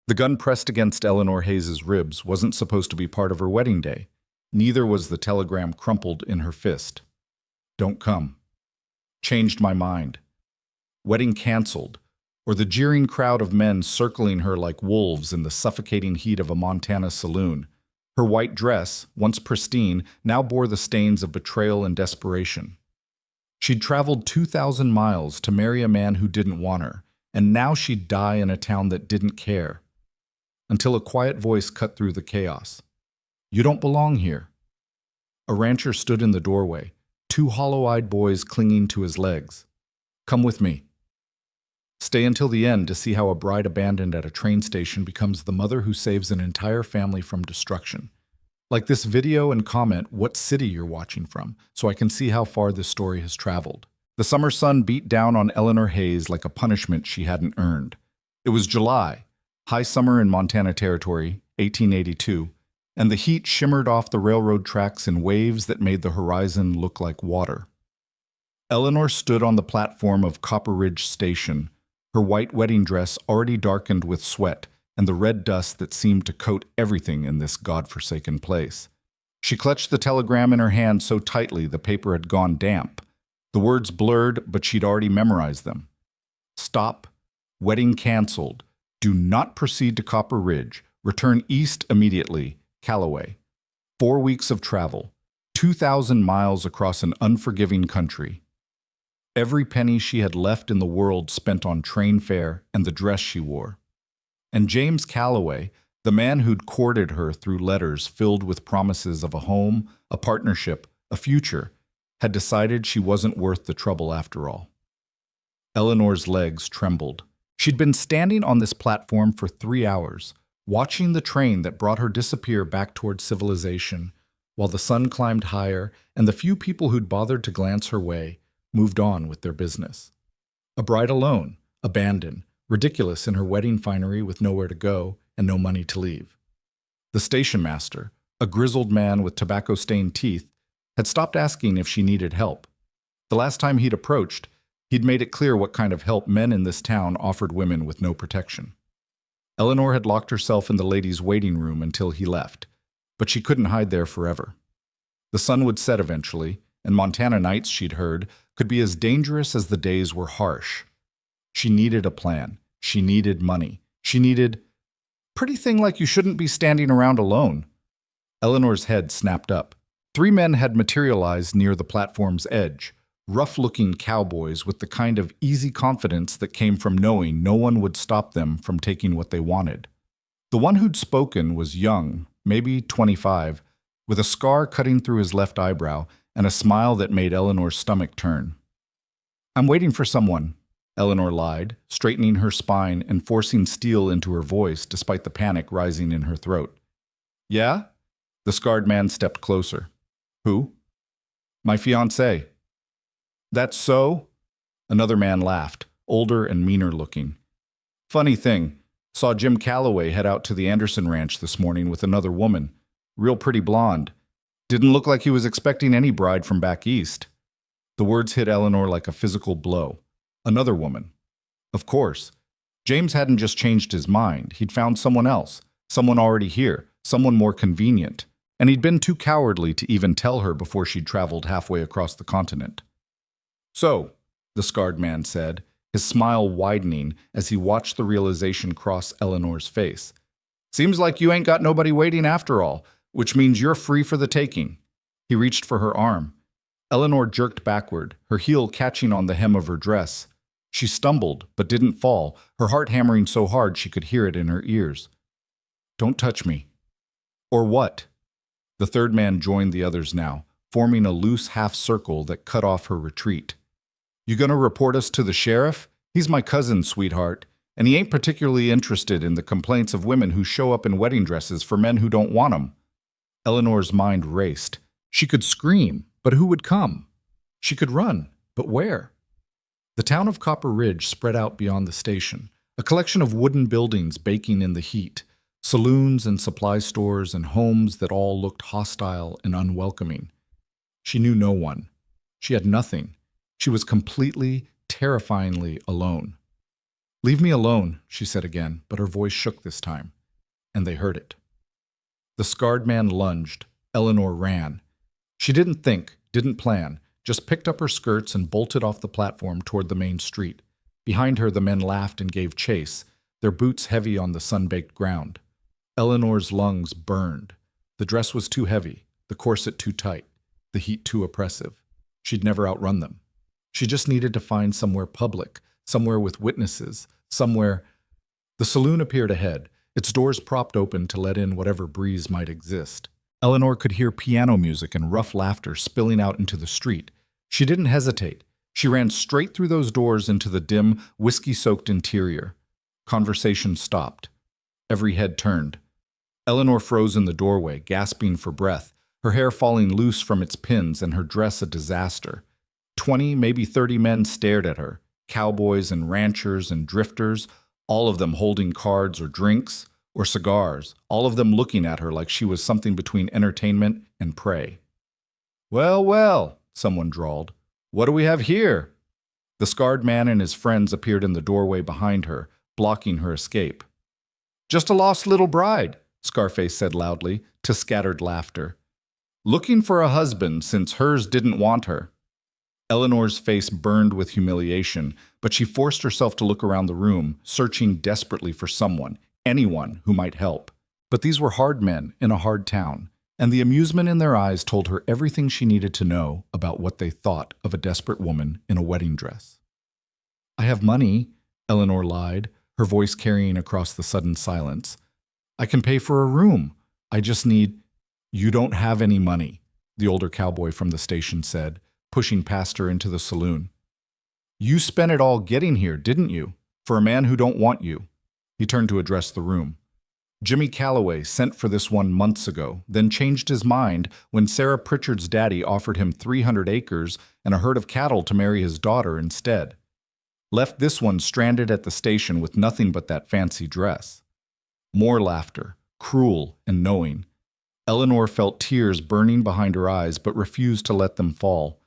The gun pressed against Eleanor Hayes's ribs wasn't supposed to be part of her wedding day. Neither was the telegram crumpled in her fist. Don't come. Changed my mind. Wedding canceled, or the jeering crowd of men circling her like wolves in the suffocating heat of a Montana saloon. Her white dress, once pristine, now bore the stains of betrayal and desperation. She'd traveled 2,000 miles to marry a man who didn't want her, and now she'd die in a town that didn't care. Until a quiet voice cut through the chaos. You don't belong here. A rancher stood in the doorway, two hollow-eyed boys clinging to his legs. Come with me. Stay until the end to see how a bride abandoned at a train station becomes the mother who saves an entire family from destruction. Like this video and comment what city you're watching from, so I can see how far this story has traveled. The summer sun beat down on Eleanor Hayes like a punishment she hadn't earned. It was July, high summer in Montana Territory, 1882, and the heat shimmered off the railroad tracks in waves that made the horizon look like water. Eleanor stood on the platform of Copper Ridge Station, her white wedding dress already darkened with sweat and the red dust that seemed to coat everything in this godforsaken place. She clutched the telegram in her hand so tightly the paper had gone damp. The words blurred, but she'd already memorized them. Stop. Wedding canceled. Do not proceed to Copper Ridge. Return east immediately. Callaway. 4 weeks of travel. 2,000 miles across an unforgiving country. Every penny she had left in the world spent on train fare and the dress she wore. And James Callaway, the man who'd courted her through letters filled with promises of a home, a partnership, a future, had decided she wasn't worth the trouble after all. Eleanor's legs trembled. She'd been standing on this platform for 3 hours, watching the train that brought her disappear back toward civilization, while the sun climbed higher and the few people who'd bothered to glance her way moved on with their business. A bride alone, abandoned, ridiculous in her wedding finery with nowhere to go and no money to leave. The station master, a grizzled man with tobacco-stained teeth, had stopped asking if she needed help. The last time he'd approached, he'd made it clear what kind of help men in this town offered women with no protection. Eleanor had locked herself in the ladies' waiting room until he left, but she couldn't hide there forever. The sun would set eventually, and Montana nights, she'd heard, could be as dangerous as the days were harsh. She needed a plan. She needed money. She needed... Pretty thing like you shouldn't be standing around alone. Eleanor's head snapped up. 3 men had materialized near the platform's edge, rough-looking cowboys with the kind of easy confidence that came from knowing no one would stop them from taking what they wanted. The one who'd spoken was young, maybe 25, with a scar cutting through his left eyebrow and a smile that made Eleanor's stomach turn. I'm waiting for someone, Eleanor lied, straightening her spine and forcing steel into her voice despite the panic rising in her throat. Yeah? The scarred man stepped closer. Who? My fiancée. That's so? Another man laughed, older and meaner looking. Funny thing, saw Jim Callaway head out to the Anderson Ranch this morning with another woman, real pretty blonde. Didn't look like he was expecting any bride from back east. The words hit Eleanor like a physical blow. Another woman. Of course. James hadn't just changed his mind. He'd found someone else, someone already here, someone more convenient. And he'd been too cowardly to even tell her before she'd traveled halfway across the continent. So, the scarred man said, his smile widening as he watched the realization cross Eleanor's face. Seems like you ain't got nobody waiting after all, which means you're free for the taking. He reached for her arm. Eleanor jerked backward, her heel catching on the hem of her dress. She stumbled, but didn't fall, her heart hammering so hard she could hear it in her ears. Don't touch me. Or what? The third man joined the others now, forming a loose half-circle that cut off her retreat. You gonna report us to the sheriff? He's my cousin, sweetheart, and he ain't particularly interested in the complaints of women who show up in wedding dresses for men who don't want 'em. Eleanor's mind raced. She could scream, but who would come? She could run, but where? The town of Copper Ridge spread out beyond the station, a collection of wooden buildings baking in the heat, saloons and supply stores and homes that all looked hostile and unwelcoming. She knew no one. She had nothing. She was completely, terrifyingly alone. "Leave me alone," she said again, but her voice shook this time, and they heard it. The scarred man lunged. Eleanor ran. She didn't think, didn't plan, just picked up her skirts and bolted off the platform toward the main street. Behind her, the men laughed and gave chase, their boots heavy on the sun-baked ground. Eleanor's lungs burned. The dress was too heavy, the corset too tight, the heat too oppressive. She'd never outrun them. She just needed to find somewhere public, somewhere with witnesses, somewhere. The saloon appeared ahead, its doors propped open to let in whatever breeze might exist. Eleanor could hear piano music and rough laughter spilling out into the street. She didn't hesitate. She ran straight through those doors into the dim, whiskey-soaked interior. Conversation stopped. Every head turned. Eleanor froze in the doorway, gasping for breath, her hair falling loose from its pins and her dress a disaster. 20, maybe 30 men stared at her, cowboys and ranchers and drifters, all of them holding cards or drinks or cigars, all of them looking at her like she was something between entertainment and prey. "Well, well," someone drawled. "What do we have here?" The scarred man and his friends appeared in the doorway behind her, blocking her escape. "Just a lost little bride," Scarface said loudly, to scattered laughter. "Looking for a husband since hers didn't want her." Eleanor's face burned with humiliation, but she forced herself to look around the room, searching desperately for someone, anyone who might help. But these were hard men in a hard town, and the amusement in their eyes told her everything she needed to know about what they thought of a desperate woman in a wedding dress. "I have money," Eleanor lied, her voice carrying across the sudden silence. "I can pay for a room. I just need—" "You don't have any money," the older cowboy from the station said, pushing past her into the saloon. "You spent it all getting here, didn't you? For a man who don't want you." He turned to address the room. "Jimmy Calloway sent for this one months ago, then changed his mind when Sarah Pritchard's daddy offered him 300 acres and a herd of cattle to marry his daughter instead. Left this one stranded at the station with nothing but that fancy dress." More laughter, cruel and knowing. Eleanor felt tears burning behind her eyes but refused to let them fall.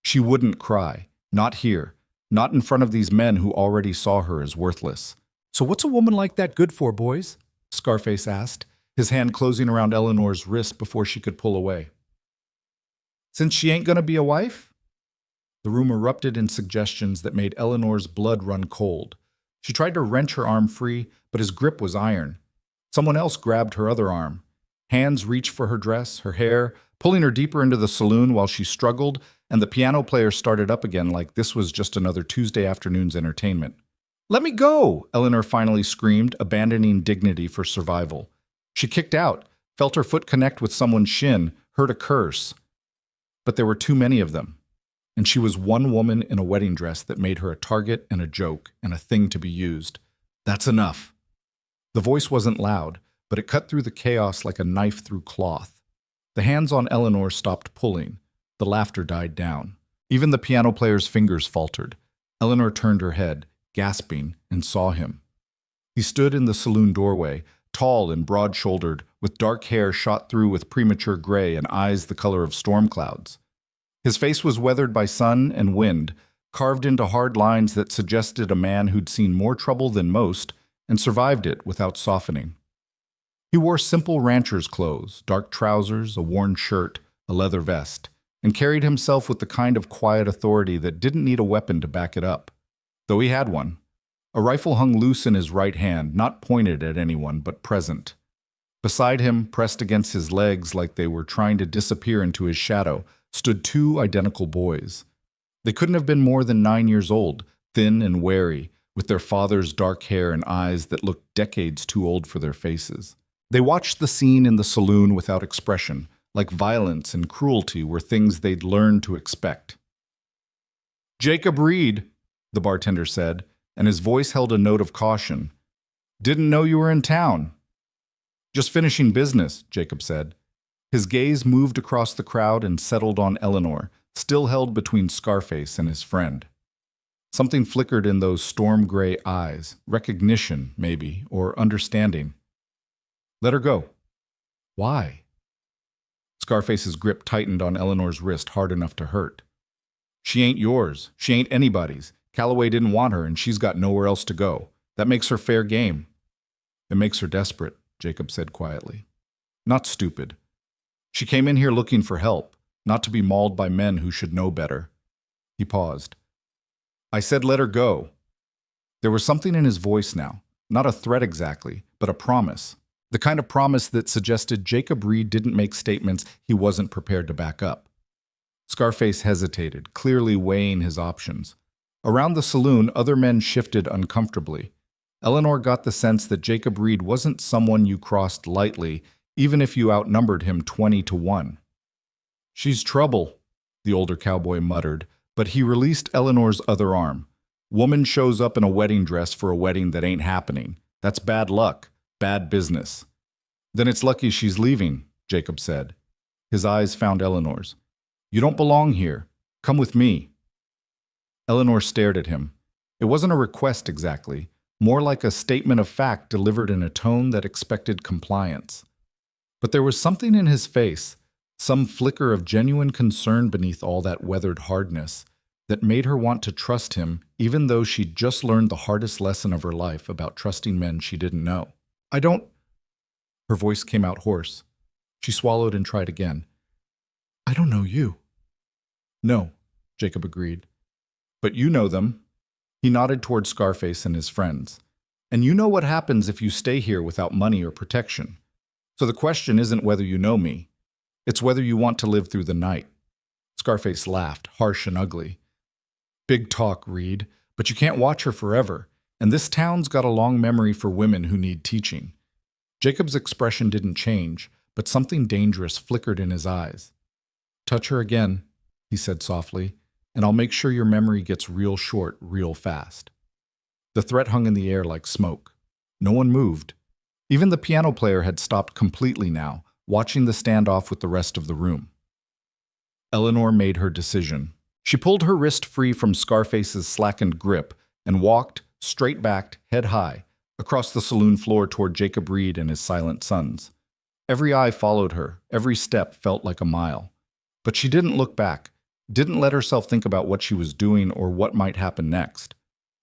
She wouldn't cry, not here, not in front of these men who already saw her as worthless. "So what's a woman like that good for, boys?" Scarface asked, his hand closing around Eleanor's wrist before she could pull away. "Since she ain't gonna be a wife?" The room erupted in suggestions that made Eleanor's blood run cold. She tried to wrench her arm free, but his grip was iron. Someone else grabbed her other arm. Hands reached for her dress, her hair, pulling her deeper into the saloon while she struggled, and the piano player started up again like this was just another Tuesday afternoon's entertainment. "Let me go!" Eleanor finally screamed, abandoning dignity for survival. She kicked out, felt her foot connect with someone's shin, heard a curse. But there were too many of them, and she was one woman in a wedding dress that made her a target and a joke and a thing to be used. "That's enough." The voice wasn't loud, but it cut through the chaos like a knife through cloth. The hands on Eleanor stopped pulling. The laughter died down. Even the piano player's fingers faltered. Eleanor turned her head, gasping, and saw him. He stood in the saloon doorway, tall and broad-shouldered, with dark hair shot through with premature gray and eyes the color of storm clouds. His face was weathered by sun and wind, carved into hard lines that suggested a man who'd seen more trouble than most and survived it without softening. He wore simple rancher's clothes, dark trousers, a worn shirt, a leather vest, and carried himself with the kind of quiet authority that didn't need a weapon to back it up. Though he had one. A rifle hung loose in his right hand, not pointed at anyone, but present. Beside him, pressed against his legs like they were trying to disappear into his shadow, stood two identical boys. They couldn't have been more than 9 years old, thin and wary, with their father's dark hair and eyes that looked decades too old for their faces. They watched the scene in the saloon without expression, like violence and cruelty were things they'd learned to expect. "Jacob Reed," the bartender said, and his voice held a note of caution. "Didn't know you were in town." "Just finishing business," Jacob said. His gaze moved across the crowd and settled on Eleanor, still held between Scarface and his friend. Something flickered in those storm-gray eyes, recognition, maybe, or understanding. "Let her go." "Why?" Scarface's grip tightened on Eleanor's wrist hard enough to hurt. "She ain't yours. She ain't anybody's. Calloway didn't want her, and she's got nowhere else to go. That makes her fair game. It makes her desperate, Jacob said quietly. Not stupid. She came in here looking for help, not to be mauled by men who should know better. He paused. I said let her go. There was something in his voice now, not a threat exactly, but a promise. The kind of promise that suggested Jacob Reed didn't make statements he wasn't prepared to back up. Scarface hesitated, clearly weighing his options. Around the saloon, other men shifted uncomfortably. Eleanor got the sense that Jacob Reed wasn't someone you crossed lightly, even if you outnumbered him 20-1. She's trouble, the older cowboy muttered, but he released Eleanor's other arm. Woman shows up in a wedding dress for a wedding that ain't happening. That's bad luck, bad business. Then it's lucky she's leaving, Jacob said. His eyes found Eleanor's. You don't belong here. Come with me. Eleanor stared at him. It wasn't a request exactly, more like a statement of fact delivered in a tone that expected compliance. But there was something in his face, some flicker of genuine concern beneath all that weathered hardness, that made her want to trust him even though she'd just learned the hardest lesson of her life about trusting men she didn't know. I don't... Her voice came out hoarse. She swallowed and tried again. I don't know you. No, Jacob agreed. But you know them. He nodded toward Scarface and his friends. And you know what happens if you stay here without money or protection. So the question isn't whether you know me. It's whether you want to live through the night. Scarface laughed, harsh and ugly. Big talk, Reed, but you can't watch her forever. And this town's got a long memory for women who need teaching. Jacob's expression didn't change, but something dangerous flickered in his eyes. Touch her again, he said softly, and I'll make sure your memory gets real short real fast. The threat hung in the air like smoke. No one moved. Even the piano player had stopped completely now, watching the standoff with the rest of the room. Eleanor made her decision. She pulled her wrist free from Scarface's slackened grip and walked, straight-backed, head high, across the saloon floor toward Jacob Reed and his silent sons. Every eye followed her, every step felt like a mile. But she didn't look back, didn't let herself think about what she was doing or what might happen next.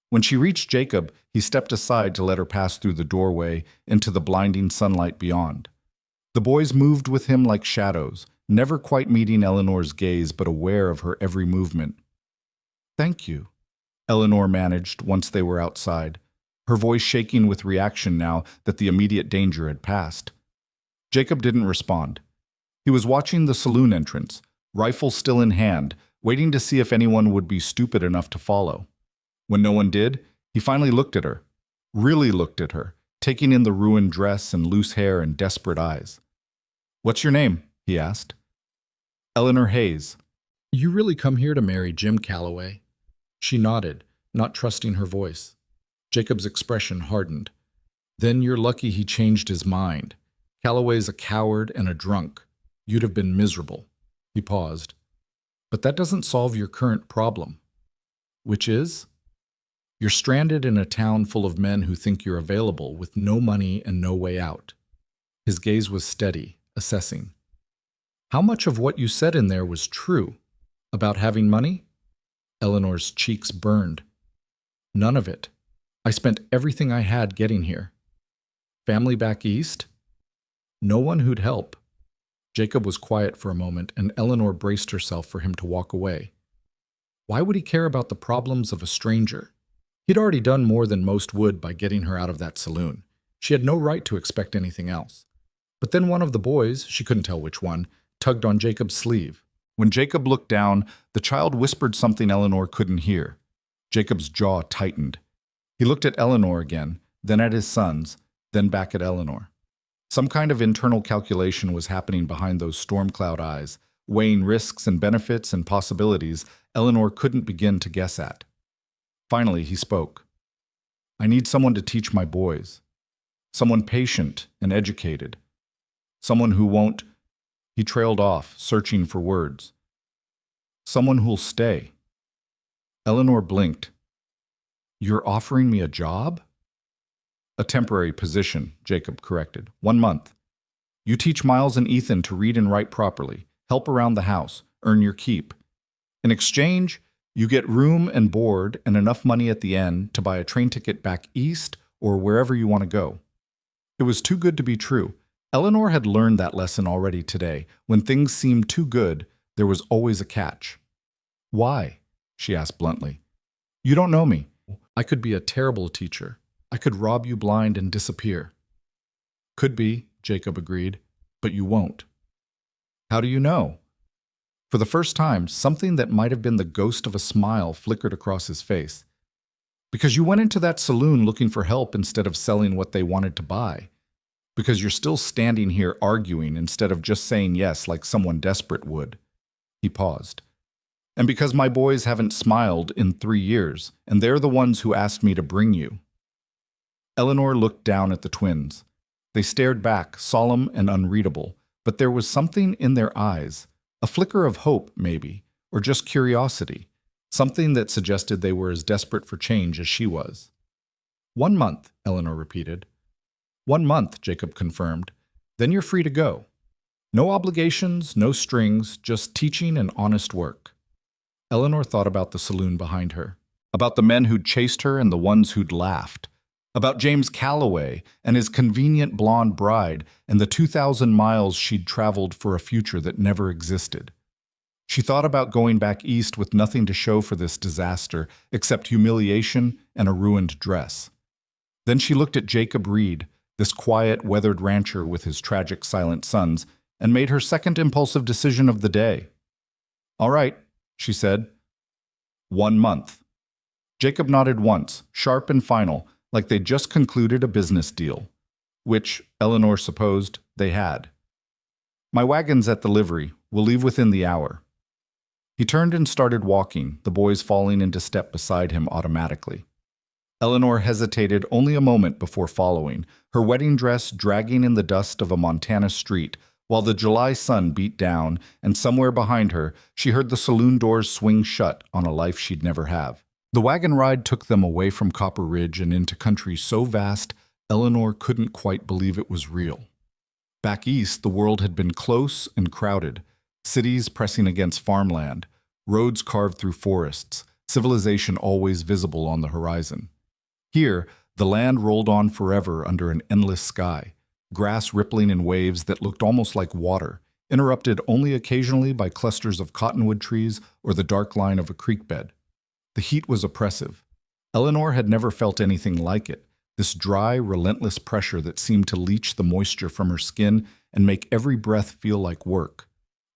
When she reached Jacob, he stepped aside to let her pass through the doorway into the blinding sunlight beyond. The boys moved with him like shadows, never quite meeting Eleanor's gaze but aware of her every movement. Thank you, Eleanor managed once they were outside, her voice shaking with reaction now that the immediate danger had passed. Jacob didn't respond. He was watching the saloon entrance, rifle still in hand, waiting to see if anyone would be stupid enough to follow. When no one did, he finally looked at her, really looked at her, taking in the ruined dress and loose hair and desperate eyes. What's your name? He asked. Eleanor Hayes. You really come here to marry Jim Calloway? She nodded, not trusting her voice. Jacob's expression hardened. Then you're lucky he changed his mind. Calloway's a coward and a drunk. You'd have been miserable. He paused. But that doesn't solve your current problem. Which is? You're stranded in a town full of men who think you're available with no money and no way out. His gaze was steady, assessing. How much of what you said in there was true? About having money? Eleanor's cheeks burned. None of it. I spent everything I had getting here. Family back east? No one who'd help. Jacob was quiet for a moment, and Eleanor braced herself for him to walk away. Why would he care about the problems of a stranger? He'd already done more than most would by getting her out of that saloon. She had no right to expect anything else. But then one of the boys, she couldn't tell which one, tugged on Jacob's sleeve. When Jacob looked down, the child whispered something Eleanor couldn't hear. Jacob's jaw tightened. He looked at Eleanor again, then at his sons, then back at Eleanor. Some kind of internal calculation was happening behind those storm cloud eyes, weighing risks and benefits and possibilities Eleanor couldn't begin to guess at. Finally, he spoke. I need someone to teach my boys. Someone patient and educated. Someone who won't... He trailed off, searching for words. Someone who'll stay. Eleanor blinked. You're offering me a job? A temporary position, Jacob corrected. 1 month. You teach Miles and Ethan to read and write properly, help around the house, earn your keep. In exchange, You get room and board and enough money at the end to buy a train ticket back east or wherever you want to go. It was too good to be true. Eleanor had learned that lesson already today. When things seemed too good, there was always a catch. Why? She asked bluntly. You don't know me. I could be a terrible teacher. I could rob you blind and disappear. Could be, Jacob agreed, but you won't. How do you know? For the first time, something that might have been the ghost of a smile flickered across his face. Because you went into that saloon looking for help instead of selling what they wanted to buy. Because you're still standing here arguing instead of just saying yes like someone desperate would. He paused. And because my boys haven't smiled in 3 years, and they're the ones who asked me to bring you. Eleanor looked down at the twins. They stared back, solemn and unreadable, but there was something in their eyes, a flicker of hope, maybe, or just curiosity, something that suggested they were as desperate for change as she was. 1 month, Eleanor repeated. 1 month, Jacob confirmed. Then you're free to go. No obligations, no strings, just teaching and honest work. Eleanor thought about the saloon behind her, about the men who'd chased her and the ones who'd laughed, about James Calloway and his convenient blonde bride and the 2,000 miles she'd traveled for a future that never existed. She thought about going back east with nothing to show for this disaster except humiliation and a ruined dress. Then she looked at Jacob Reed, this quiet, weathered rancher with his tragic, silent sons, and made her second impulsive decision of the day. All right, she said. 1 month. Jacob nodded once, sharp and final, like they'd just concluded a business deal, which, Eleanor supposed, they had. My wagon's at the livery. We'll leave within the hour. He turned and started walking, the boys falling into step beside him automatically. Eleanor hesitated only a moment before following, her wedding dress dragging in the dust of a Montana street, while the July sun beat down, and somewhere behind her, she heard the saloon doors swing shut on a life she'd never have. The wagon ride took them away from Copper Ridge and into country so vast, Eleanor couldn't quite believe it was real. Back east, the world had been close and crowded, cities pressing against farmland, roads carved through forests, civilization always visible on the horizon. Here, the land rolled on forever under an endless sky, grass rippling in waves that looked almost like water, interrupted only occasionally by clusters of cottonwood trees or the dark line of a creek bed. The heat was oppressive. Eleanor had never felt anything like it, this dry, relentless pressure that seemed to leach the moisture from her skin and make every breath feel like work.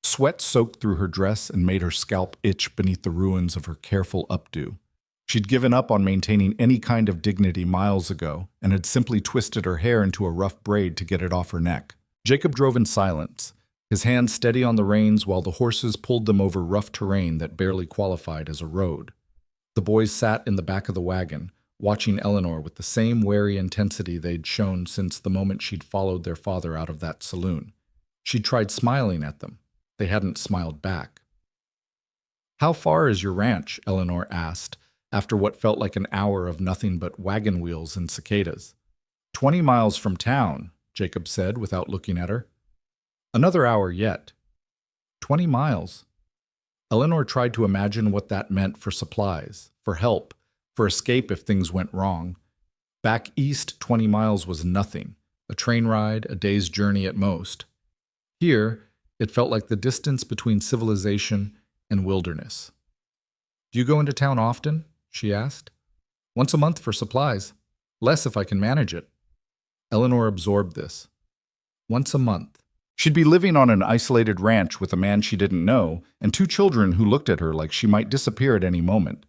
Sweat soaked through her dress and made her scalp itch beneath the ruins of her careful updo. She'd given up on maintaining any kind of dignity miles ago and had simply twisted her hair into a rough braid to get it off her neck. Jacob drove in silence, his hands steady on the reins while the horses pulled them over rough terrain that barely qualified as a road. The boys sat in the back of the wagon, watching Eleanor with the same wary intensity they'd shown since the moment she'd followed their father out of that saloon. She'd tried smiling at them. They hadn't smiled back. "How far is your ranch?" Eleanor asked, after what felt like an hour of nothing but wagon wheels and cicadas. 20 miles from town, Jacob said without looking at her. Another hour yet. 20 miles. Eleanor tried to imagine what that meant for supplies, for help, for escape if things went wrong. Back east, 20 miles was nothing, a train ride, a day's journey at most. Here, it felt like the distance between civilization and wilderness. "Do you go into town often?" she asked. "Once a month for supplies. Less if I can manage it." Eleanor absorbed this. Once a month. She'd be living on an isolated ranch with a man she didn't know and 2 children who looked at her like she might disappear at any moment.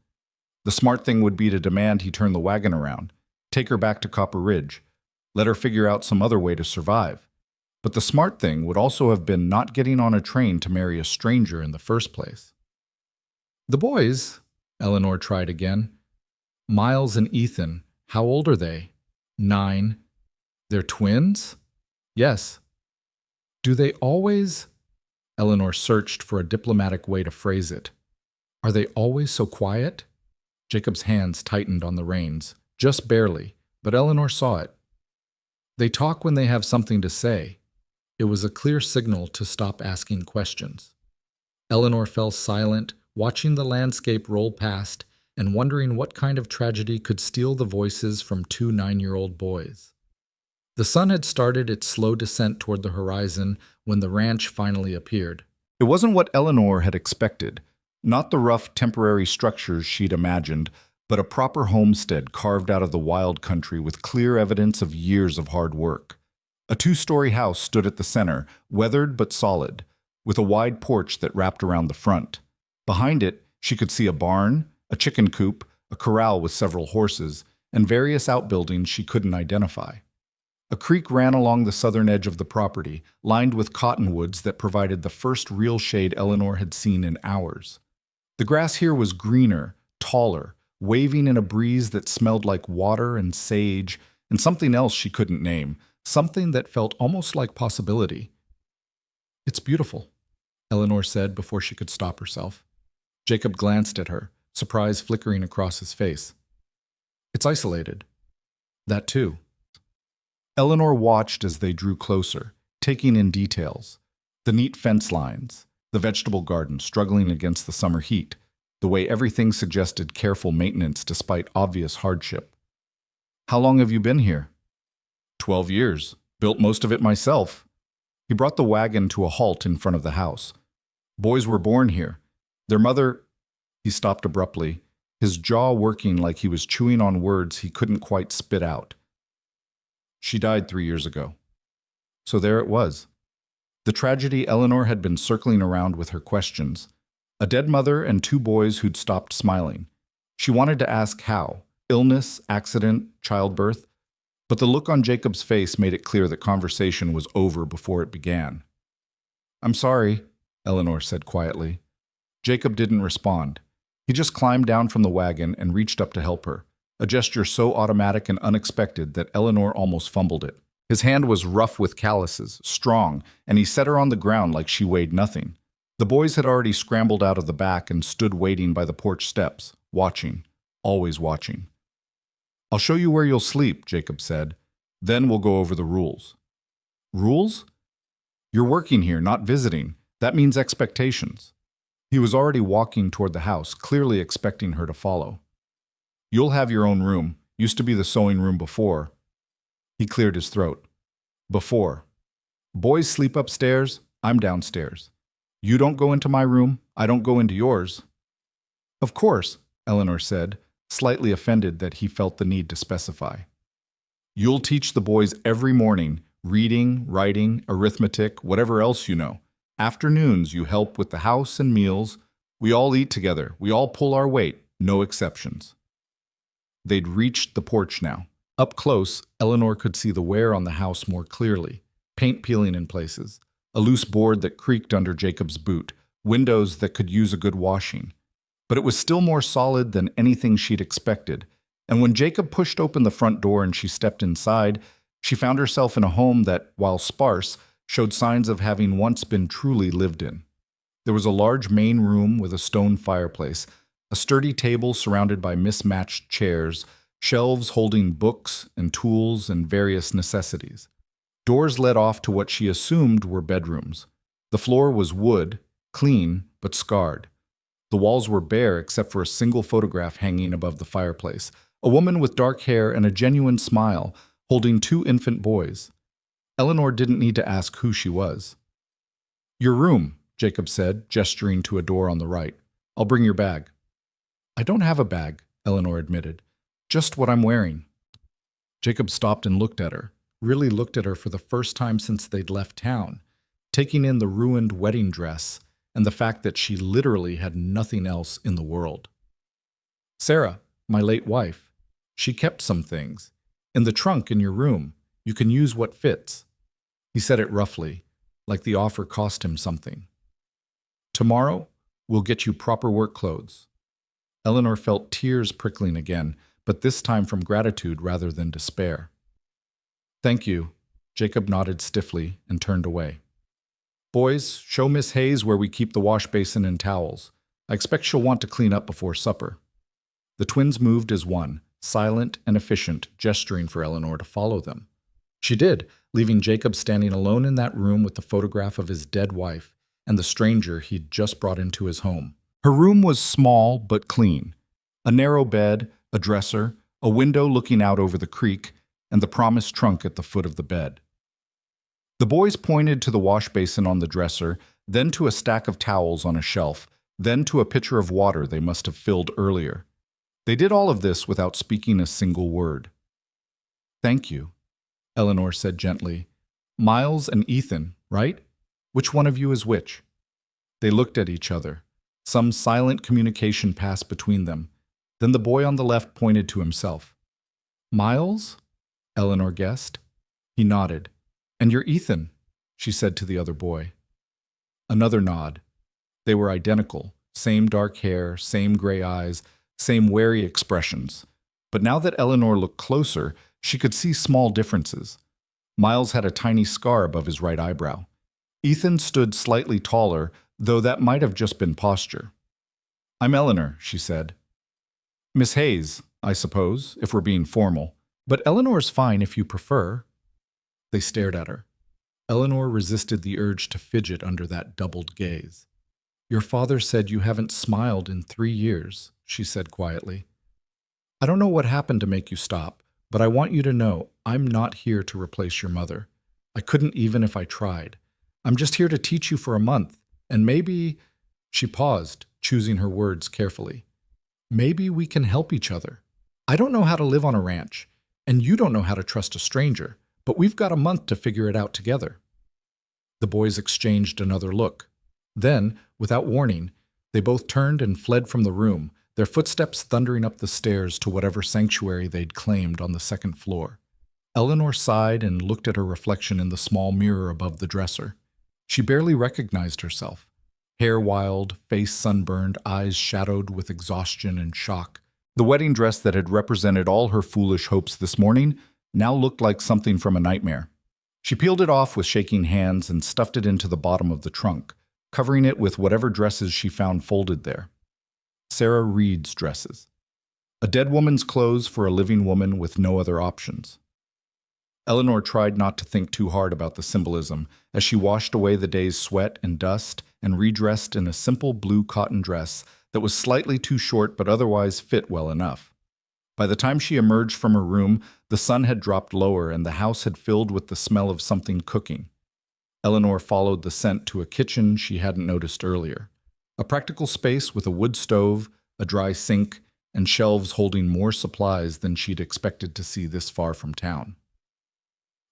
The smart thing would be to demand he turn the wagon around, take her back to Copper Ridge, let her figure out some other way to survive. But the smart thing would also have been not getting on a train to marry a stranger in the first place. "The boys," Eleanor tried again. "Miles and Ethan, how old are they?" 9. "They're twins?" "Yes." "Do they always—" Eleanor searched for a diplomatic way to phrase it. "Are they always so quiet?" Jacob's hands tightened on the reins, just barely, but Eleanor saw it. "They talk when they have something to say." It was a clear signal to stop asking questions. Eleanor fell silent, watching the landscape roll past and wondering what kind of tragedy could steal the voices from two 9-year-old boys. The sun had started its slow descent toward the horizon when the ranch finally appeared. It wasn't what Eleanor had expected, not the rough temporary structures she'd imagined, but a proper homestead carved out of the wild country with clear evidence of years of hard work. A 2-story house stood at the center, weathered but solid, with a wide porch that wrapped around the front. Behind it, she could see a barn, a chicken coop, a corral with several horses, and various outbuildings she couldn't identify. A creek ran along the southern edge of the property, lined with cottonwoods that provided the first real shade Eleanor had seen in hours. The grass here was greener, taller, waving in a breeze that smelled like water and sage, and something else she couldn't name, something that felt almost like possibility. "It's beautiful," Eleanor said before she could stop herself. Jacob glanced at her, surprise flickering across his face. "It's isolated." "That too." Eleanor watched as they drew closer, taking in details. The neat fence lines, the vegetable garden struggling against the summer heat, the way everything suggested careful maintenance despite obvious hardship. "How long have you been here?" 12 years. Built most of it myself." He brought the wagon to a halt in front of the house. "Boys were born here. Their mother—" He stopped abruptly, his jaw working like he was chewing on words he couldn't quite spit out. "She died 3 years ago." So there it was. The tragedy Eleanor had been circling around with her questions. A dead mother and 2 boys who'd stopped smiling. She wanted to ask how. Illness, accident, childbirth. But the look on Jacob's face made it clear that conversation was over before it began. "I'm sorry," Eleanor said quietly. Jacob didn't respond. He just climbed down from the wagon and reached up to help her, a gesture so automatic and unexpected that Eleanor almost fumbled it. His hand was rough with calluses, strong, and he set her on the ground like she weighed nothing. The boys had already scrambled out of the back and stood waiting by the porch steps, watching, always watching. "I'll show you where you'll sleep," Jacob said. "Then we'll go over the rules." "Rules?" "You're working here, not visiting. That means expectations." He was already walking toward the house, clearly expecting her to follow. "You'll have your own room. Used to be the sewing room before." He cleared his throat. "Before. Boys sleep upstairs, I'm downstairs. You don't go into my room, I don't go into yours." "Of course," Eleanor said, slightly offended that he felt the need to specify. "You'll teach the boys every morning, reading, writing, arithmetic, whatever else you know. Afternoons, you help with the house and meals. We all eat together. We all pull our weight, no exceptions." They'd reached the porch now. Up close, Eleanor could see the wear on the house more clearly. Paint peeling in places, a loose board that creaked under Jacob's boot, windows that could use a good washing. But it was still more solid than anything she'd expected, and when Jacob pushed open the front door and she stepped inside, she found herself in a home that, while sparse, showed signs of having once been truly lived in. There was a large main room with a stone fireplace, a sturdy table surrounded by mismatched chairs, shelves holding books and tools and various necessities. Doors led off to what she assumed were bedrooms. The floor was wood, clean but scarred. The walls were bare except for a single photograph hanging above the fireplace, a woman with dark hair and a genuine smile, holding 2 infant boys. Eleanor didn't need to ask who she was. "Your room," Jacob said, gesturing to a door on the right. "I'll bring your bag." "I don't have a bag," Eleanor admitted. "Just what I'm wearing." Jacob stopped and looked at her, really looked at her for the first time since they'd left town, taking in the ruined wedding dress and the fact that she literally had nothing else in the world. "Sarah, my late wife. She kept some things. In the trunk in your room. You can use what fits." He said it roughly, like the offer cost him something. "Tomorrow, we'll get you proper work clothes." Eleanor felt tears prickling again, but this time from gratitude rather than despair. "Thank you." Jacob nodded stiffly and turned away. "Boys, show Miss Hayes where we keep the wash basin and towels. I expect she'll want to clean up before supper." The twins moved as one, silent and efficient, gesturing for Eleanor to follow them. She did, leaving Jacob standing alone in that room with the photograph of his dead wife and the stranger he'd just brought into his home. Her room was small but clean. A narrow bed, a dresser, a window looking out over the creek, and the promised trunk at the foot of the bed. The boys pointed to the wash basin on the dresser, then to a stack of towels on a shelf, then to a pitcher of water they must have filled earlier. They did all of this without speaking a single word. "Thank you," Eleanor said gently. "Miles and Ethan, right? Which one of you is which?" They looked at each other. Some silent communication passed between them. Then the boy on the left pointed to himself. "Miles?" Eleanor guessed. He nodded. "And you're Ethan," she said to the other boy. Another nod. They were identical, same dark hair, same gray eyes, same wary expressions. But now that Eleanor looked closer, she could see small differences. Miles had a tiny scar above his right eyebrow. Ethan stood slightly taller, though that might have just been posture. "I'm Eleanor," she said. "Miss Hayes, I suppose, if we're being formal. But Eleanor's fine if you prefer." They stared at her. Eleanor resisted the urge to fidget under that doubled gaze. "Your father said you haven't smiled in 3 years," she said quietly. "I don't know what happened to make you stop, but I want you to know I'm not here to replace your mother. I couldn't even if I tried. I'm just here to teach you for a month, and maybe—" She paused, choosing her words carefully. "Maybe we can help each other. I don't know how to live on a ranch, and you don't know how to trust a stranger, but we've got a month to figure it out together." The boys exchanged another look. Then, without warning, they both turned and fled from the room, their footsteps thundering up the stairs to whatever sanctuary they'd claimed on the second floor. Eleanor sighed and looked at her reflection in the small mirror above the dresser. She barely recognized herself. Hair wild, face sunburned, eyes shadowed with exhaustion and shock. The wedding dress that had represented all her foolish hopes this morning now looked like something from a nightmare. She peeled it off with shaking hands and stuffed it into the bottom of the trunk, covering it with whatever dresses she found folded there. Sarah Reed's dresses. A dead woman's clothes for a living woman with no other options. Eleanor tried not to think too hard about the symbolism as she washed away the day's sweat and dust and redressed in a simple blue cotton dress that was slightly too short but otherwise fit well enough. By the time she emerged from her room, the sun had dropped lower and the house had filled with the smell of something cooking. Eleanor followed the scent to a kitchen she hadn't noticed earlier. A practical space with a wood stove, a dry sink, and shelves holding more supplies than she'd expected to see this far from town.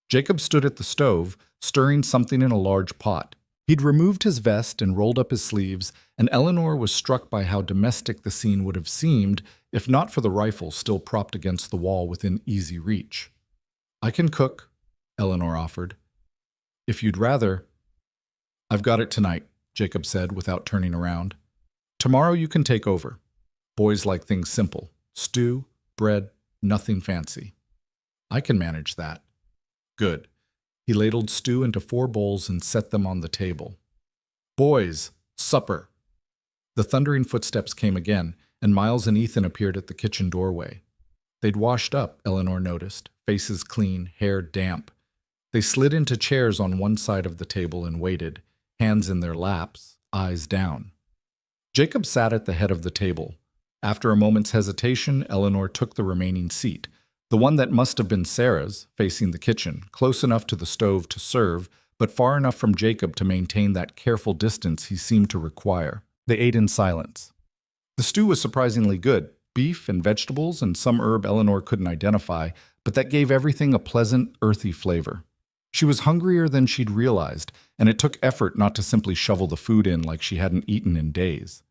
Jacob stood at the stove, stirring something in a large pot. He'd removed his vest and rolled up his sleeves, and Eleanor was struck by how domestic the scene would have seemed if not for the rifle still propped against the wall within easy reach. "I can cook," Eleanor offered. "If you'd rather—" "I've got it tonight," Jacob said without turning around. "Tomorrow you can take over. Boys like things simple. Stew, bread, nothing fancy." "I can manage that." "Good." He ladled stew into 4 bowls and set them on the table. "Boys, supper." The thundering footsteps came again, and Miles and Ethan appeared at the kitchen doorway. They'd washed up, Eleanor noticed, faces clean, hair damp. They slid into chairs on one side of the table and waited, hands in their laps, eyes down. Jacob sat at the head of the table. After a moment's hesitation, Eleanor took the remaining seat, the one that must have been Sarah's, facing the kitchen, close enough to the stove to serve, but far enough from Jacob to maintain that careful distance he seemed to require. They ate in silence. The stew was surprisingly good, beef and vegetables and some herb Eleanor couldn't identify, but that gave everything a pleasant, earthy flavor. She was hungrier than she'd realized, and it took effort not to simply shovel the food in like she hadn't eaten in days.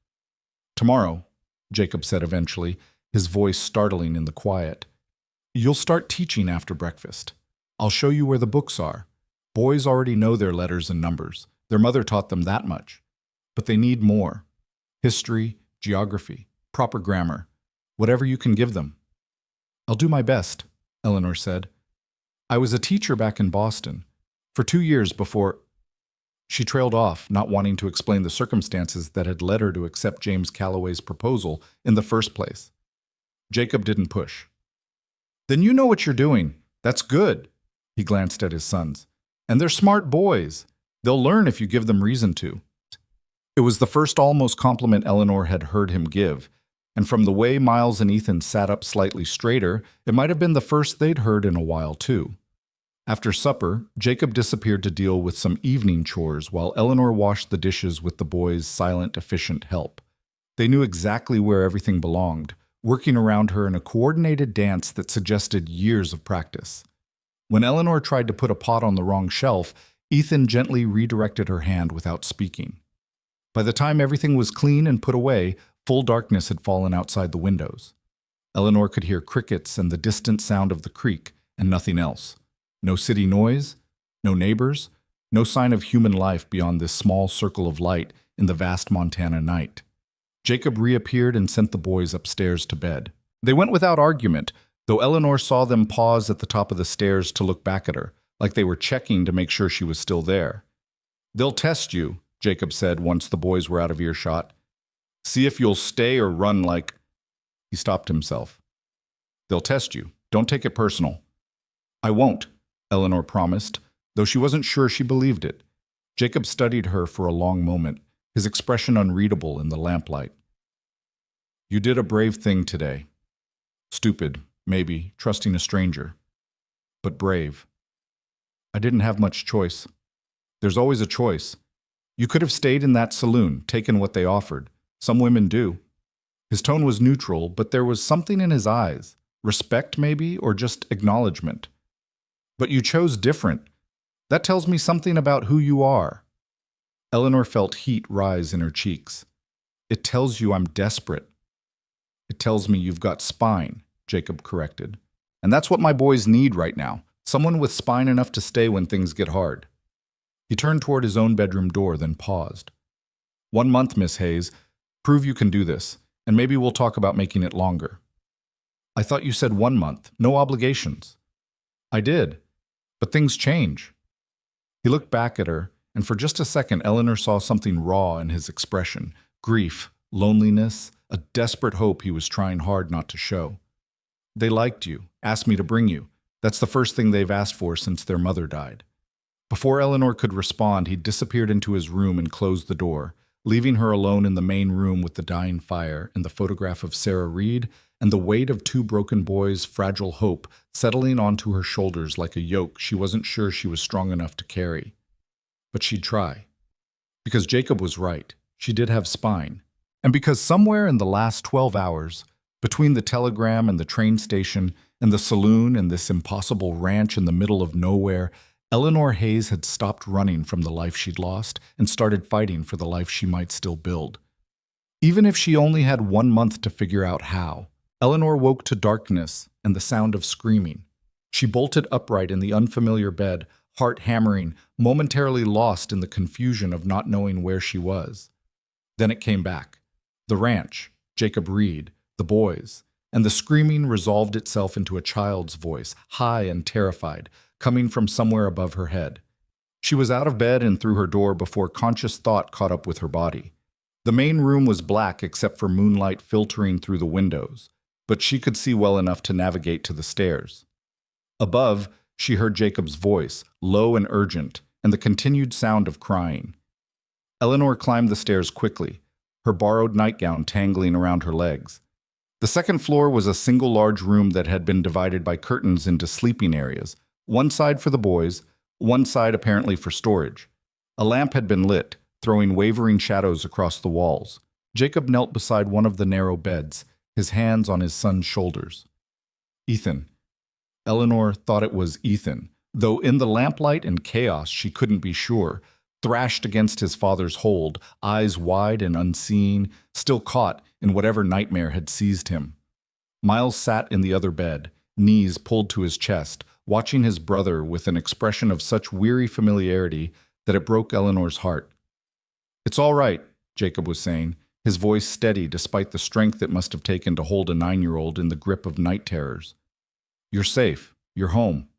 "Tomorrow," Jacob said eventually, his voice startling in the quiet, "you'll start teaching after breakfast. I'll show you where the books are. Boys already know their letters and numbers. Their mother taught them that much. But they need more. History, geography, proper grammar, whatever you can give them." "I'll do my best," Eleanor said. "I was a teacher back in Boston, for 2 years before—" She trailed off, not wanting to explain the circumstances that had led her to accept James Calloway's proposal in the first place. Jacob didn't push. "Then you know what you're doing. That's good." He glanced at his sons. "And they're smart boys. They'll learn if you give them reason to." It was the first almost compliment Eleanor had heard him give, and from the way Miles and Ethan sat up slightly straighter, it might have been the first they'd heard in a while, too. After supper, Jacob disappeared to deal with some evening chores while Eleanor washed the dishes with the boys' silent, efficient help. They knew exactly where everything belonged, working around her in a coordinated dance that suggested years of practice. When Eleanor tried to put a pot on the wrong shelf, Ethan gently redirected her hand without speaking. By the time everything was clean and put away, full darkness had fallen outside the windows. Eleanor could hear crickets and the distant sound of the creek, and nothing else. No city noise, no neighbors, no sign of human life beyond this small circle of light in the vast Montana night. Jacob reappeared and sent the boys upstairs to bed. They went without argument, though Eleanor saw them pause at the top of the stairs to look back at her, like they were checking to make sure she was still there. "They'll test you," Jacob said once the boys were out of earshot. "See if you'll stay or run like—" He stopped himself. "They'll test you. Don't take it personal." "I won't," Eleanor promised, though she wasn't sure she believed it. Jacob studied her for a long moment, his expression unreadable in the lamplight. "You did a brave thing today. Stupid, maybe, trusting a stranger. But brave. I didn't have much choice. There's always a choice. You could have stayed in that saloon, taken what they offered. Some women do." His tone was neutral, but there was something in his eyes. Respect, maybe, or just acknowledgement. "But you chose different. That tells me something about who you are." Eleanor felt heat rise in her cheeks. "It tells you I'm desperate." "It tells me you've got spine," Jacob corrected. "And that's what my boys need right now. Someone with spine enough to stay when things get hard." He turned toward his own bedroom door, then paused. "1 month, Miss Hayes. Prove you can do this, and maybe we'll talk about making it longer." "I thought you said 1 month. No obligations." "I did. But things change." He looked back at her, and for just a second Eleanor saw something raw in his expression. Grief, loneliness, a desperate hope he was trying hard not to show. "They liked you, asked me to bring you. That's the first thing they've asked for since their mother died." Before Eleanor could respond, he disappeared into his room and closed the door, leaving her alone in the main room with the dying fire and the photograph of Sarah Reed and the weight of 2 broken boys' fragile hope settling onto her shoulders like a yoke she wasn't sure she was strong enough to carry. But she'd try. Because Jacob was right. She did have spine. And because somewhere in the last 12 hours, between the telegram and the train station and the saloon and this impossible ranch in the middle of nowhere, Eleanor Hayes had stopped running from the life she'd lost and started fighting for the life she might still build. Even if she only had 1 month to figure out how, Eleanor woke to darkness and the sound of screaming. She bolted upright in the unfamiliar bed, heart hammering, momentarily lost in the confusion of not knowing where she was. Then it came back. The ranch, Jacob Reed, the boys, and the screaming resolved itself into a child's voice, high and terrified, coming from somewhere above her head. She was out of bed and through her door before conscious thought caught up with her body. The main room was black except for moonlight filtering through the windows, but she could see well enough to navigate to the stairs. Above, she heard Jacob's voice, low and urgent, and the continued sound of crying. Eleanor climbed the stairs quickly, her borrowed nightgown tangling around her legs. The second floor was a single large room that had been divided by curtains into sleeping areas, one side for the boys, one side apparently for storage. A lamp had been lit, throwing wavering shadows across the walls. Jacob knelt beside one of the narrow beds, his hands on his son's shoulders. "Ethan." Eleanor thought it was Ethan, though in the lamplight and chaos she couldn't be sure, thrashed against his father's hold, eyes wide and unseeing, still caught in whatever nightmare had seized him. Miles sat in the other bed, knees pulled to his chest, watching his brother with an expression of such weary familiarity that it broke Eleanor's heart. "It's all right," Jacob was saying, his voice steady despite the strength it must have taken to hold a 9-year-old in the grip of night terrors. "You're safe. You're home.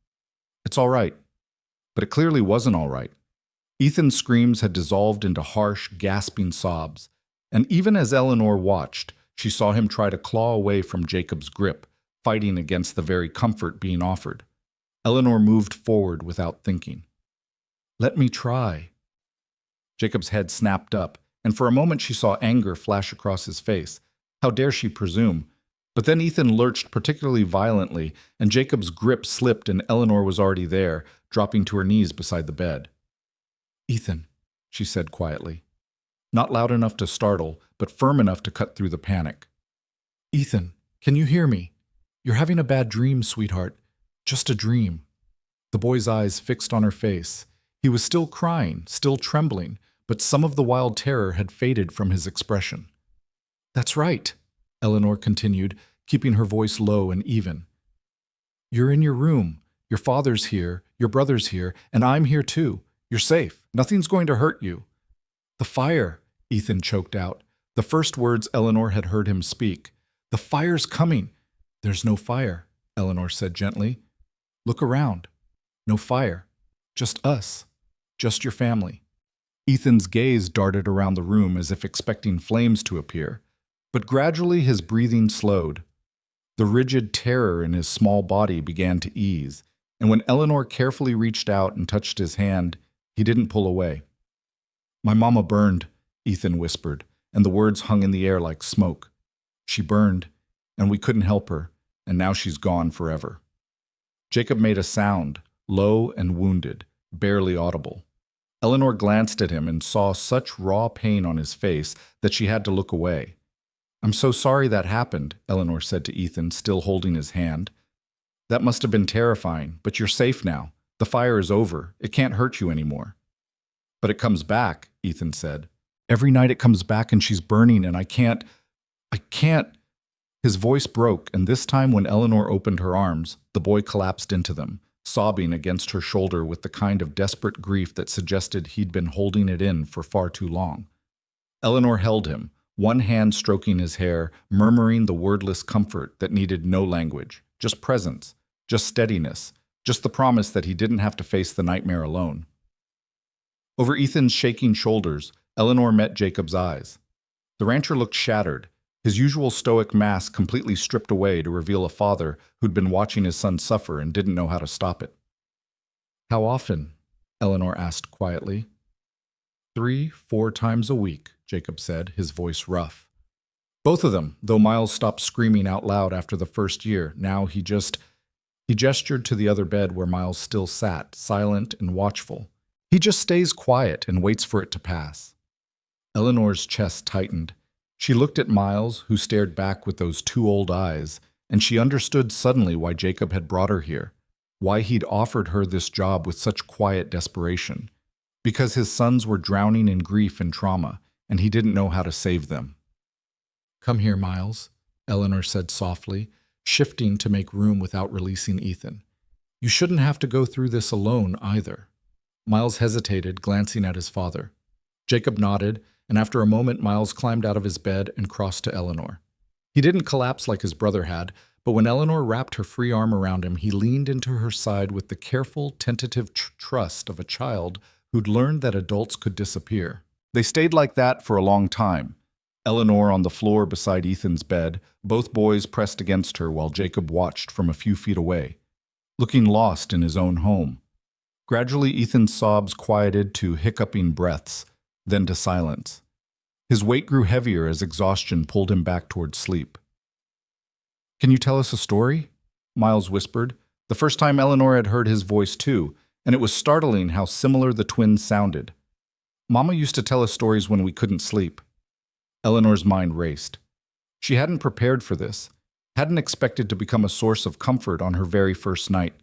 It's all right." But it clearly wasn't all right. Ethan's screams had dissolved into harsh, gasping sobs, and even as Eleanor watched, she saw him try to claw away from Jacob's grip, fighting against the very comfort being offered. Eleanor moved forward without thinking. "Let me try." Jacob's head snapped up, and for a moment she saw anger flash across his face. How dare she presume? But then Ethan lurched particularly violently, and Jacob's grip slipped and Eleanor was already there, dropping to her knees beside the bed. "Ethan," she said quietly. Not loud enough to startle, but firm enough to cut through the panic. "Ethan, can you hear me? You're having a bad dream, sweetheart. Just a dream." The boy's eyes fixed on her face. He was still crying, still trembling, but some of the wild terror had faded from his expression. "That's right," Eleanor continued, keeping her voice low and even. "You're in your room. Your father's here, your brother's here, and I'm here too. You're safe. Nothing's going to hurt you." "The fire," Ethan choked out, the first words Eleanor had heard him speak. "The fire's coming." "There's no fire," Eleanor said gently. "Look around. No fire. Just us. Just your family." Ethan's gaze darted around the room as if expecting flames to appear, but gradually his breathing slowed. The rigid terror in his small body began to ease, and when Eleanor carefully reached out and touched his hand, he didn't pull away. "My mama burned," Ethan whispered, and the words hung in the air like smoke. "She burned, and we couldn't help her, and now she's gone forever." Jacob made a sound, low and wounded, barely audible. Eleanor glanced at him and saw such raw pain on his face that she had to look away. "I'm so sorry that happened," Eleanor said to Ethan, still holding his hand. "That must have been terrifying, but you're safe now. The fire is over. It can't hurt you anymore." "But it comes back," Ethan said. "Every night it comes back and she's burning and I can't. His voice broke, and this time when Eleanor opened her arms, the boy collapsed into them, sobbing against her shoulder with the kind of desperate grief that suggested he'd been holding it in for far too long. Eleanor held him, one hand stroking his hair, murmuring the wordless comfort that needed no language, just presence, just steadiness, just the promise that he didn't have to face the nightmare alone. Over Ethan's shaking shoulders, Eleanor met Jacob's eyes. The rancher looked shattered, his usual stoic mask completely stripped away to reveal a father who'd been watching his son suffer and didn't know how to stop it. "How often?" Eleanor asked quietly. 3-4 times a week, Jacob said, his voice rough. Both of them, though Miles stopped screaming out loud after the first year. Now he gestured to the other bed where Miles still sat, silent and watchful. "He just stays quiet and waits for it to pass." Eleanor's chest tightened. She looked at Miles, who stared back with those two old eyes, and she understood suddenly why Jacob had brought her here, why he'd offered her this job with such quiet desperation. Because his sons were drowning in grief and trauma, and he didn't know how to save them. "Come here, Miles," Eleanor said softly, shifting to make room without releasing Ethan. "You shouldn't have to go through this alone either." Miles hesitated, glancing at his father. Jacob nodded, and after a moment Miles climbed out of his bed and crossed to Eleanor. He didn't collapse like his brother had, but when Eleanor wrapped her free arm around him, he leaned into her side with the careful, tentative trust of a child who'd learned that adults could disappear. They stayed like that for a long time. Eleanor on the floor beside Ethan's bed, both boys pressed against her while Jacob watched from a few feet away, looking lost in his own home. Gradually, Ethan's sobs quieted to hiccuping breaths, then to silence. His weight grew heavier as exhaustion pulled him back toward sleep. "Can you tell us a story?" Miles whispered. The first time Eleanor had heard his voice too, and it was startling how similar the twins sounded. "Mama used to tell us stories when we couldn't sleep." Eleanor's mind raced. She hadn't prepared for this, hadn't expected to become a source of comfort on her very first night,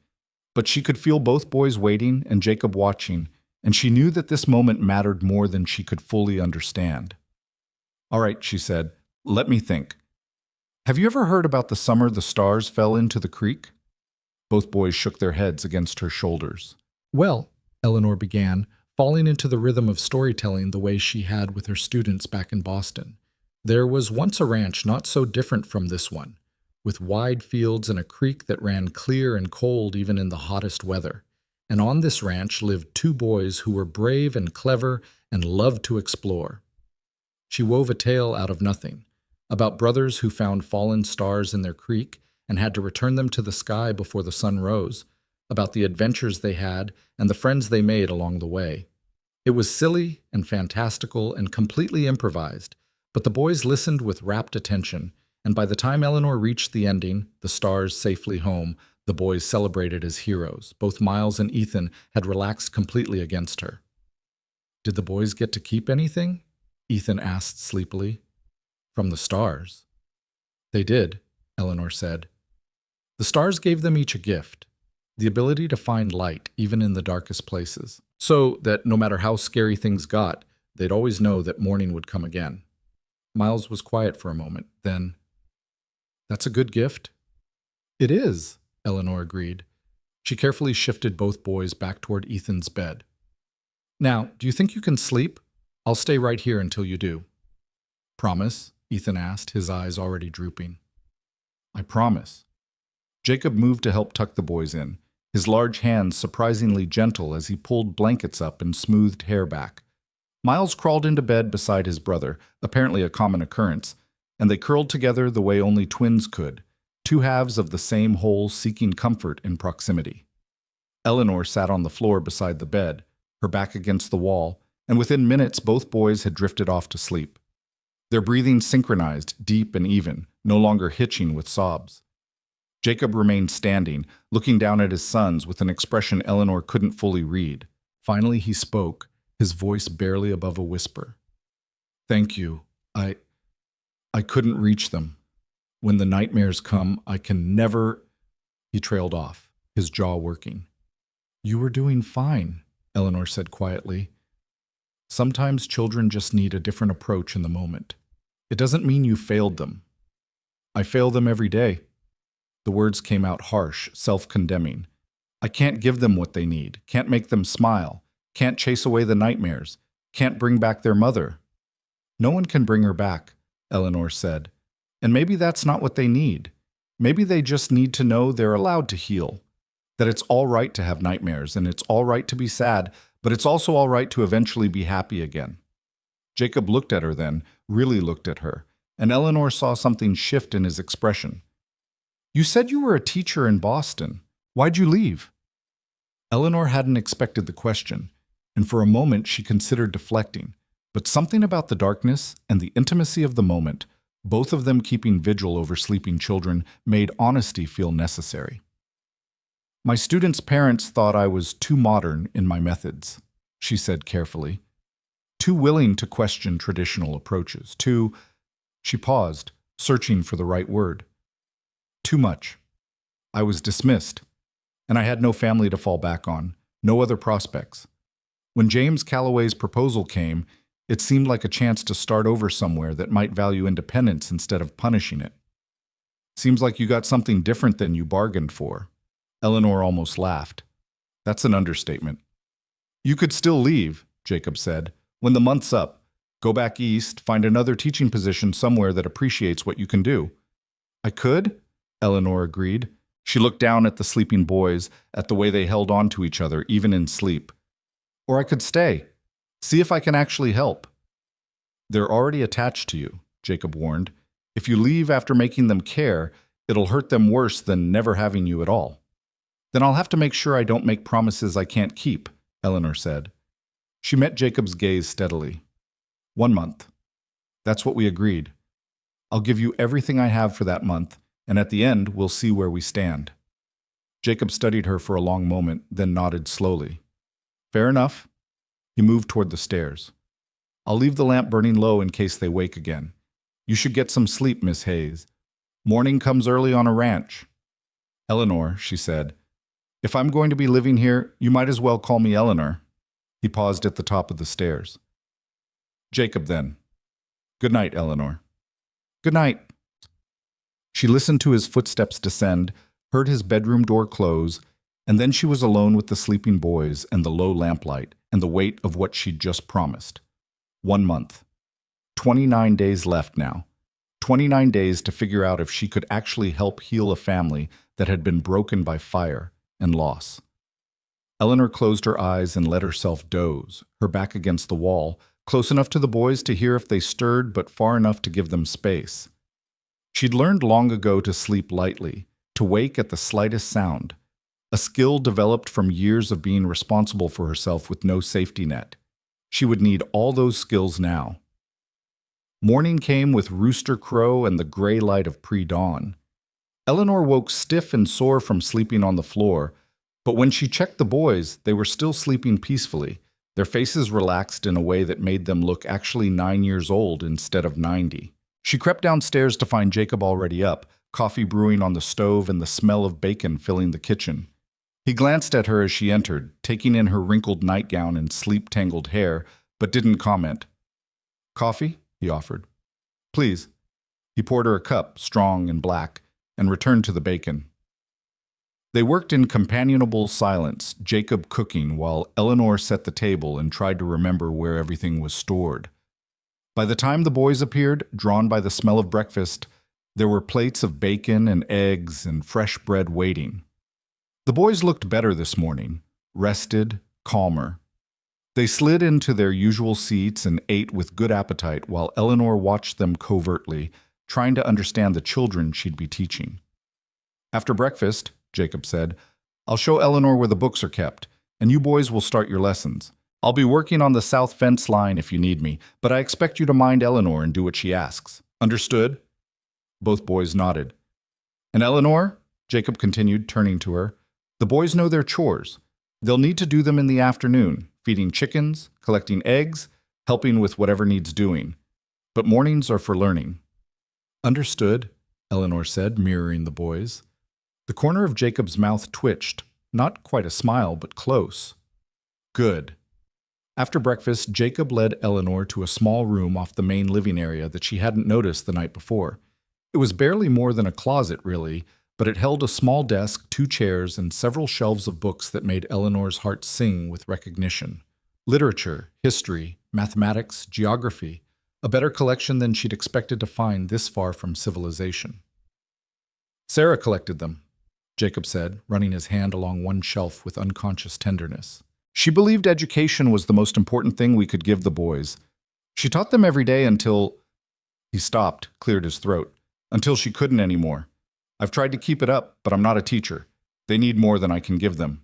but she could feel both boys waiting and Jacob watching, and she knew that this moment mattered more than she could fully understand. "All right," she said, "let me think. Have you ever heard about the summer the stars fell into the creek?" Both boys shook their heads against her shoulders. "Well," Eleanor began, falling into the rhythm of storytelling the way she had with her students back in Boston. "There was once a ranch not so different from this one, with wide fields and a creek that ran clear and cold even in the hottest weather. And on this ranch lived 2 boys who were brave and clever and loved to explore." She wove a tale out of nothing, about brothers who found fallen stars in their creek and had to return them to the sky before the sun rose, about the adventures they had and the friends they made along the way. It was silly and fantastical and completely improvised, but the boys listened with rapt attention, and by the time Eleanor reached the ending, the stars safely home, the boys celebrated as heroes. Both Miles and Ethan had relaxed completely against her. "Did the boys get to keep anything?" Ethan asked sleepily. "From the stars." "They did," Eleanor said. "The stars gave them each a gift, the ability to find light even in the darkest places, so that no matter how scary things got, they'd always know that morning would come again." Miles was quiet for a moment. Then, "That's a good gift." "It is," Eleanor agreed. She carefully shifted both boys back toward Ethan's bed. "Now, do you think you can sleep? I'll stay right here until you do." "Promise?" Ethan asked, his eyes already drooping. "I promise." Jacob moved to help tuck the boys in, his large hands surprisingly gentle as he pulled blankets up and smoothed hair back. Miles crawled into bed beside his brother, apparently a common occurrence, and they curled together the way only twins could, two halves of the same whole seeking comfort in proximity. Eleanor sat on the floor beside the bed, her back against the wall, and within minutes both boys had drifted off to sleep. Their breathing synchronized, deep and even, no longer hitching with sobs. Jacob remained standing, looking down at his sons with an expression Eleanor couldn't fully read. Finally he spoke, his voice barely above a whisper. "Thank you. I couldn't reach them. When the nightmares come, I can never—" He trailed off, his jaw working. "You were doing fine," Eleanor said quietly. "Sometimes children just need a different approach in the moment. It doesn't mean you failed them." "I fail them every day." The words came out harsh, self-condemning. "I can't give them what they need, can't make them smile, can't chase away the nightmares, can't bring back their mother." "No one can bring her back," Eleanor said. "And maybe that's not what they need. Maybe they just need to know they're allowed to heal, that it's all right to have nightmares and it's all right to be sad, but it's also all right to eventually be happy again." Jacob looked at her then, really looked at her, and Eleanor saw something shift in his expression. "You said you were a teacher in Boston. Why'd you leave?" Eleanor hadn't expected the question, and for a moment she considered deflecting, but something about the darkness and the intimacy of the moment, both of them keeping vigil over sleeping children, made honesty feel necessary. "My students' parents thought I was too modern in my methods," she said carefully. "Too willing to question traditional approaches, too—" She paused, searching for the right word. "Too much. I was dismissed, and I had no family to fall back on, no other prospects. When James Calloway's proposal came, it seemed like a chance to start over somewhere that might value independence instead of punishing it. Seems like you got something different than you bargained for." Eleanor almost laughed. "That's an understatement." "You could still leave," Jacob said. "When the month's up, go back east, find another teaching position somewhere that appreciates what you can do." "I could?" Eleanor agreed. She looked down at the sleeping boys, at the way they held on to each other, even in sleep. "Or I could stay. See if I can actually help." "They're already attached to you," Jacob warned. "If you leave after making them care, it'll hurt them worse than never having you at all." "Then I'll have to make sure I don't make promises I can't keep," Eleanor said. She met Jacob's gaze steadily. 1 month. That's what we agreed. I'll give you everything I have for that month, and at the end, we'll see where we stand." Jacob studied her for a long moment, then nodded slowly. "Fair enough." He moved toward the stairs. "I'll leave the lamp burning low in case they wake again. You should get some sleep, Miss Hayes. Morning comes early on a ranch." "Eleanor," she said, "if I'm going to be living here, you might as well call me Eleanor." He paused at the top of the stairs. "Jacob, then. Good night, Eleanor." "Good night." She listened to his footsteps descend, heard his bedroom door close, and then she was alone with the sleeping boys and the low lamplight and the weight of what she'd just promised. 1 month. 29 days left now. 29 days to figure out if she could actually help heal a family that had been broken by fire and loss. Eleanor closed her eyes and let herself doze, her back against the wall, close enough to the boys to hear if they stirred but far enough to give them space. She'd learned long ago to sleep lightly, to wake at the slightest sound, a skill developed from years of being responsible for herself with no safety net. She would need all those skills now. Morning came with rooster crow and the gray light of pre-dawn. Eleanor woke stiff and sore from sleeping on the floor, but when she checked the boys, they were still sleeping peacefully, their faces relaxed in a way that made them look actually 9 years old instead of 90. She crept downstairs to find Jacob already up, coffee brewing on the stove and the smell of bacon filling the kitchen. He glanced at her as she entered, taking in her wrinkled nightgown and sleep-tangled hair, but didn't comment. "Coffee?" he offered. "Please." He poured her a cup, strong and black, and returned to the bacon. They worked in companionable silence, Jacob cooking while Eleanor set the table and tried to remember where everything was stored. By the time the boys appeared, drawn by the smell of breakfast, there were plates of bacon and eggs and fresh bread waiting. The boys looked better this morning, rested, calmer. They slid into their usual seats and ate with good appetite while Eleanor watched them covertly, trying to understand the children she'd be teaching. "After breakfast," Jacob said, "I'll show Eleanor where the books are kept, and you boys will start your lessons. I'll be working on the south fence line if you need me, but I expect you to mind Eleanor and do what she asks. Understood?" Both boys nodded. "And Eleanor," Jacob continued, turning to her, "the boys know their chores. They'll need to do them in the afternoon, feeding chickens, collecting eggs, helping with whatever needs doing. But mornings are for learning." "Understood," Eleanor said, mirroring the boys. The corner of Jacob's mouth twitched, not quite a smile, but close. "Good." After breakfast, Jacob led Eleanor to a small room off the main living area that she hadn't noticed the night before. It was barely more than a closet, really, but it held a small desk, 2 chairs, and several shelves of books that made Eleanor's heart sing with recognition. Literature, history, mathematics, geography, a better collection than she'd expected to find this far from civilization. "Sarah collected them," Jacob said, running his hand along one shelf with unconscious tenderness. "She believed education was the most important thing we could give the boys. She taught them every day until—" He stopped, cleared his throat. "Until she couldn't anymore. I've tried to keep it up, but I'm not a teacher. They need more than I can give them."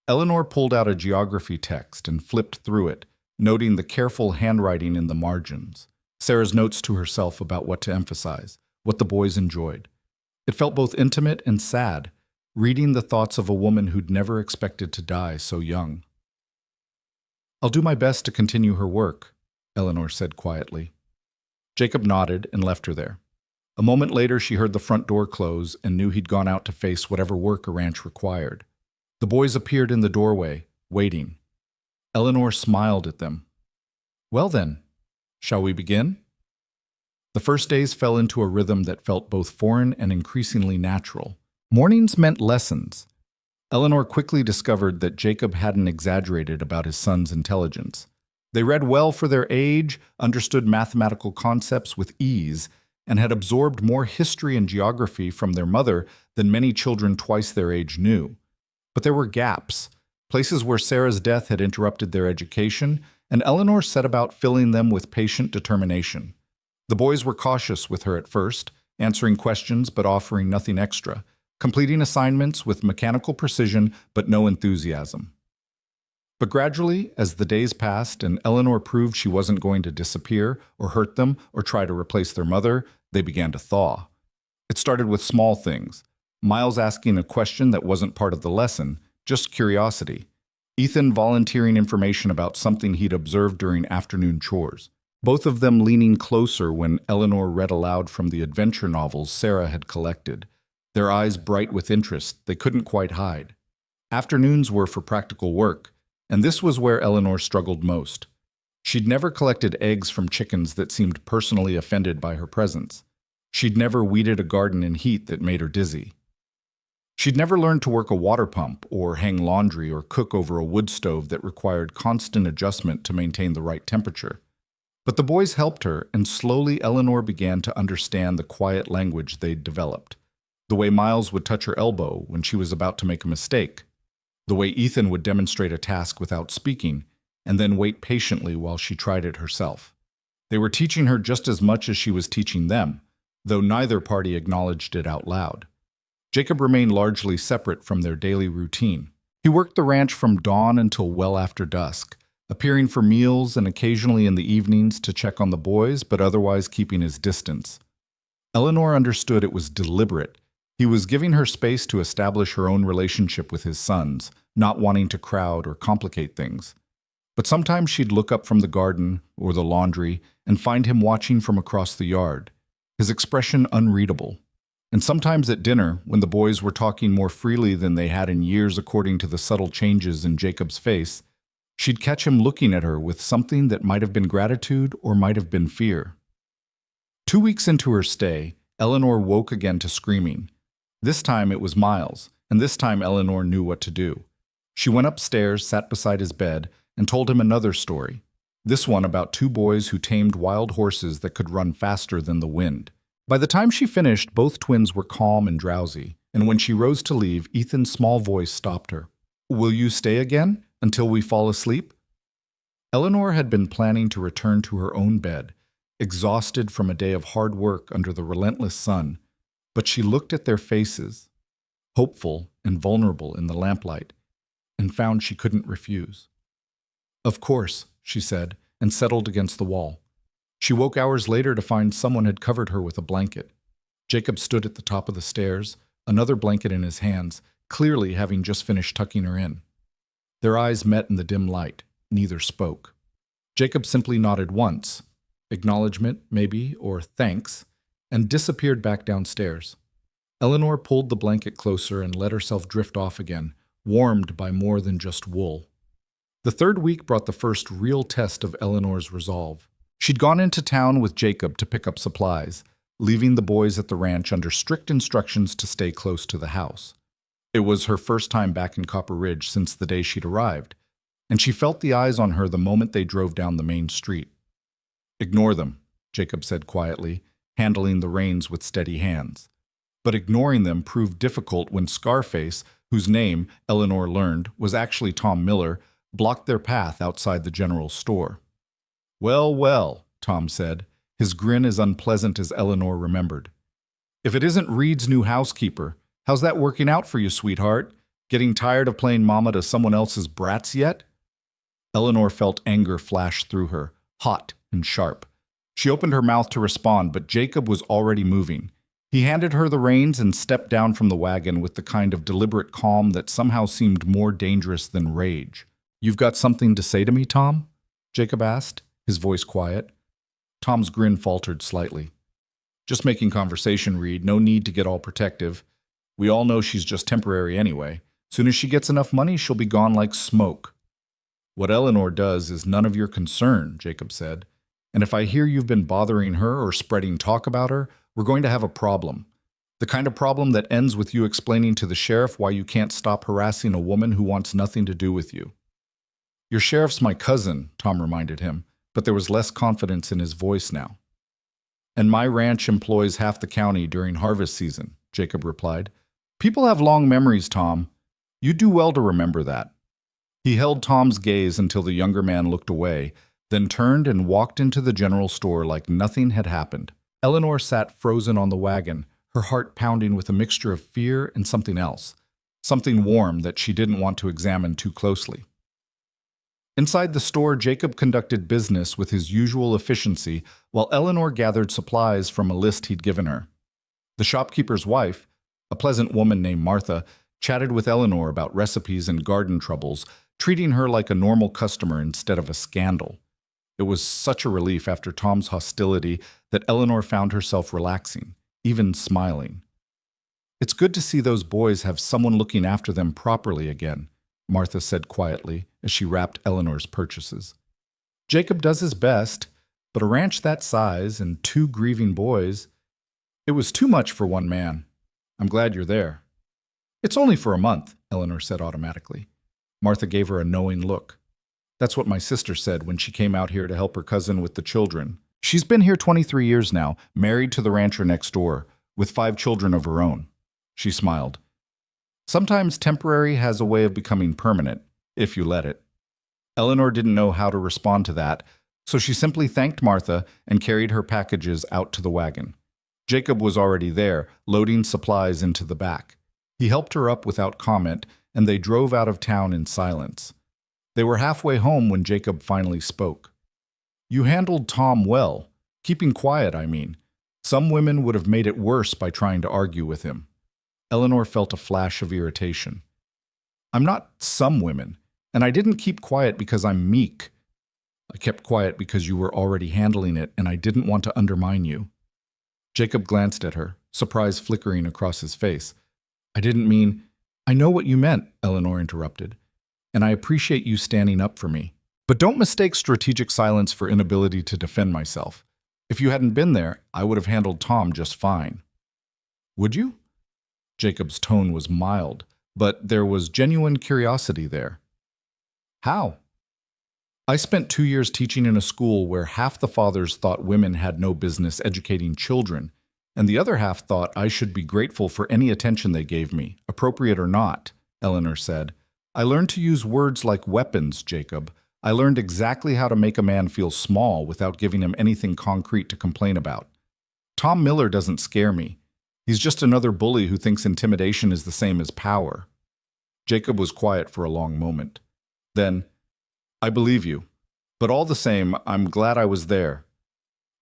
Eleanor pulled out a geography text and flipped through it, noting the careful handwriting in the margins. Sarah's notes to herself about what to emphasize, what the boys enjoyed. It felt both intimate and sad, reading the thoughts of a woman who'd never expected to die so young. "I'll do my best to continue her work," Eleanor said quietly. Jacob nodded and left her there. A moment later, she heard the front door close and knew he'd gone out to face whatever work a ranch required. The boys appeared in the doorway, waiting. Eleanor smiled at them. "Well then, shall we begin?" The first days fell into a rhythm that felt both foreign and increasingly natural. Mornings meant lessons. Eleanor quickly discovered that Jacob hadn't exaggerated about his son's intelligence. They read well for their age, understood mathematical concepts with ease, and had absorbed more history and geography from their mother than many children twice their age knew. But there were gaps, places where Sarah's death had interrupted their education, and Eleanor set about filling them with patient determination. The boys were cautious with her at first, answering questions but offering nothing extra, completing assignments with mechanical precision but no enthusiasm. But gradually, as the days passed and Eleanor proved she wasn't going to disappear or hurt them or try to replace their mother, they began to thaw. It started with small things. Miles asking a question that wasn't part of the lesson, just curiosity. Ethan volunteering information about something he'd observed during afternoon chores. Both of them leaning closer when Eleanor read aloud from the adventure novels Sarah had collected, their eyes bright with interest they couldn't quite hide. Afternoons were for practical work, and this was where Eleanor struggled most. She'd never collected eggs from chickens that seemed personally offended by her presence. She'd never weeded a garden in heat that made her dizzy. She'd never learned to work a water pump or hang laundry or cook over a wood stove that required constant adjustment to maintain the right temperature. But the boys helped her, and slowly Eleanor began to understand the quiet language they'd developed. The way Miles would touch her elbow when she was about to make a mistake. The way Ethan would demonstrate a task without speaking, and then wait patiently while she tried it herself. They were teaching her just as much as she was teaching them, though neither party acknowledged it out loud. Jacob remained largely separate from their daily routine. He worked the ranch from dawn until well after dusk, appearing for meals and occasionally in the evenings to check on the boys, but otherwise keeping his distance. Eleanor understood it was deliberate. He was giving her space to establish her own relationship with his sons, not wanting to crowd or complicate things. But sometimes she'd look up from the garden or the laundry and find him watching from across the yard, his expression unreadable. And sometimes at dinner, when the boys were talking more freely than they had in years according to the subtle changes in Jacob's face, she'd catch him looking at her with something that might have been gratitude or might have been fear. 2 weeks into her stay, Eleanor woke again to screaming. This time it was Miles, and this time Eleanor knew what to do. She went upstairs, sat beside his bed, and told him another story, this one about 2 boys who tamed wild horses that could run faster than the wind. By the time she finished, both twins were calm and drowsy, and when she rose to leave, Ethan's small voice stopped her. "Will you stay again, until we fall asleep?" Eleanor had been planning to return to her own bed, exhausted from a day of hard work under the relentless sun, but she looked at their faces, hopeful and vulnerable in the lamplight, and found she couldn't refuse. "Of course," she said, and settled against the wall. She woke hours later to find someone had covered her with a blanket. Jacob stood at the top of the stairs, another blanket in his hands, clearly having just finished tucking her in. Their eyes met in the dim light. Neither spoke. Jacob simply nodded once, acknowledgement, maybe, or thanks, and disappeared back downstairs. Eleanor pulled the blanket closer and let herself drift off again, warmed by more than just wool. The 3rd week brought the first real test of Eleanor's resolve. She'd gone into town with Jacob to pick up supplies, leaving the boys at the ranch under strict instructions to stay close to the house. It was her first time back in Copper Ridge since the day she'd arrived, and she felt the eyes on her the moment they drove down the main street. "Ignore them," Jacob said quietly, handling the reins with steady hands. But ignoring them proved difficult when Scarface, whose name, Eleanor learned, was actually Tom Miller, blocked their path outside the general store. "Well, well," Tom said, his grin as unpleasant as Eleanor remembered. "If it isn't Reed's new housekeeper, how's that working out for you, sweetheart? Getting tired of playing mama to someone else's brats yet?" Eleanor felt anger flash through her, hot and sharp. She opened her mouth to respond, but Jacob was already moving. He handed her the reins and stepped down from the wagon with the kind of deliberate calm that somehow seemed more dangerous than rage. "You've got something to say to me, Tom?" Jacob asked, his voice quiet. Tom's grin faltered slightly. "Just making conversation, Reed. No need to get all protective. We all know she's just temporary anyway. Soon as she gets enough money, she'll be gone like smoke." "What Eleanor does is none of your concern," Jacob said. "And if I hear you've been bothering her or spreading talk about her, we're going to have a problem. The kind of problem that ends with you explaining to the sheriff why you can't stop harassing a woman who wants nothing to do with you." "Your sheriff's my cousin," Tom reminded him, but there was less confidence in his voice now. "And my ranch employs half the county during harvest season," Jacob replied. "People have long memories, Tom. You do well to remember that." He held Tom's gaze until the younger man looked away, then turned and walked into the general store like nothing had happened. Eleanor sat frozen on the wagon, her heart pounding with a mixture of fear and something else, something warm that she didn't want to examine too closely. Inside the store, Jacob conducted business with his usual efficiency while Eleanor gathered supplies from a list he'd given her. The shopkeeper's wife, a pleasant woman named Martha, chatted with Eleanor about recipes and garden troubles, treating her like a normal customer instead of a scandal. It was such a relief after Tom's hostility that Eleanor found herself relaxing, even smiling. "It's good to see those boys have someone looking after them properly again," Martha said quietly as she wrapped Eleanor's purchases. "Jacob does his best, but a ranch that size and 2 grieving boys, it was too much for one man. I'm glad you're there." "It's only for a month," Eleanor said automatically. Martha gave her a knowing look. "That's what my sister said when she came out here to help her cousin with the children. She's been here 23 years now, married to the rancher next door, with 5 children of her own." She smiled. "Sometimes temporary has a way of becoming permanent, if you let it." Eleanor didn't know how to respond to that, so she simply thanked Martha and carried her packages out to the wagon. Jacob was already there, loading supplies into the back. He helped her up without comment, and they drove out of town in silence. They were halfway home when Jacob finally spoke. You handled Tom well. Keeping quiet, I mean. Some women would have made it worse by trying to argue with him. Eleanor felt a flash of irritation. I'm not some women, and I didn't keep quiet because I'm meek. I kept quiet because you were already handling it, and I didn't want to undermine you. Jacob glanced at her, surprise flickering across his face. I didn't mean— I know what you meant, Eleanor interrupted, and I appreciate you standing up for me. But don't mistake strategic silence for inability to defend myself. If you hadn't been there, I would have handled Tom just fine. Would you? Jacob's tone was mild, but there was genuine curiosity there. How? I spent 2 years teaching in a school where half the fathers thought women had no business educating children, and the other half thought I should be grateful for any attention they gave me, appropriate or not, Eleanor said. I learned to use words like weapons, Jacob. I learned exactly how to make a man feel small without giving him anything concrete to complain about. Tom Miller doesn't scare me. He's just another bully who thinks intimidation is the same as power. Jacob was quiet for a long moment. Then, I believe you. But all the same, I'm glad I was there.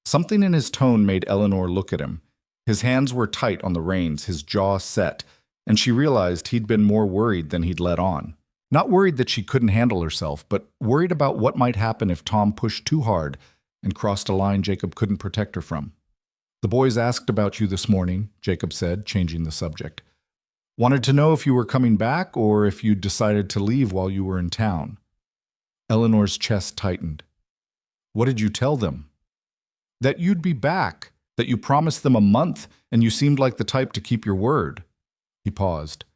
Something in his tone made Eleanor look at him. His hands were tight on the reins, his jaw set, and she realized he'd been more worried than he'd let on. Not worried that she couldn't handle herself, but worried about what might happen if Tom pushed too hard and crossed a line Jacob couldn't protect her from. The boys asked about you this morning, Jacob said, changing the subject. Wanted to know if you were coming back or if you'd decided to leave while you were in town. Eleanor's chest tightened. What did you tell them? That you'd be back, that you promised them a month, and you seemed like the type to keep your word. He paused.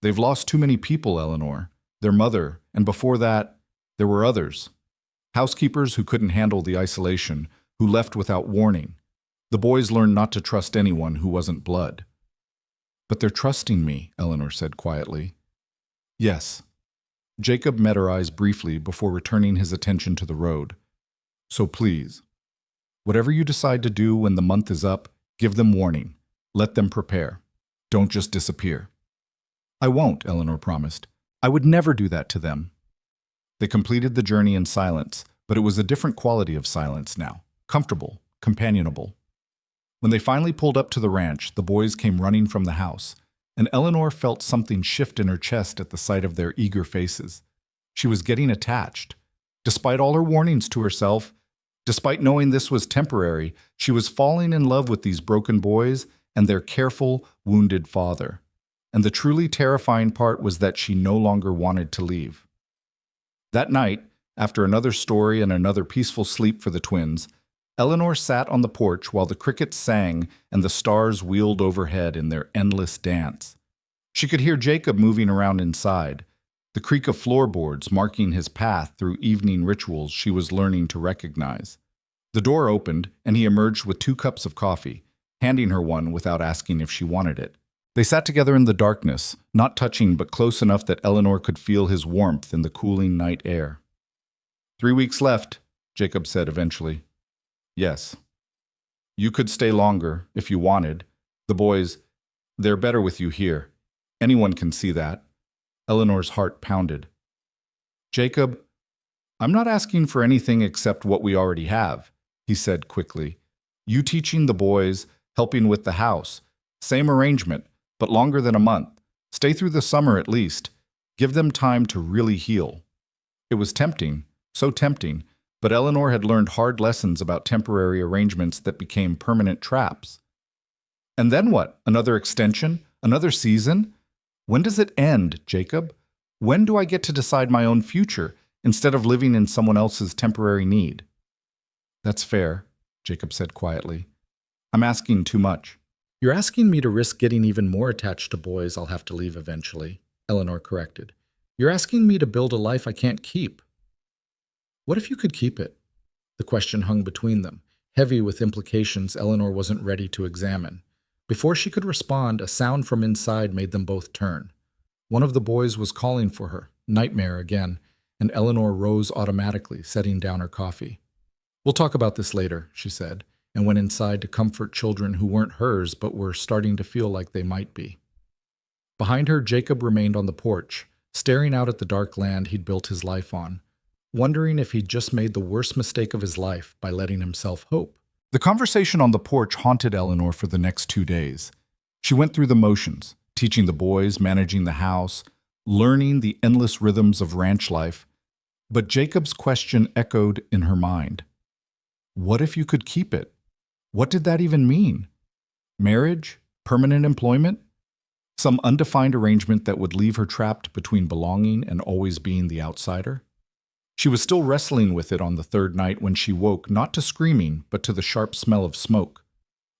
They've lost too many people, Eleanor. Their mother, and before that, there were others. Housekeepers who couldn't handle the isolation, who left without warning. The boys learned not to trust anyone who wasn't blood. But they're trusting me, Eleanor said quietly. Yes. Jacob met her eyes briefly before returning his attention to the road. So please, whatever you decide to do when the month is up, give them warning. Let them prepare. Don't just disappear. I won't, Eleanor promised. I would never do that to them. They completed the journey in silence, but it was a different quality of silence now. Comfortable, companionable. When they finally pulled up to the ranch, the boys came running from the house, and Eleanor felt something shift in her chest at the sight of their eager faces. She was getting attached. Despite all her warnings to herself, despite knowing this was temporary, she was falling in love with these broken boys and their careful, wounded father. And the truly terrifying part was that she no longer wanted to leave. That night, after another story and another peaceful sleep for the twins, Eleanor sat on the porch while the crickets sang and the stars wheeled overhead in their endless dance. She could hear Jacob moving around inside, the creak of floorboards marking his path through evening rituals she was learning to recognize. The door opened, and he emerged with 2 cups of coffee, handing her one without asking if she wanted it. They sat together in the darkness, not touching but close enough that Eleanor could feel his warmth in the cooling night air. 3 weeks left, Jacob said eventually. Yes. You could stay longer, if you wanted. The boys, they're better with you here. Anyone can see that. Eleanor's heart pounded. Jacob, I'm not asking for anything except what we already have, he said quickly. You teaching the boys, helping with the house. Same arrangement, but longer than a month. Stay through the summer at least. Give them time to really heal. It was tempting, so tempting, but Eleanor had learned hard lessons about temporary arrangements that became permanent traps. And then what? Another extension? Another season? When does it end, Jacob? When do I get to decide my own future instead of living in someone else's temporary need? That's fair, Jacob said quietly. I'm asking too much. You're asking me to risk getting even more attached to boys I'll have to leave eventually, Eleanor corrected. You're asking me to build a life I can't keep. What if you could keep it? The question hung between them, heavy with implications Eleanor wasn't ready to examine. Before she could respond, a sound from inside made them both turn. One of the boys was calling for her, nightmare again, and Eleanor rose automatically, setting down her coffee. We'll talk about this later, she said, and went inside to comfort children who weren't hers but were starting to feel like they might be. Behind her, Jacob remained on the porch, staring out at the dark land he'd built his life on, wondering if he'd just made the worst mistake of his life by letting himself hope. The conversation on the porch haunted Eleanor for the next 2 days. She went through the motions, teaching the boys, managing the house, learning the endless rhythms of ranch life. But Jacob's question echoed in her mind. What if you could keep it? What did that even mean? Marriage? Permanent employment? Some undefined arrangement that would leave her trapped between belonging and always being the outsider? She was still wrestling with it on the third night when she woke, not to screaming, but to the sharp smell of smoke.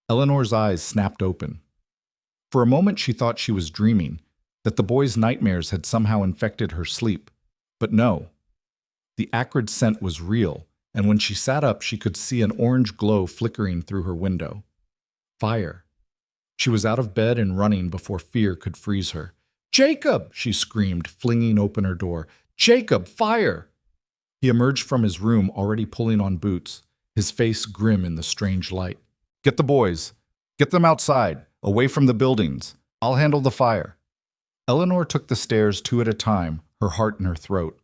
Eleanor's eyes snapped open. For a moment she thought she was dreaming, that the boy's nightmares had somehow infected her sleep. But no. The acrid scent was real, and when she sat up she could see an orange glow flickering through her window. Fire. She was out of bed and running before fear could freeze her. "Jacob!" she screamed, flinging open her door. "Jacob, fire!" He emerged from his room already pulling on boots, his face grim in the strange light. "Get the boys. Get them outside, away from the buildings. I'll handle the fire." Eleanor took the stairs 2 at a time, her heart in her throat.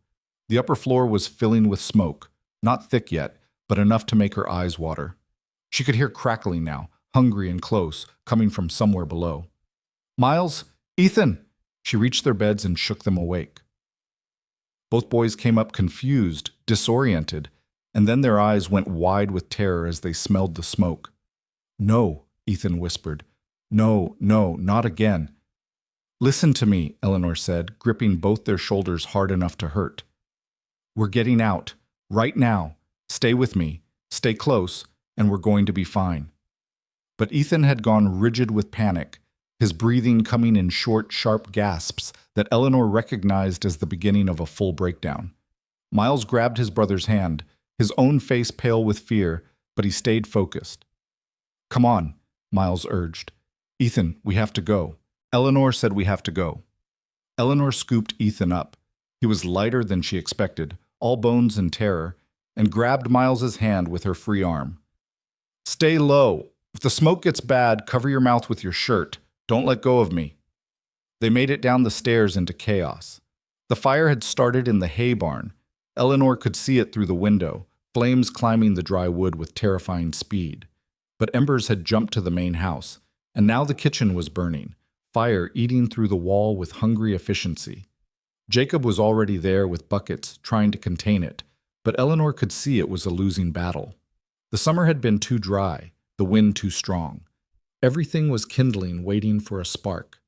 The upper floor was filling with smoke, not thick yet, but enough to make her eyes water. She could hear crackling now, hungry and close, coming from somewhere below. "Miles? Ethan!" She reached their beds and shook them awake. Both boys came up confused, disoriented, and then their eyes went wide with terror as they smelled the smoke. "No," Ethan whispered. "No, no, not again." "Listen to me," Eleanor said, gripping both their shoulders hard enough to hurt. "We're getting out. Right now. Stay with me. Stay close, and we're going to be fine." But Ethan had gone rigid with panic, his breathing coming in short, sharp gasps that Eleanor recognized as the beginning of a full breakdown. Miles grabbed his brother's hand, his own face pale with fear, but he stayed focused. "Come on," Miles urged. "Ethan, we have to go." Eleanor said we have to go. Eleanor scooped Ethan up. He was lighter than she expected, all bones and terror, and grabbed Miles's hand with her free arm. "Stay low. If the smoke gets bad, cover your mouth with your shirt. Don't let go of me." They made it down the stairs into chaos. The fire had started in the hay barn. Eleanor could see it through the window, flames climbing the dry wood with terrifying speed. But embers had jumped to the main house, and now the kitchen was burning, fire eating through the wall with hungry efficiency. Jacob was already there with buckets, trying to contain it, but Eleanor could see it was a losing battle. The summer had been too dry, the wind too strong. Everything was kindling, waiting for a spark.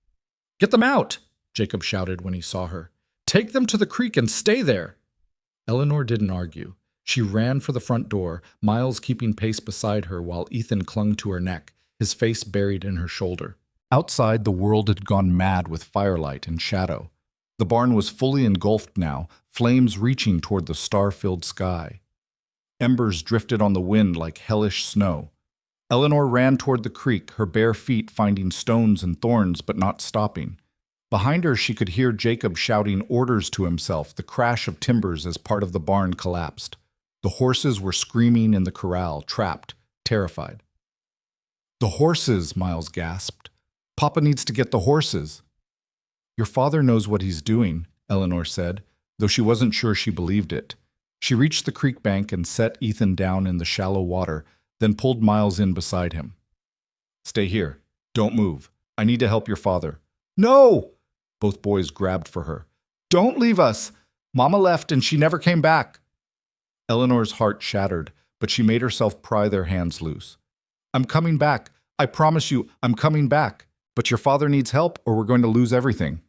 "Get them out!" Jacob shouted when he saw her. "Take them to the creek and stay there!" Eleanor didn't argue. She ran for the front door, Miles keeping pace beside her while Ethan clung to her neck, his face buried in her shoulder. Outside, the world had gone mad with firelight and shadow. The barn was fully engulfed now, flames reaching toward the star-filled sky. Embers drifted on the wind like hellish snow. Eleanor ran toward the creek, her bare feet finding stones and thorns but not stopping. Behind her she could hear Jacob shouting orders to himself, the crash of timbers as part of the barn collapsed. The horses were screaming in the corral, trapped, terrified. "The horses," Miles gasped. "Papa needs to get the horses." "Your father knows what he's doing," Eleanor said, though she wasn't sure she believed it. She reached the creek bank and set Ethan down in the shallow water, then pulled Miles in beside him. "Stay here. Don't move. I need to help your father." "No!" Both boys grabbed for her. "Don't leave us. Mama left and she never came back." Eleanor's heart shattered, but she made herself pry their hands loose. "I'm coming back. I promise you, I'm coming back. But your father needs help or we're going to lose everything."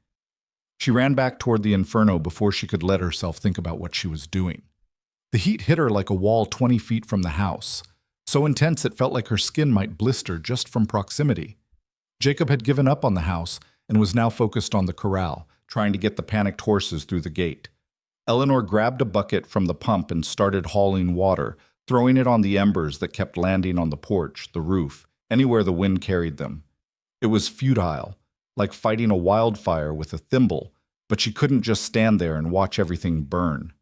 She ran back toward the inferno before she could let herself think about what she was doing. The heat hit her like a wall 20 feet from the house, so intense it felt like her skin might blister just from proximity. Jacob had given up on the house and was now focused on the corral, trying to get the panicked horses through the gate. Eleanor grabbed a bucket from the pump and started hauling water, throwing it on the embers that kept landing on the porch, the roof, anywhere the wind carried them. It was futile, like fighting a wildfire with a thimble, but she couldn't just stand there and watch everything burn.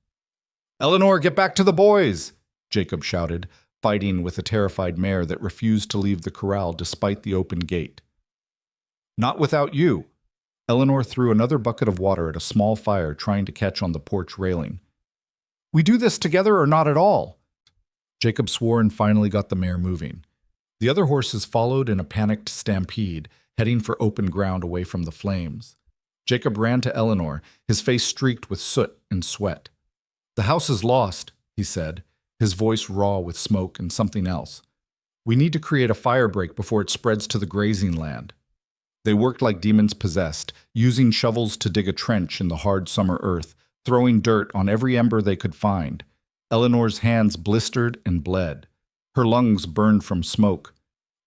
"Eleanor, get back to the boys!" Jacob shouted, fighting with a terrified mare that refused to leave the corral despite the open gate. "Not without you." Eleanor threw another bucket of water at a small fire trying to catch on the porch railing. We do this together or not at all? Jacob swore and finally got the mare moving. The other horses followed in a panicked stampede, heading for open ground away from the flames. Jacob ran to Eleanor, his face streaked with soot and sweat. The house is lost, he said, his voice raw with smoke and something else. We need to create a fire break before it spreads to the grazing land. They worked like demons possessed, using shovels to dig a trench in the hard summer earth, throwing dirt on every ember they could find. Eleanor's hands blistered and bled. Her lungs burned from smoke.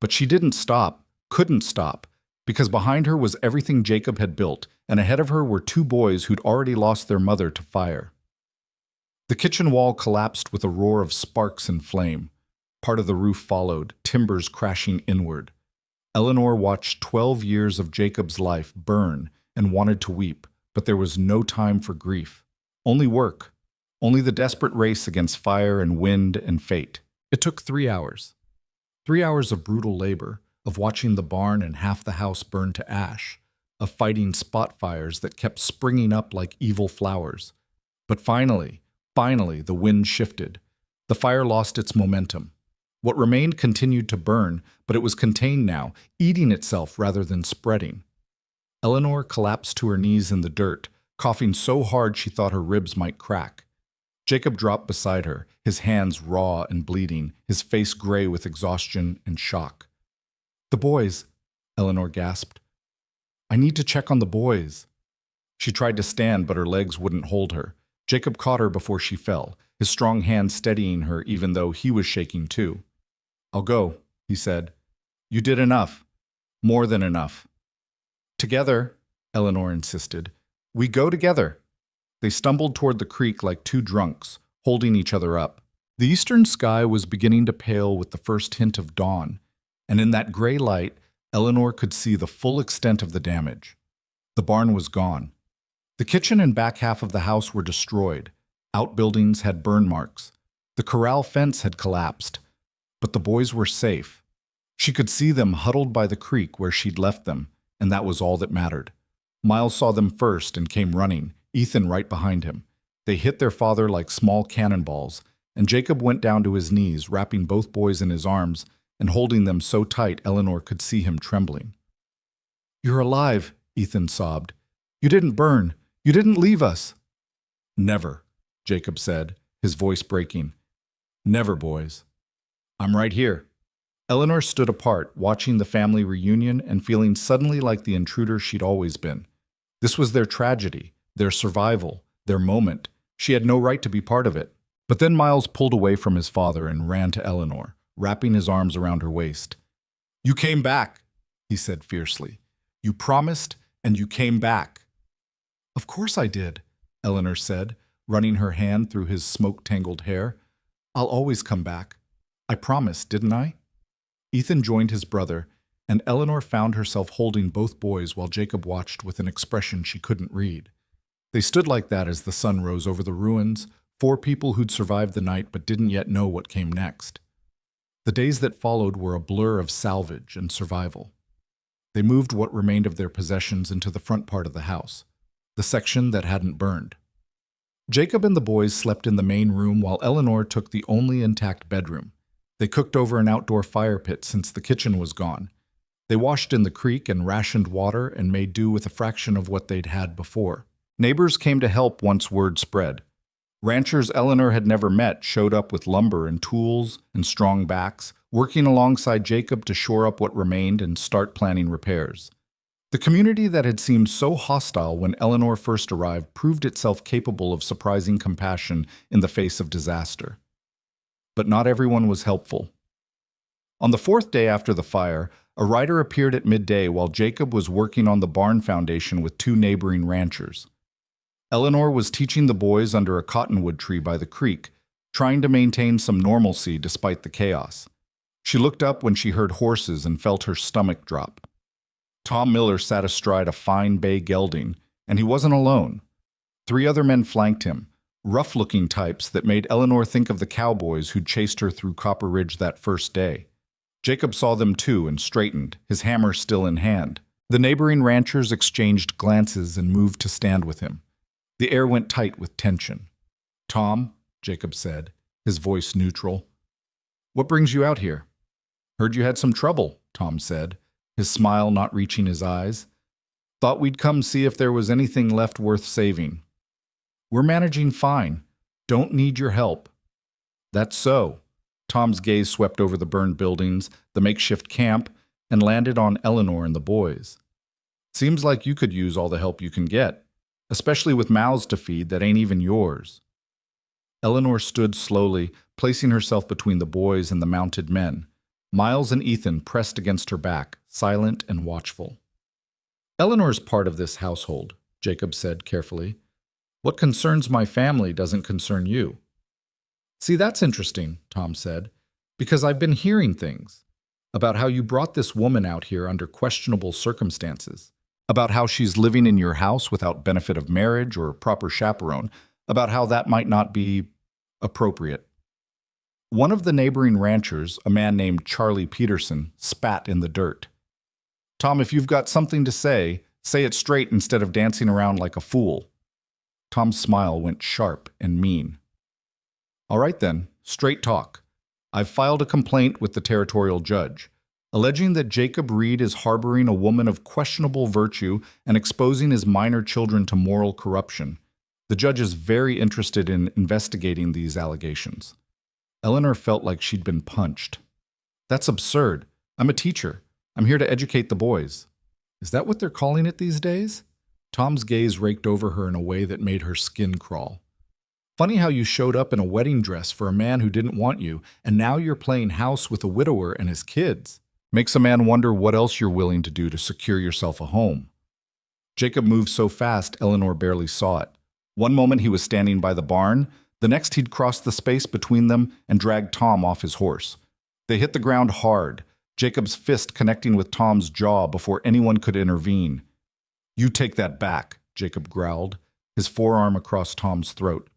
But she didn't stop, couldn't stop, because behind her was everything Jacob had built, and ahead of her were two boys who'd already lost their mother to fire. The kitchen wall collapsed with a roar of sparks and flame. Part of the roof followed, timbers crashing inward. Eleanor watched 12 years of Jacob's life burn and wanted to weep, but there was no time for grief. Only work. Only the desperate race against fire and wind and fate. It took 3 hours. 3 hours of brutal labor, of watching the barn and half the house burn to ash, of fighting spot fires that kept springing up like evil flowers. But finally, the wind shifted. The fire lost its momentum. What remained continued to burn, but it was contained now, eating itself rather than spreading. Eleanor collapsed to her knees in the dirt, coughing so hard she thought her ribs might crack. Jacob dropped beside her, his hands raw and bleeding, his face gray with exhaustion and shock. The boys, Eleanor gasped. I need to check on the boys. She tried to stand, but her legs wouldn't hold her. Jacob caught her before she fell, his strong hand steadying her even though he was shaking too. I'll go, he said. You did enough. More than enough. Together, Eleanor insisted. We go together. They stumbled toward the creek like two drunks, holding each other up. The eastern sky was beginning to pale with the first hint of dawn, and in that gray light, Eleanor could see the full extent of the damage. The barn was gone. The kitchen and back half of the house were destroyed. Outbuildings had burn marks. The corral fence had collapsed. But the boys were safe. She could see them huddled by the creek where she'd left them, and that was all that mattered. Miles saw them first and came running, Ethan right behind him. They hit their father like small cannonballs, and Jacob went down to his knees, wrapping both boys in his arms and holding them so tight Eleanor could see him trembling. You're alive, Ethan sobbed. You didn't burn. You didn't leave us. Never, Jacob said, his voice breaking. Never, boys. I'm right here. Eleanor stood apart, watching the family reunion and feeling suddenly like the intruder she'd always been. This was their tragedy, their survival, their moment. She had no right to be part of it. But then Miles pulled away from his father and ran to Eleanor, wrapping his arms around her waist. You came back, he said fiercely. You promised, and you came back. Of course I did, Eleanor said, running her hand through his smoke-tangled hair. I'll always come back. I promised, didn't I? Ethan joined his brother, and Eleanor found herself holding both boys while Jacob watched with an expression she couldn't read. They stood like that as the sun rose over the ruins, 4 people who'd survived the night but didn't yet know what came next. The days that followed were a blur of salvage and survival. They moved what remained of their possessions into the front part of the house, the section that hadn't burned. Jacob and the boys slept in the main room while Eleanor took the only intact bedroom. They cooked over an outdoor fire pit since the kitchen was gone. They washed in the creek and rationed water and made do with a fraction of what they'd had before. Neighbors came to help once word spread. Ranchers Eleanor had never met showed up with lumber and tools and strong backs, working alongside Jacob to shore up what remained and start planning repairs. The community that had seemed so hostile when Eleanor first arrived proved itself capable of surprising compassion in the face of disaster. But not everyone was helpful. On the 4th day after the fire, a rider appeared at midday while Jacob was working on the barn foundation with 2 neighboring ranchers. Eleanor was teaching the boys under a cottonwood tree by the creek, trying to maintain some normalcy despite the chaos. She looked up when she heard horses and felt her stomach drop. Tom Miller sat astride a fine bay gelding, and he wasn't alone. 3 other men flanked him, rough-looking types that made Eleanor think of the cowboys who'd chased her through Copper Ridge that first day. Jacob saw them too and straightened, his hammer still in hand. The neighboring ranchers exchanged glances and moved to stand with him. The air went tight with tension. "Tom," Jacob said, his voice neutral, "what brings you out here?" "Heard you had some trouble," Tom said, his smile not reaching his eyes. "Thought we'd come see if there was anything left worth saving." "We're managing fine. Don't need your help." "That's so." Tom's gaze swept over the burned buildings, the makeshift camp, and landed on Eleanor and the boys. "Seems like you could use all the help you can get, especially with mouths to feed that ain't even yours." Eleanor stood slowly, placing herself between the boys and the mounted men. Miles and Ethan pressed against her back, silent and watchful. "Eleanor's part of this household," Jacob said carefully. "What concerns my family doesn't concern you." "See, that's interesting," Tom said, "because I've been hearing things about how you brought this woman out here under questionable circumstances, about how she's living in your house without benefit of marriage or proper chaperone, about how that might not be appropriate." One of the neighboring ranchers, a man named Charlie Peterson, spat in the dirt. "Tom, if you've got something to say it straight instead of dancing around like a fool." Tom's smile went sharp and mean. "All right then, straight talk. I've filed a complaint with the territorial judge, alleging that Jacob Reed is harboring a woman of questionable virtue and exposing his minor children to moral corruption. The judge is very interested in investigating these allegations." Eleanor felt like she'd been punched. "That's absurd. I'm a teacher. I'm here to educate the boys." "Is that what they're calling it these days?" Tom's gaze raked over her in a way that made her skin crawl. "Funny how you showed up in a wedding dress for a man who didn't want you, and now you're playing house with a widower and his kids. Makes a man wonder what else you're willing to do to secure yourself a home." Jacob moved so fast Eleanor barely saw it. One moment he was standing by the barn, the next he'd crossed the space between them and dragged Tom off his horse. They hit the ground hard, Jacob's fist connecting with Tom's jaw before anyone could intervene. "You take that back," Jacob growled, his forearm across Tom's throat.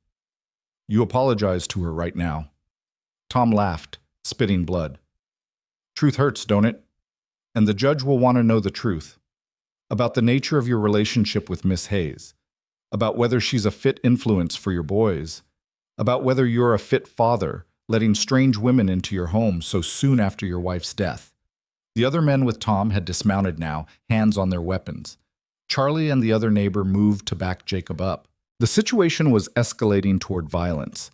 "You apologize to her right now." Tom laughed, spitting blood. "Truth hurts, don't it? And the judge will want to know the truth. About the nature of your relationship with Miss Hayes. About whether she's a fit influence for your boys. About whether you're a fit father, letting strange women into your home so soon after your wife's death." The other men with Tom had dismounted now, hands on their weapons. Charlie and the other neighbor moved to back Jacob up. The situation was escalating toward violence,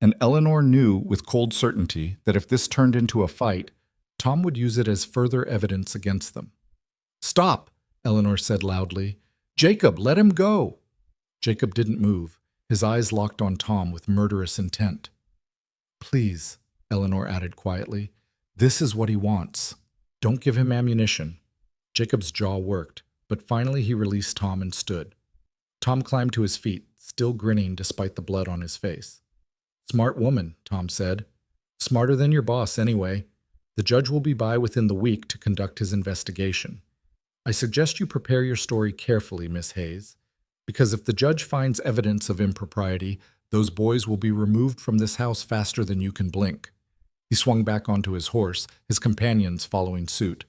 and Eleanor knew with cold certainty that if this turned into a fight, Tom would use it as further evidence against them. "Stop," Eleanor said loudly. "Jacob, let him go." Jacob didn't move, his eyes locked on Tom with murderous intent. "Please," Eleanor added quietly, "this is what he wants. Don't give him ammunition." Jacob's jaw worked, but finally he released Tom and stood. Tom climbed to his feet, still grinning despite the blood on his face. "Smart woman," Tom said. "Smarter than your boss, anyway. The judge will be by within the week to conduct his investigation. I suggest you prepare your story carefully, Miss Hayes, because if the judge finds evidence of impropriety, those boys will be removed from this house faster than you can blink." He swung back onto his horse, his companions following suit.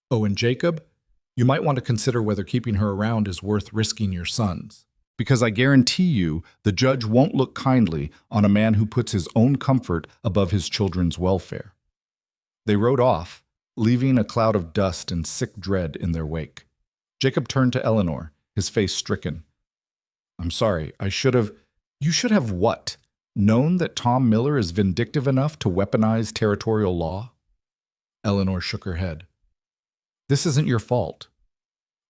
"Oh, and Jacob, you might want to consider whether keeping her around is worth risking your sons. Because I guarantee you the judge won't look kindly on a man who puts his own comfort above his children's welfare." They rode off, leaving a cloud of dust and sick dread in their wake. Jacob turned to Eleanor, his face stricken. "I'm sorry, I should have—" "You should have what? Known that Tom Miller is vindictive enough to weaponize territorial law?" Eleanor shook her head. "This isn't your fault.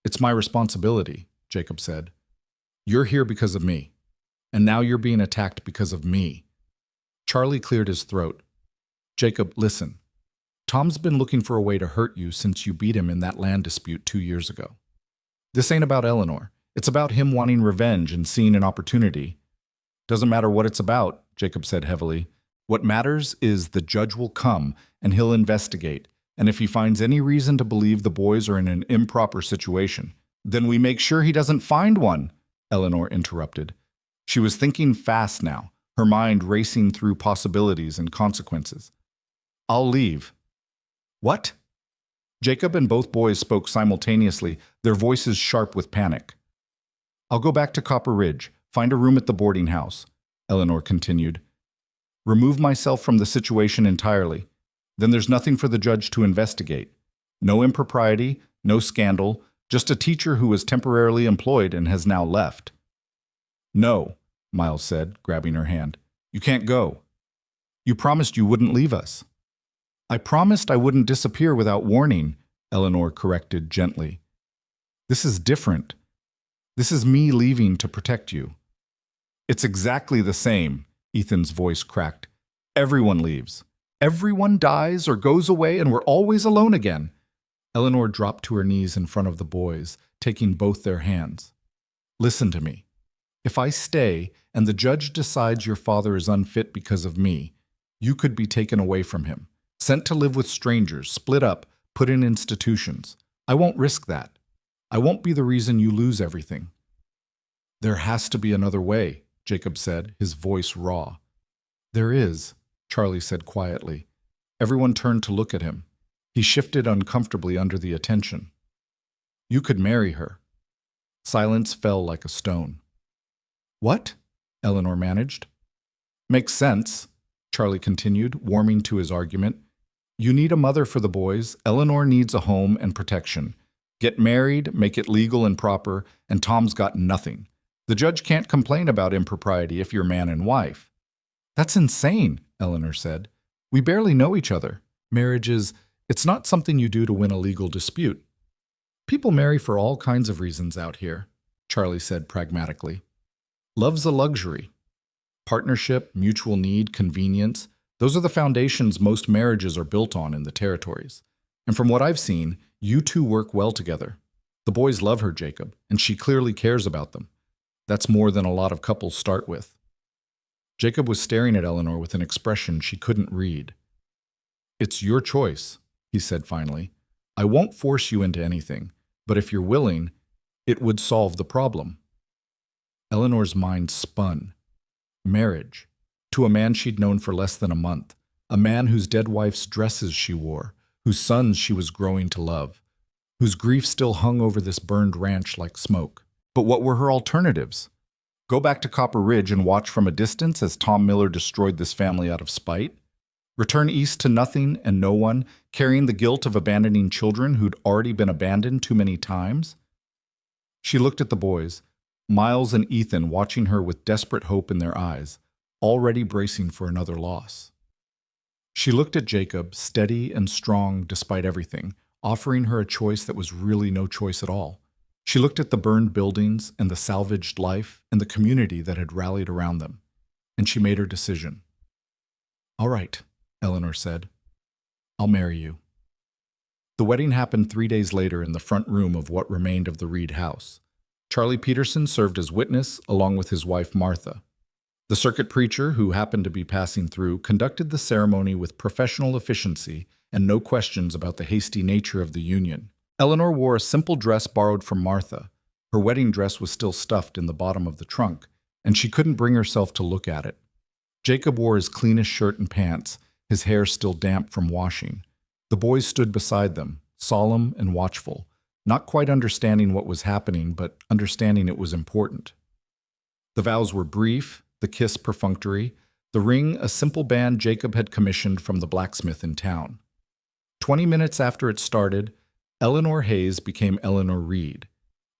It's my responsibility," Jacob said. "You're here because of me, and now you're being attacked because of me." Charlie cleared his throat. "Jacob, listen. Tom's been looking for a way to hurt you since you beat him in that land dispute 2 years ago. This ain't about Eleanor. It's about him wanting revenge and seeing an opportunity." "Doesn't matter what it's about," Jacob said heavily. "What matters is the judge will come and he'll investigate, and if he finds any reason to believe the boys are in an improper situation, then we make sure he doesn't find one," Eleanor interrupted. She was thinking fast now, her mind racing through possibilities and consequences. "I'll leave." "What?" Jacob and both boys spoke simultaneously, their voices sharp with panic. "I'll go back to Copper Ridge, find a room at the boarding house," Eleanor continued. "Remove myself from the situation entirely. Then there's nothing for the judge to investigate. No impropriety, no scandal, just a teacher who was temporarily employed and has now left." "No," Miles said, grabbing her hand. "You can't go. You promised you wouldn't leave us." "I promised I wouldn't disappear without warning," Eleanor corrected gently. "This is different. This is me leaving to protect you." "It's exactly the same," Ethan's voice cracked. "Everyone leaves. Everyone dies or goes away, and we're always alone again." Eleanor dropped to her knees in front of the boys, taking both their hands. "Listen to me. If I stay and the judge decides your father is unfit because of me, you could be taken away from him, sent to live with strangers, split up, put in institutions. I won't risk that. I won't be the reason you lose everything." "There has to be another way," Jacob said, his voice raw. "There is," Charlie said quietly. Everyone turned to look at him. He shifted uncomfortably under the attention. "You could marry her." Silence fell like a stone. "What?" Eleanor managed. "Makes sense," Charlie continued, warming to his argument. "You need a mother for the boys. Eleanor needs a home and protection. Get married, make it legal and proper, and Tom's got nothing. The judge can't complain about impropriety if you're man and wife." "That's insane," Eleanor said. "We barely know each other. Marriage it's not something you do to win a legal dispute." "People marry for all kinds of reasons out here," Charlie said pragmatically. "Love's a luxury. Partnership, mutual need, convenience, those are the foundations most marriages are built on in the territories. And from what I've seen, you two work well together. The boys love her, Jacob, and she clearly cares about them. That's more than a lot of couples start with." Jacob was staring at Eleanor with an expression she couldn't read. "It's your choice," he said finally. "I won't force you into anything, but if you're willing, it would solve the problem." Eleanor's mind spun. Marriage. To a man she'd known for less than a month. A man whose dead wife's dresses she wore, whose sons she was growing to love, whose grief still hung over this burned ranch like smoke. But what were her alternatives? Go back to Copper Ridge and watch from a distance as Tom Miller destroyed this family out of spite? Return east to nothing and no one, carrying the guilt of abandoning children who'd already been abandoned too many times? She looked at the boys, Miles and Ethan watching her with desperate hope in their eyes, already bracing for another loss. She looked at Jacob, steady and strong despite everything, offering her a choice that was really no choice at all. She looked at the burned buildings and the salvaged life and the community that had rallied around them, and she made her decision. "All right," Eleanor said. "I'll marry you." The wedding happened 3 days later in the front room of what remained of the Reed house. Charlie Peterson served as witness, along with his wife Martha. The circuit preacher, who happened to be passing through, conducted the ceremony with professional efficiency and no questions about the hasty nature of the union. Eleanor wore a simple dress borrowed from Martha. Her wedding dress was still stuffed in the bottom of the trunk, and she couldn't bring herself to look at it. Jacob wore his cleanest shirt and pants, his hair still damp from washing. The boys stood beside them, solemn and watchful, not quite understanding what was happening, but understanding it was important. The vows were brief, the kiss perfunctory, the ring a simple band Jacob had commissioned from the blacksmith in town. 20 minutes after it started, Eleanor Hayes became Eleanor Reed,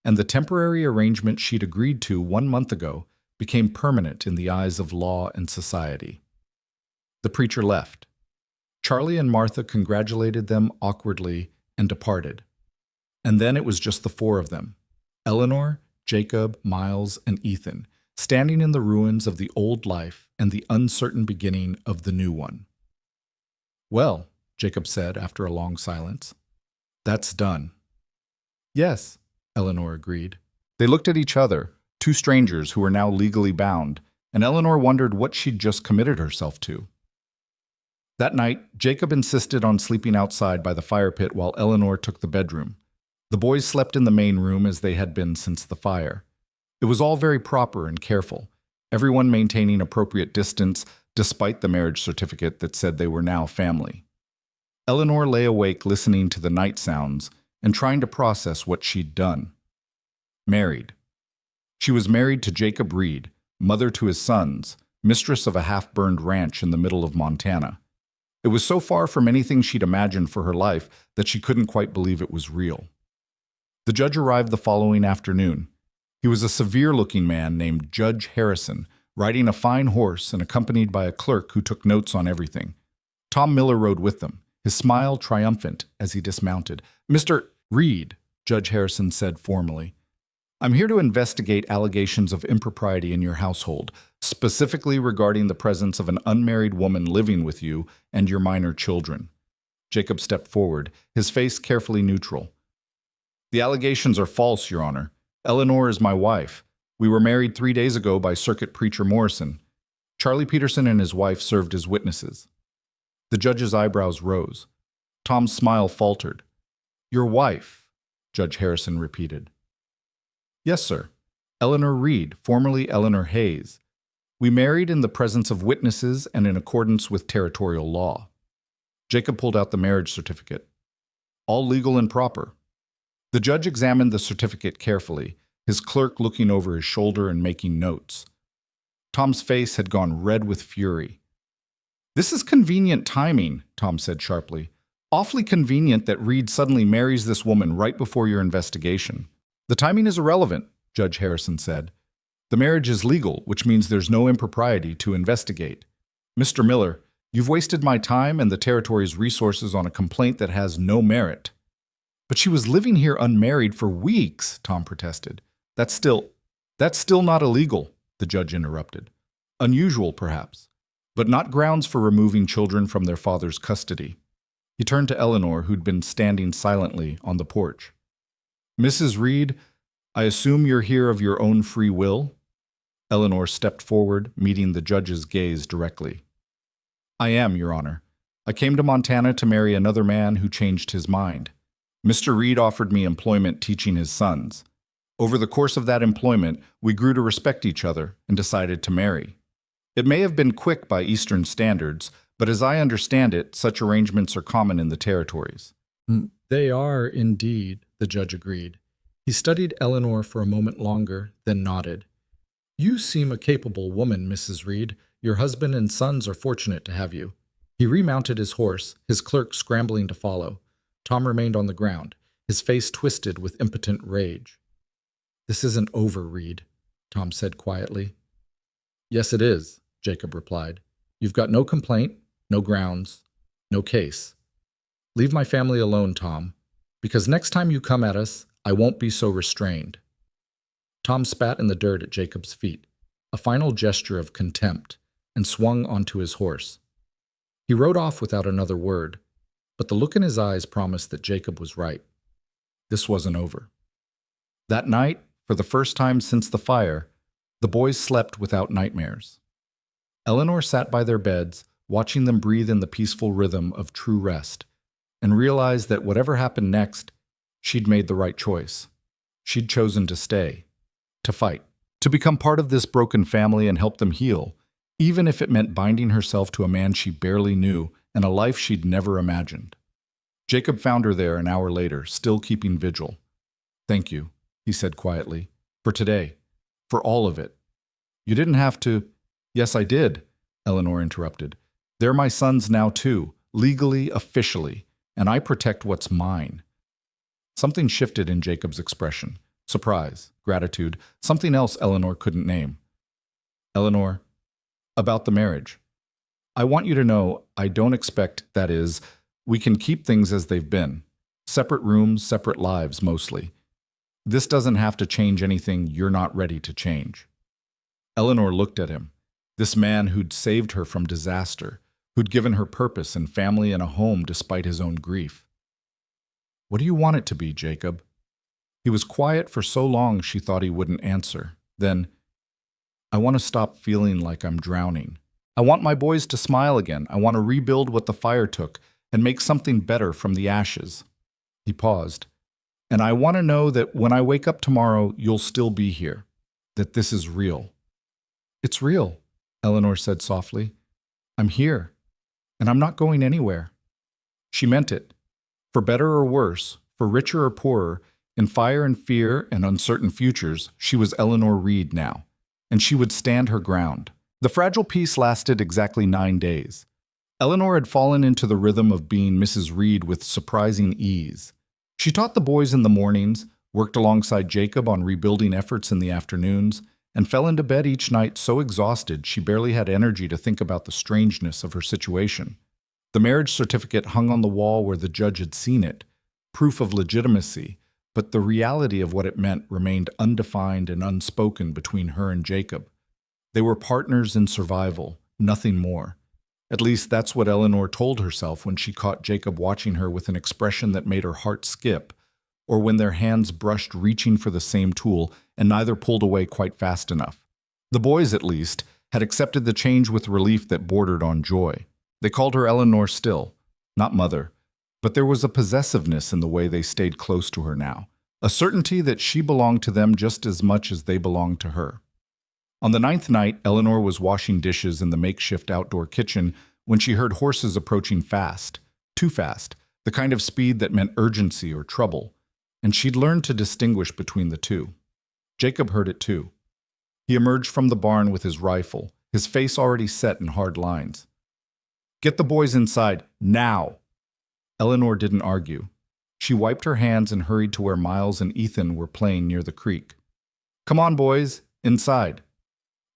and the temporary arrangement she'd agreed to 1 month ago became permanent in the eyes of law and society. The preacher left. Charlie and Martha congratulated them awkwardly and departed. And then it was just the four of them, Eleanor, Jacob, Miles, and Ethan, standing in the ruins of the old life and the uncertain beginning of the new one. "Well," Jacob said after a long silence, "that's done." "Yes," Eleanor agreed. They looked at each other, two strangers who were now legally bound, and Eleanor wondered what she'd just committed herself to. That night, Jacob insisted on sleeping outside by the fire pit while Eleanor took the bedroom. The boys slept in the main room as they had been since the fire. It was all very proper and careful, everyone maintaining appropriate distance despite the marriage certificate that said they were now family. Eleanor lay awake listening to the night sounds and trying to process what she'd done. Married. She was married to Jacob Reed, mother to his sons, mistress of a half-burned ranch in the middle of Montana. It was so far from anything she'd imagined for her life that she couldn't quite believe it was real. The judge arrived the following afternoon. He was a severe-looking man named Judge Harrison, riding a fine horse and accompanied by a clerk who took notes on everything. Tom Miller rode with them, his smile triumphant as he dismounted. "Mr. Reed," Judge Harrison said formally, "I'm here to investigate allegations of impropriety in your household, specifically regarding the presence of an unmarried woman living with you and your minor children." Jacob stepped forward, his face carefully neutral. "The allegations are false, Your Honor. Eleanor is my wife. We were married 3 days ago by Circuit Preacher Morrison. Charlie Peterson and his wife served as witnesses." The judge's eyebrows rose. Tom's smile faltered. "Your wife," Judge Harrison repeated. "Yes, sir. Eleanor Reed, formerly Eleanor Hayes. We married in the presence of witnesses and in accordance with territorial law." Jacob pulled out the marriage certificate. "All legal and proper." The judge examined the certificate carefully, his clerk looking over his shoulder and making notes. Tom's face had gone red with fury. "This is convenient timing," Tom said sharply. "Awfully convenient that Reed suddenly marries this woman right before your investigation." "The timing is irrelevant," Judge Harrison said. "The marriage is legal, which means there's no impropriety to investigate. Mr. Miller, you've wasted my time and the territory's resources on a complaint that has no merit." "But she was living here unmarried for weeks," Tom protested. That's still not illegal," the judge interrupted. "Unusual, perhaps, but not grounds for removing children from their father's custody." He turned to Eleanor, who'd been standing silently on the porch. "Mrs. Reed, I assume you're here of your own free will?" Eleanor stepped forward, meeting the judge's gaze directly. "I am, Your Honor. I came to Montana to marry another man who changed his mind. Mr. Reed offered me employment teaching his sons. Over the course of that employment, we grew to respect each other and decided to marry. It may have been quick by Eastern standards, but as I understand it, such arrangements are common in the territories." "They are, indeed," the judge agreed. He studied Eleanor for a moment longer, then nodded. "You seem a capable woman, Mrs. Reed. Your husband and sons are fortunate to have you." He remounted his horse, his clerk scrambling to follow. Tom remained on the ground, his face twisted with impotent rage. "This isn't over, Reed," Tom said quietly. "Yes, it is," Jacob replied. "You've got no complaint, no grounds, no case. Leave my family alone, Tom, because next time you come at us, I won't be so restrained." Tom spat in the dirt at Jacob's feet, a final gesture of contempt, and swung onto his horse. He rode off without another word, but the look in his eyes promised that Jacob was right. This wasn't over. That night, for the first time since the fire, the boys slept without nightmares. Eleanor sat by their beds, watching them breathe in the peaceful rhythm of true rest, and realized that whatever happened next, she'd made the right choice. She'd chosen to stay, to fight, to become part of this broken family and help them heal, even if it meant binding herself to a man she barely knew and a life she'd never imagined. Jacob found her there an hour later, still keeping vigil. "Thank you," he said quietly, "for today, for all of it. You didn't have to—" "Yes, I did," Eleanor interrupted. "They're my sons now too, legally, officially, and I protect what's mine." Something shifted in Jacob's expression. Surprise, gratitude, something else Eleanor couldn't name. "Eleanor, about the marriage. I want you to know I don't expect, that is, we can keep things as they've been. Separate rooms, separate lives, mostly. This doesn't have to change anything you're not ready to change." Eleanor looked at him, this man who'd saved her from disaster, who'd given her purpose and family and a home despite his own grief. "What do you want it to be, Jacob?" He was quiet for so long she thought he wouldn't answer. Then, "I want to stop feeling like I'm drowning. I want my boys to smile again. I want to rebuild what the fire took and make something better from the ashes." He paused. "And I want to know that when I wake up tomorrow, you'll still be here, that this is real." "It's real," Eleanor said softly. "I'm here, and I'm not going anywhere." She meant it. For better or worse, for richer or poorer, in fire and fear and uncertain futures, she was Eleanor Reed now, and she would stand her ground. The fragile peace lasted exactly 9 days. Eleanor had fallen into the rhythm of being Mrs. Reed with surprising ease. She taught the boys in the mornings, worked alongside Jacob on rebuilding efforts in the afternoons, and fell into bed each night so exhausted she barely had energy to think about the strangeness of her situation. The marriage certificate hung on the wall where the judge had seen it, proof of legitimacy, but the reality of what it meant remained undefined and unspoken between her and Jacob. They were partners in survival, nothing more. At least that's what Eleanor told herself when she caught Jacob watching her with an expression that made her heart skip, or when their hands brushed reaching for the same tool and neither pulled away quite fast enough. The boys, at least, had accepted the change with relief that bordered on joy. They called her Eleanor still, not mother, but there was a possessiveness in the way they stayed close to her now, a certainty that she belonged to them just as much as they belonged to her. On the 9th night, Eleanor was washing dishes in the makeshift outdoor kitchen when she heard horses approaching fast, too fast, the kind of speed that meant urgency or trouble, and she'd learned to distinguish between the two. Jacob heard it too. He emerged from the barn with his rifle, his face already set in hard lines. "Get the boys inside, now!" Eleanor didn't argue. She wiped her hands and hurried to where Miles and Ethan were playing near the creek. "Come on, boys, inside."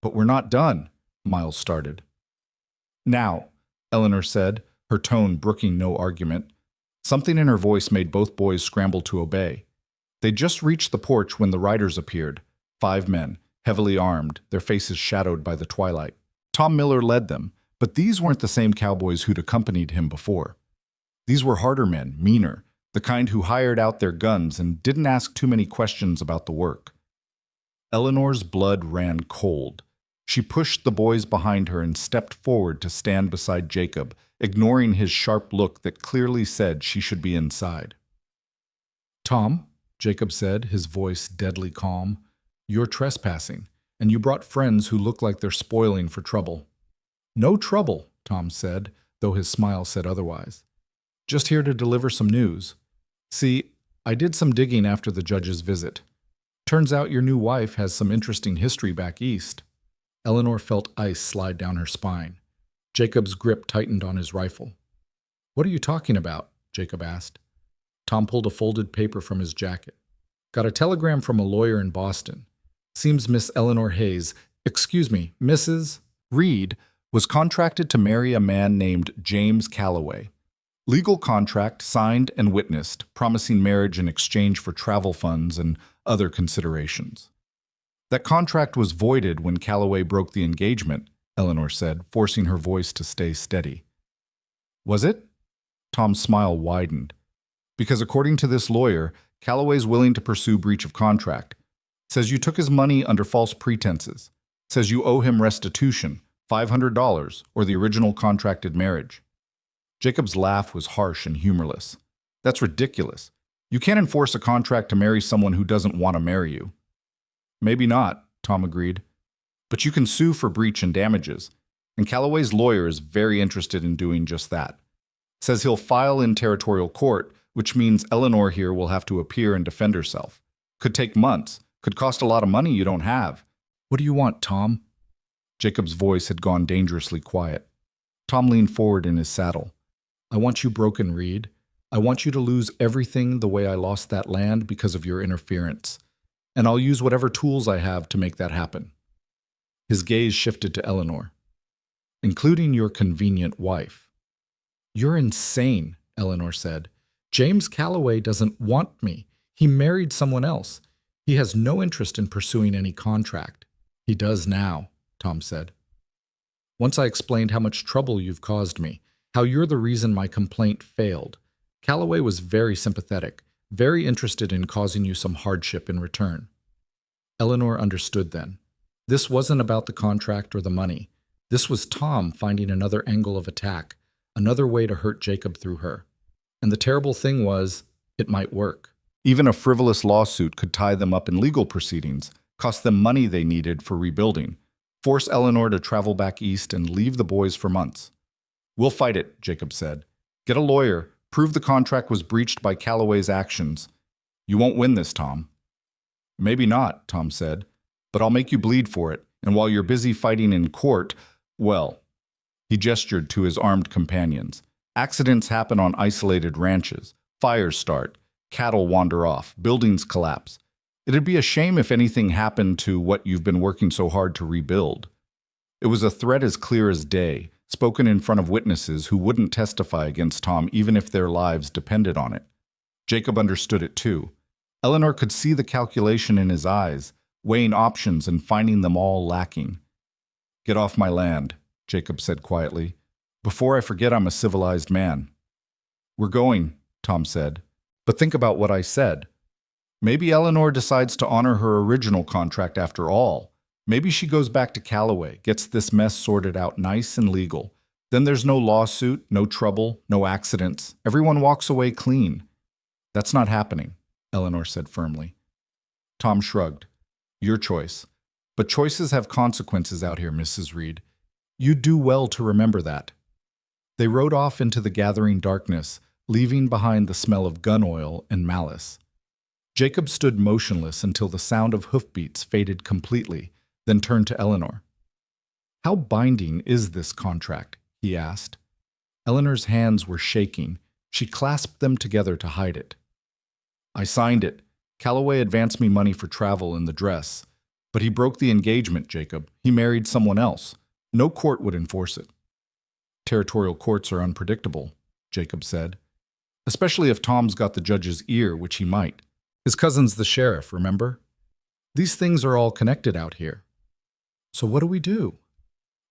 "But we're not done," Miles started. "Now," Eleanor said, her tone brooking no argument. Something in her voice made both boys scramble to obey. They'd just reached the porch when the riders appeared, 5 men, heavily armed, their faces shadowed by the twilight. Tom Miller led them, but these weren't the same cowboys who'd accompanied him before. These were harder men, meaner, the kind who hired out their guns and didn't ask too many questions about the work. Eleanor's blood ran cold. She pushed the boys behind her and stepped forward to stand beside Jacob, ignoring his sharp look that clearly said she should be inside. "Tom," Jacob said, his voice deadly calm, "you're trespassing, and you brought friends who look like they're spoiling for trouble." "No trouble," Tom said, though his smile said otherwise. "Just here to deliver some news. See, I did some digging after the judge's visit. Turns out your new wife has some interesting history back east." Eleanor felt ice slide down her spine. Jacob's grip tightened on his rifle. "What are you talking about?" Jacob asked. Tom pulled a folded paper from his jacket. "Got a telegram from a lawyer in Boston. Seems Miss Eleanor Hayes, Mrs. Reed, was contracted to marry a man named James Calloway. Legal contract signed and witnessed, promising marriage in exchange for travel funds and other considerations. That contract was voided when Calloway broke the engagement," Eleanor said, forcing her voice to stay steady. "Was it?" Tom's smile widened. "Because according to this lawyer, Calloway's willing to pursue breach of contract. Says you took his money under false pretenses. Says you owe him restitution, $500, or the original contracted marriage." Jacob's laugh was harsh and humorless. "That's ridiculous. You can't enforce a contract to marry someone who doesn't want to marry you." "Maybe not," Tom agreed. "But you can sue for breach and damages, and Calloway's lawyer is very interested in doing just that. Says he'll file in territorial court, which means Eleanor here will have to appear and defend herself. Could take months, could cost a lot of money you don't have." "What do you want, Tom?" Jacob's voice had gone dangerously quiet. Tom leaned forward in his saddle. "I want you broken, Reed. I want you to lose everything the way I lost that land because of your interference. And I'll use whatever tools I have to make that happen." His gaze shifted to Eleanor. "Including your convenient wife." "You're insane," Eleanor said. "James Calloway doesn't want me. He married someone else. He has no interest in pursuing any contract." "He does now," Tom said. "Once I explained how much trouble you've caused me, how you're the reason my complaint failed. Calloway was very sympathetic, very interested in causing you some hardship in return." Eleanor understood then. This wasn't about the contract or the money. This was Tom finding another angle of attack, another way to hurt Jacob through her. And the terrible thing was, it might work. Even a frivolous lawsuit could tie them up in legal proceedings, cost them money they needed for rebuilding, force Eleanor to travel back east and leave the boys for months. "We'll fight it," Jacob said. "Get a lawyer, Prove the contract was breached by Calloway's actions. You won't win this, Tom. Maybe not, Tom said, but I'll make you bleed for it, and while you're busy fighting in court, well, he gestured to his armed companions. Accidents happen on isolated ranches. Fires start. Cattle wander off. Buildings collapse. It'd be a shame if anything happened to what you've been working so hard to rebuild. It was a threat as clear as day, spoken in front of witnesses who wouldn't testify against Tom even if their lives depended on it. Jacob understood it too. Eleanor could see the calculation in his eyes, weighing options and finding them all lacking. Get off my land, Jacob said quietly. Before I forget I'm a civilized man. We're going, Tom said. But think about what I said. Maybe Eleanor decides to honor her original contract after all. Maybe she goes back to Calloway, gets this mess sorted out nice and legal. Then there's no lawsuit, no trouble, no accidents. Everyone walks away clean. That's not happening, Eleanor said firmly. Tom shrugged. Your choice. But choices have consequences out here, Mrs. Reed. You'd do well to remember that. They rode off into the gathering darkness, leaving behind the smell of gun oil and malice. Jacob stood motionless until the sound of hoofbeats faded completely, then turned to Eleanor. How binding is this contract? He asked. Eleanor's hands were shaking. She clasped them together to hide it. I signed it. Calloway advanced me money for travel and the dress. But he broke the engagement, Jacob. He married someone else. No court would enforce it. Territorial courts are unpredictable, Jacob said. Especially if Tom's got the judge's ear, which he might. His cousin's the sheriff, remember? These things are all connected out here. So what do we do?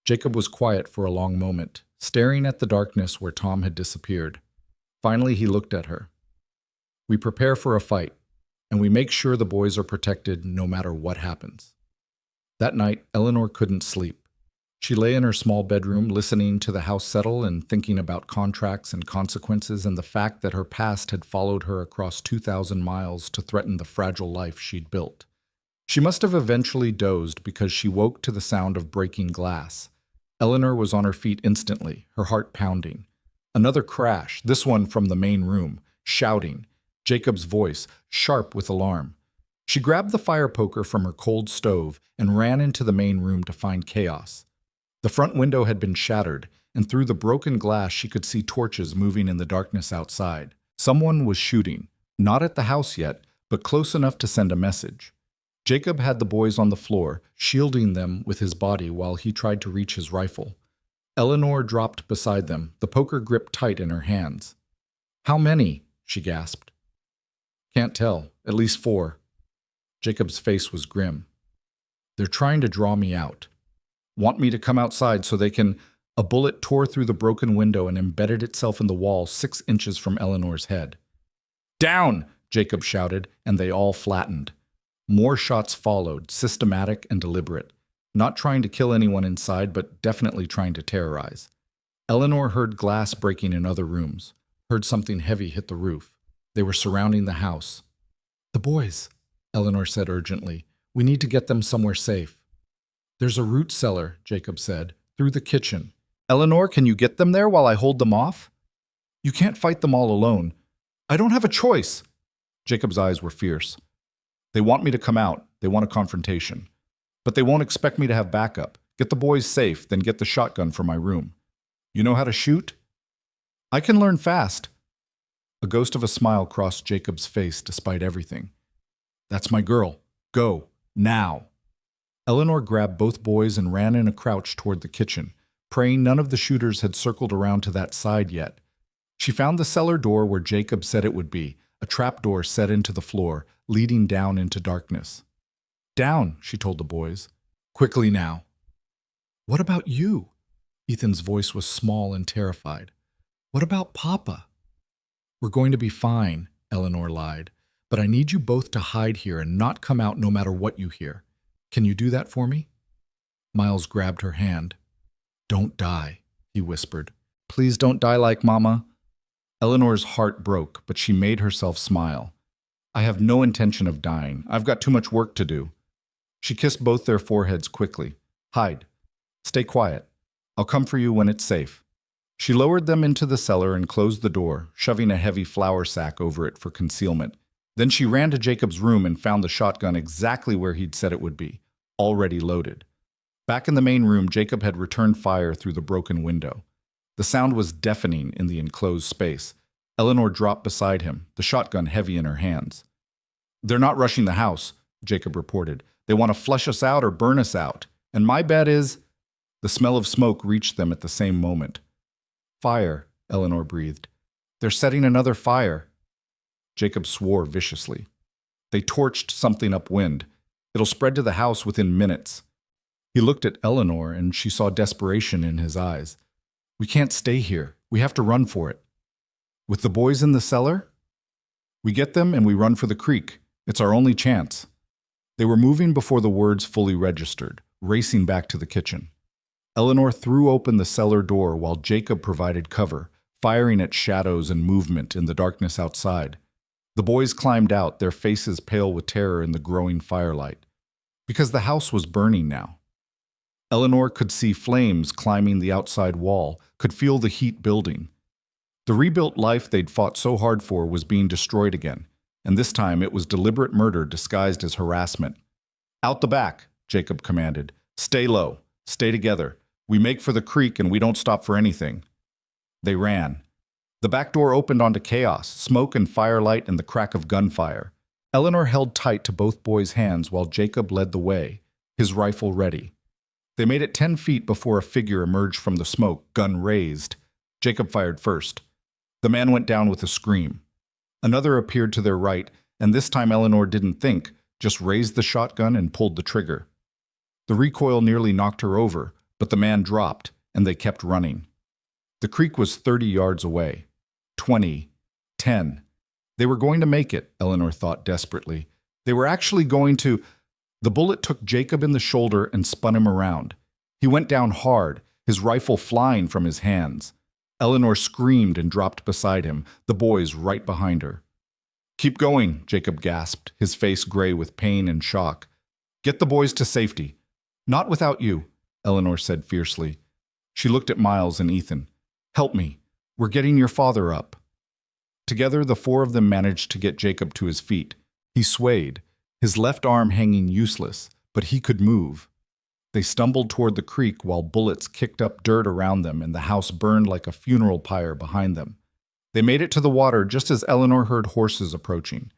Jacob was quiet for a long moment, staring at the darkness where Tom had disappeared. Finally, he looked at her. We prepare for a fight, and we make sure the boys are protected no matter what happens. That night, Eleanor couldn't sleep. She lay in her small bedroom, listening to the house settle and thinking about contracts and consequences and the fact that her past had followed her across 2,000 miles to threaten the fragile life she'd built. She must have eventually dozed because she woke to the sound of breaking glass. Eleanor was on her feet instantly, her heart pounding. Another crash, this one from the main room, shouting. Jacob's voice, sharp with alarm. She grabbed the fire poker from her cold stove and ran into the main room to find chaos. The front window had been shattered, and through the broken glass she could see torches moving in the darkness outside. Someone was shooting, not at the house yet, but close enough to send a message. Jacob had the boys on the floor, shielding them with his body while he tried to reach his rifle. Eleanor dropped beside them, the poker gripped tight in her hands. How many? She gasped. Can't tell. At least 4. Jacob's face was grim. They're trying to draw me out. Want me to come outside so they can... A bullet tore through the broken window and embedded itself in the wall 6 inches from Eleanor's head. Down! Jacob shouted, and they all flattened. More shots followed, systematic and deliberate. Not trying to kill anyone inside, but definitely trying to terrorize. Eleanor heard glass breaking in other rooms, heard something heavy hit the roof. They were surrounding the house. The boys, Eleanor said urgently. We need to get them somewhere safe. There's a root cellar, Jacob said, through the kitchen. Eleanor, can you get them there while I hold them off? You can't fight them all alone. I don't have a choice. Jacob's eyes were fierce. They want me to come out. They want a confrontation. But they won't expect me to have backup. Get the boys safe, then get the shotgun from my room. You know how to shoot? I can learn fast. A ghost of a smile crossed Jacob's face despite everything. That's my girl. Go. Now. Eleanor grabbed both boys and ran in a crouch toward the kitchen, praying none of the shooters had circled around to that side yet. She found the cellar door where Jacob said it would be, a trapdoor set into the floor, leading down into darkness. Down, she told the boys. Quickly now. What about you? Ethan's voice was small and terrified. What about Papa? We're going to be fine, Eleanor lied, but I need you both to hide here and not come out no matter what you hear. Can you do that for me? Miles grabbed her hand. Don't die, he whispered. Please don't die like Mama. Eleanor's heart broke, but she made herself smile. I have no intention of dying. I've got too much work to do. She kissed both their foreheads quickly. Hide. Stay quiet. I'll come for you when it's safe. She lowered them into the cellar and closed the door, shoving a heavy flour sack over it for concealment. Then she ran to Jacob's room and found the shotgun exactly where he'd said it would be, already loaded. Back in the main room, Jacob had returned fire through the broken window. The sound was deafening in the enclosed space. Eleanor dropped beside him, the shotgun heavy in her hands. "They're not rushing the house," Jacob reported. "They want to flush us out or burn us out. And my bet is—" The smell of smoke reached them at the same moment. "Fire," Eleanor breathed. "They're setting another fire." Jacob swore viciously. "They torched something upwind. It'll spread to the house within minutes." He looked at Eleanor, and she saw desperation in his eyes. "We can't stay here. We have to run for it." "With the boys in the cellar?" "We get them and we run for the creek. It's our only chance." They were moving before the words fully registered, racing back to the kitchen. Eleanor threw open the cellar door while Jacob provided cover, firing at shadows and movement in the darkness outside. The boys climbed out, their faces pale with terror in the growing firelight. Because the house was burning now. Eleanor could see flames climbing the outside wall, could feel the heat building. The rebuilt life they'd fought so hard for was being destroyed again, and this time it was deliberate murder disguised as harassment. "Out the back," Jacob commanded. "Stay low. Stay together. We make for the creek and we don't stop for anything." They ran. The back door opened onto chaos, smoke and firelight and the crack of gunfire. Eleanor held tight to both boys' hands while Jacob led the way, his rifle ready. They made it 10 feet before a figure emerged from the smoke, gun raised. Jacob fired first. The man went down with a scream. Another appeared to their right, and this time Eleanor didn't think, just raised the shotgun and pulled the trigger. The recoil nearly knocked her over, but the man dropped, and they kept running. The creek was 30 yards away. 20. 10. They were going to make it, Eleanor thought desperately. They were actually going to— The bullet took Jacob in the shoulder and spun him around. He went down hard, his rifle flying from his hands. Eleanor screamed and dropped beside him, the boys right behind her. "Keep going," Jacob gasped, his face gray with pain and shock. "Get the boys to safety." "Not without you," Eleanor said fiercely. She looked at Miles and Ethan. "Help me. We're getting your father up." Together, the four of them managed to get Jacob to his feet. He swayed, his left arm hanging useless, but he could move. They stumbled toward the creek while bullets kicked up dirt around them and the house burned like a funeral pyre behind them. They made it to the water just as Eleanor heard horses approaching.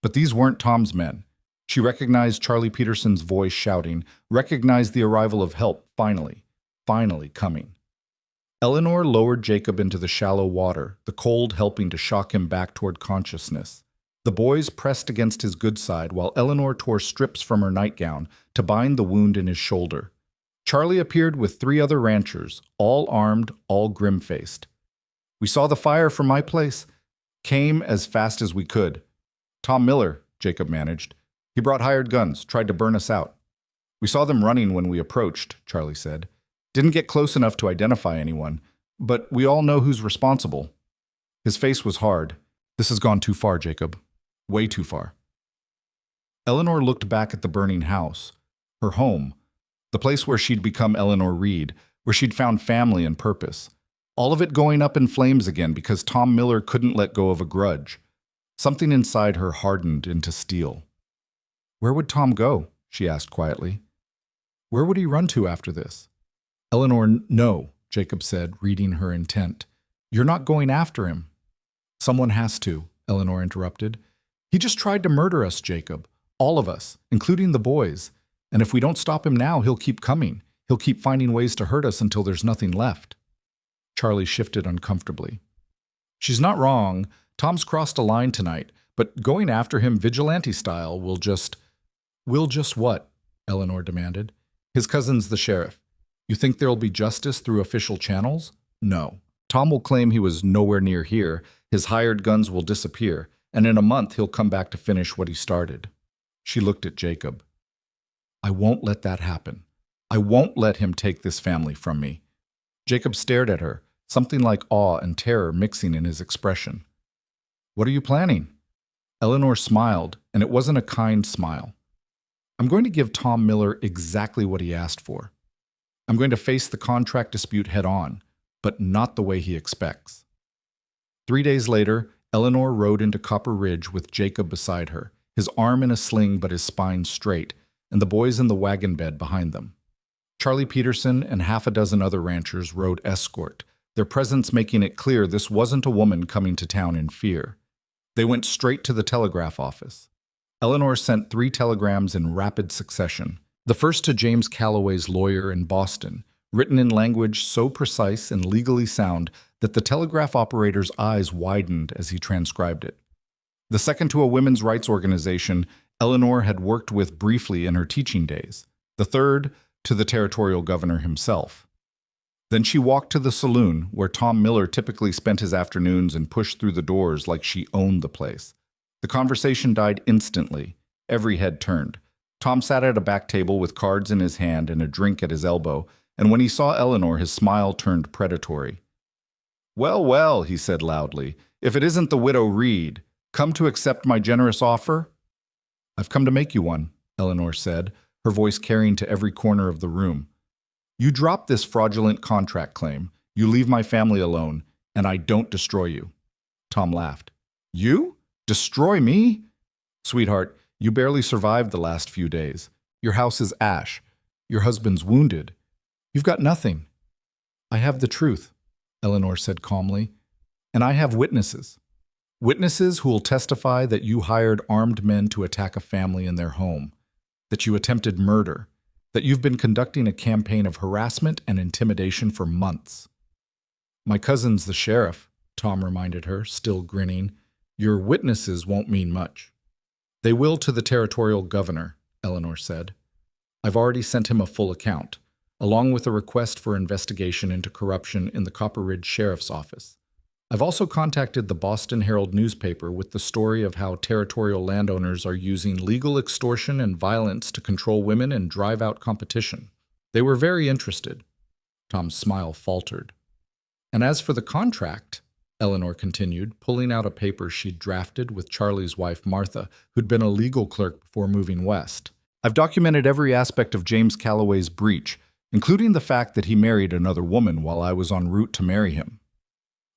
But these weren't Tom's men. She recognized Charlie Peterson's voice shouting, recognized the arrival of help finally coming. Eleanor lowered Jacob into the shallow water, the cold helping to shock him back toward consciousness. The boys pressed against his good side while Eleanor tore strips from her nightgown to bind the wound in his shoulder. Charlie appeared with 3 other ranchers, all armed, all grim-faced. "We saw the fire from my place. Came as fast as we could. Tom Miller," Jacob managed. "He brought hired guns, tried to burn us out." "We saw them running when we approached," Charlie said. "Didn't get close enough to identify anyone, but we all know who's responsible." His face was hard. "This has gone too far, Jacob. Way too far." Eleanor looked back at the burning house, her home, the place where she'd become Eleanor Reed, where she'd found family and purpose. All of it going up in flames again because Tom Miller couldn't let go of a grudge. Something inside her hardened into steel. "Where would Tom go?" she asked quietly. "Where would he run to after this?" "Eleanor, no," Jacob said, reading her intent. "You're not going after him." "Someone has to," Eleanor interrupted. "He just tried to murder us, Jacob. All of us, including the boys. And if we don't stop him now, he'll keep coming. He'll keep finding ways to hurt us until there's nothing left." Charlie shifted uncomfortably. "She's not wrong. Tom's crossed a line tonight, but going after him vigilante style will just—" "Will just what?" Eleanor demanded. "His cousin's the sheriff. You think there'll be justice through official channels? No. Tom will claim he was nowhere near here, his hired guns will disappear, and in a month he'll come back to finish what he started." She looked at Jacob. "I won't let that happen. I won't let him take this family from me." Jacob stared at her, something like awe and terror mixing in his expression. "What are you planning?" Eleanor smiled, and it wasn't a kind smile. "I'm going to give Tom Miller exactly what he asked for. I'm going to face the contract dispute head on. but not the way he expects. 3 days later, Eleanor rode into Copper Ridge with Jacob beside her, his arm in a sling but his spine straight, and the boys in the wagon bed behind them. Charlie Peterson and half a dozen other ranchers rode escort, their presence making it clear this wasn't a woman coming to town in fear. They went straight to the telegraph office. Eleanor sent 3 telegrams in rapid succession. The first to James Calloway's lawyer in Boston, written in language so precise and legally sound that the telegraph operator's eyes widened as he transcribed it. The second to a women's rights organization Eleanor had worked with briefly in her teaching days. The third to the territorial governor himself. Then she walked to the saloon where Tom Miller typically spent his afternoons and pushed through the doors like she owned the place. The conversation died instantly. Every head turned. Tom sat at a back table with cards in his hand and a drink at his elbow, and when he saw Eleanor, his smile turned predatory. "Well, well," he said loudly, "if it isn't the widow Reed, come to accept my generous offer?" "I've come to make you one," Eleanor said, her voice carrying to every corner of the room. "You drop this fraudulent contract claim, you leave my family alone, and I don't destroy you." Tom laughed. "You? Destroy me?" "Sweetheart, you barely survived the last few days. Your house is ash. Your husband's wounded. You've got nothing." "I have the truth," Eleanor said calmly, "and I have witnesses. Witnesses who will testify that you hired armed men to attack a family in their home, that you attempted murder, that you've been conducting a campaign of harassment and intimidation for months." "My cousin's the sheriff," Tom reminded her, still grinning. "Your witnesses won't mean much." "They will to the territorial governor," Eleanor said. "I've already sent him a full account, along with a request for investigation into corruption in the Copper Ridge Sheriff's Office. I've also contacted the Boston Herald newspaper with the story of how territorial landowners are using legal extortion and violence to control women and drive out competition. They were very interested." Tom's smile faltered. "And as for the contract," Eleanor continued, pulling out a paper she'd drafted with Charlie's wife Martha, who'd been a legal clerk before moving west. "I've documented every aspect of James Calloway's breach, including the fact that he married another woman while I was en route to marry him.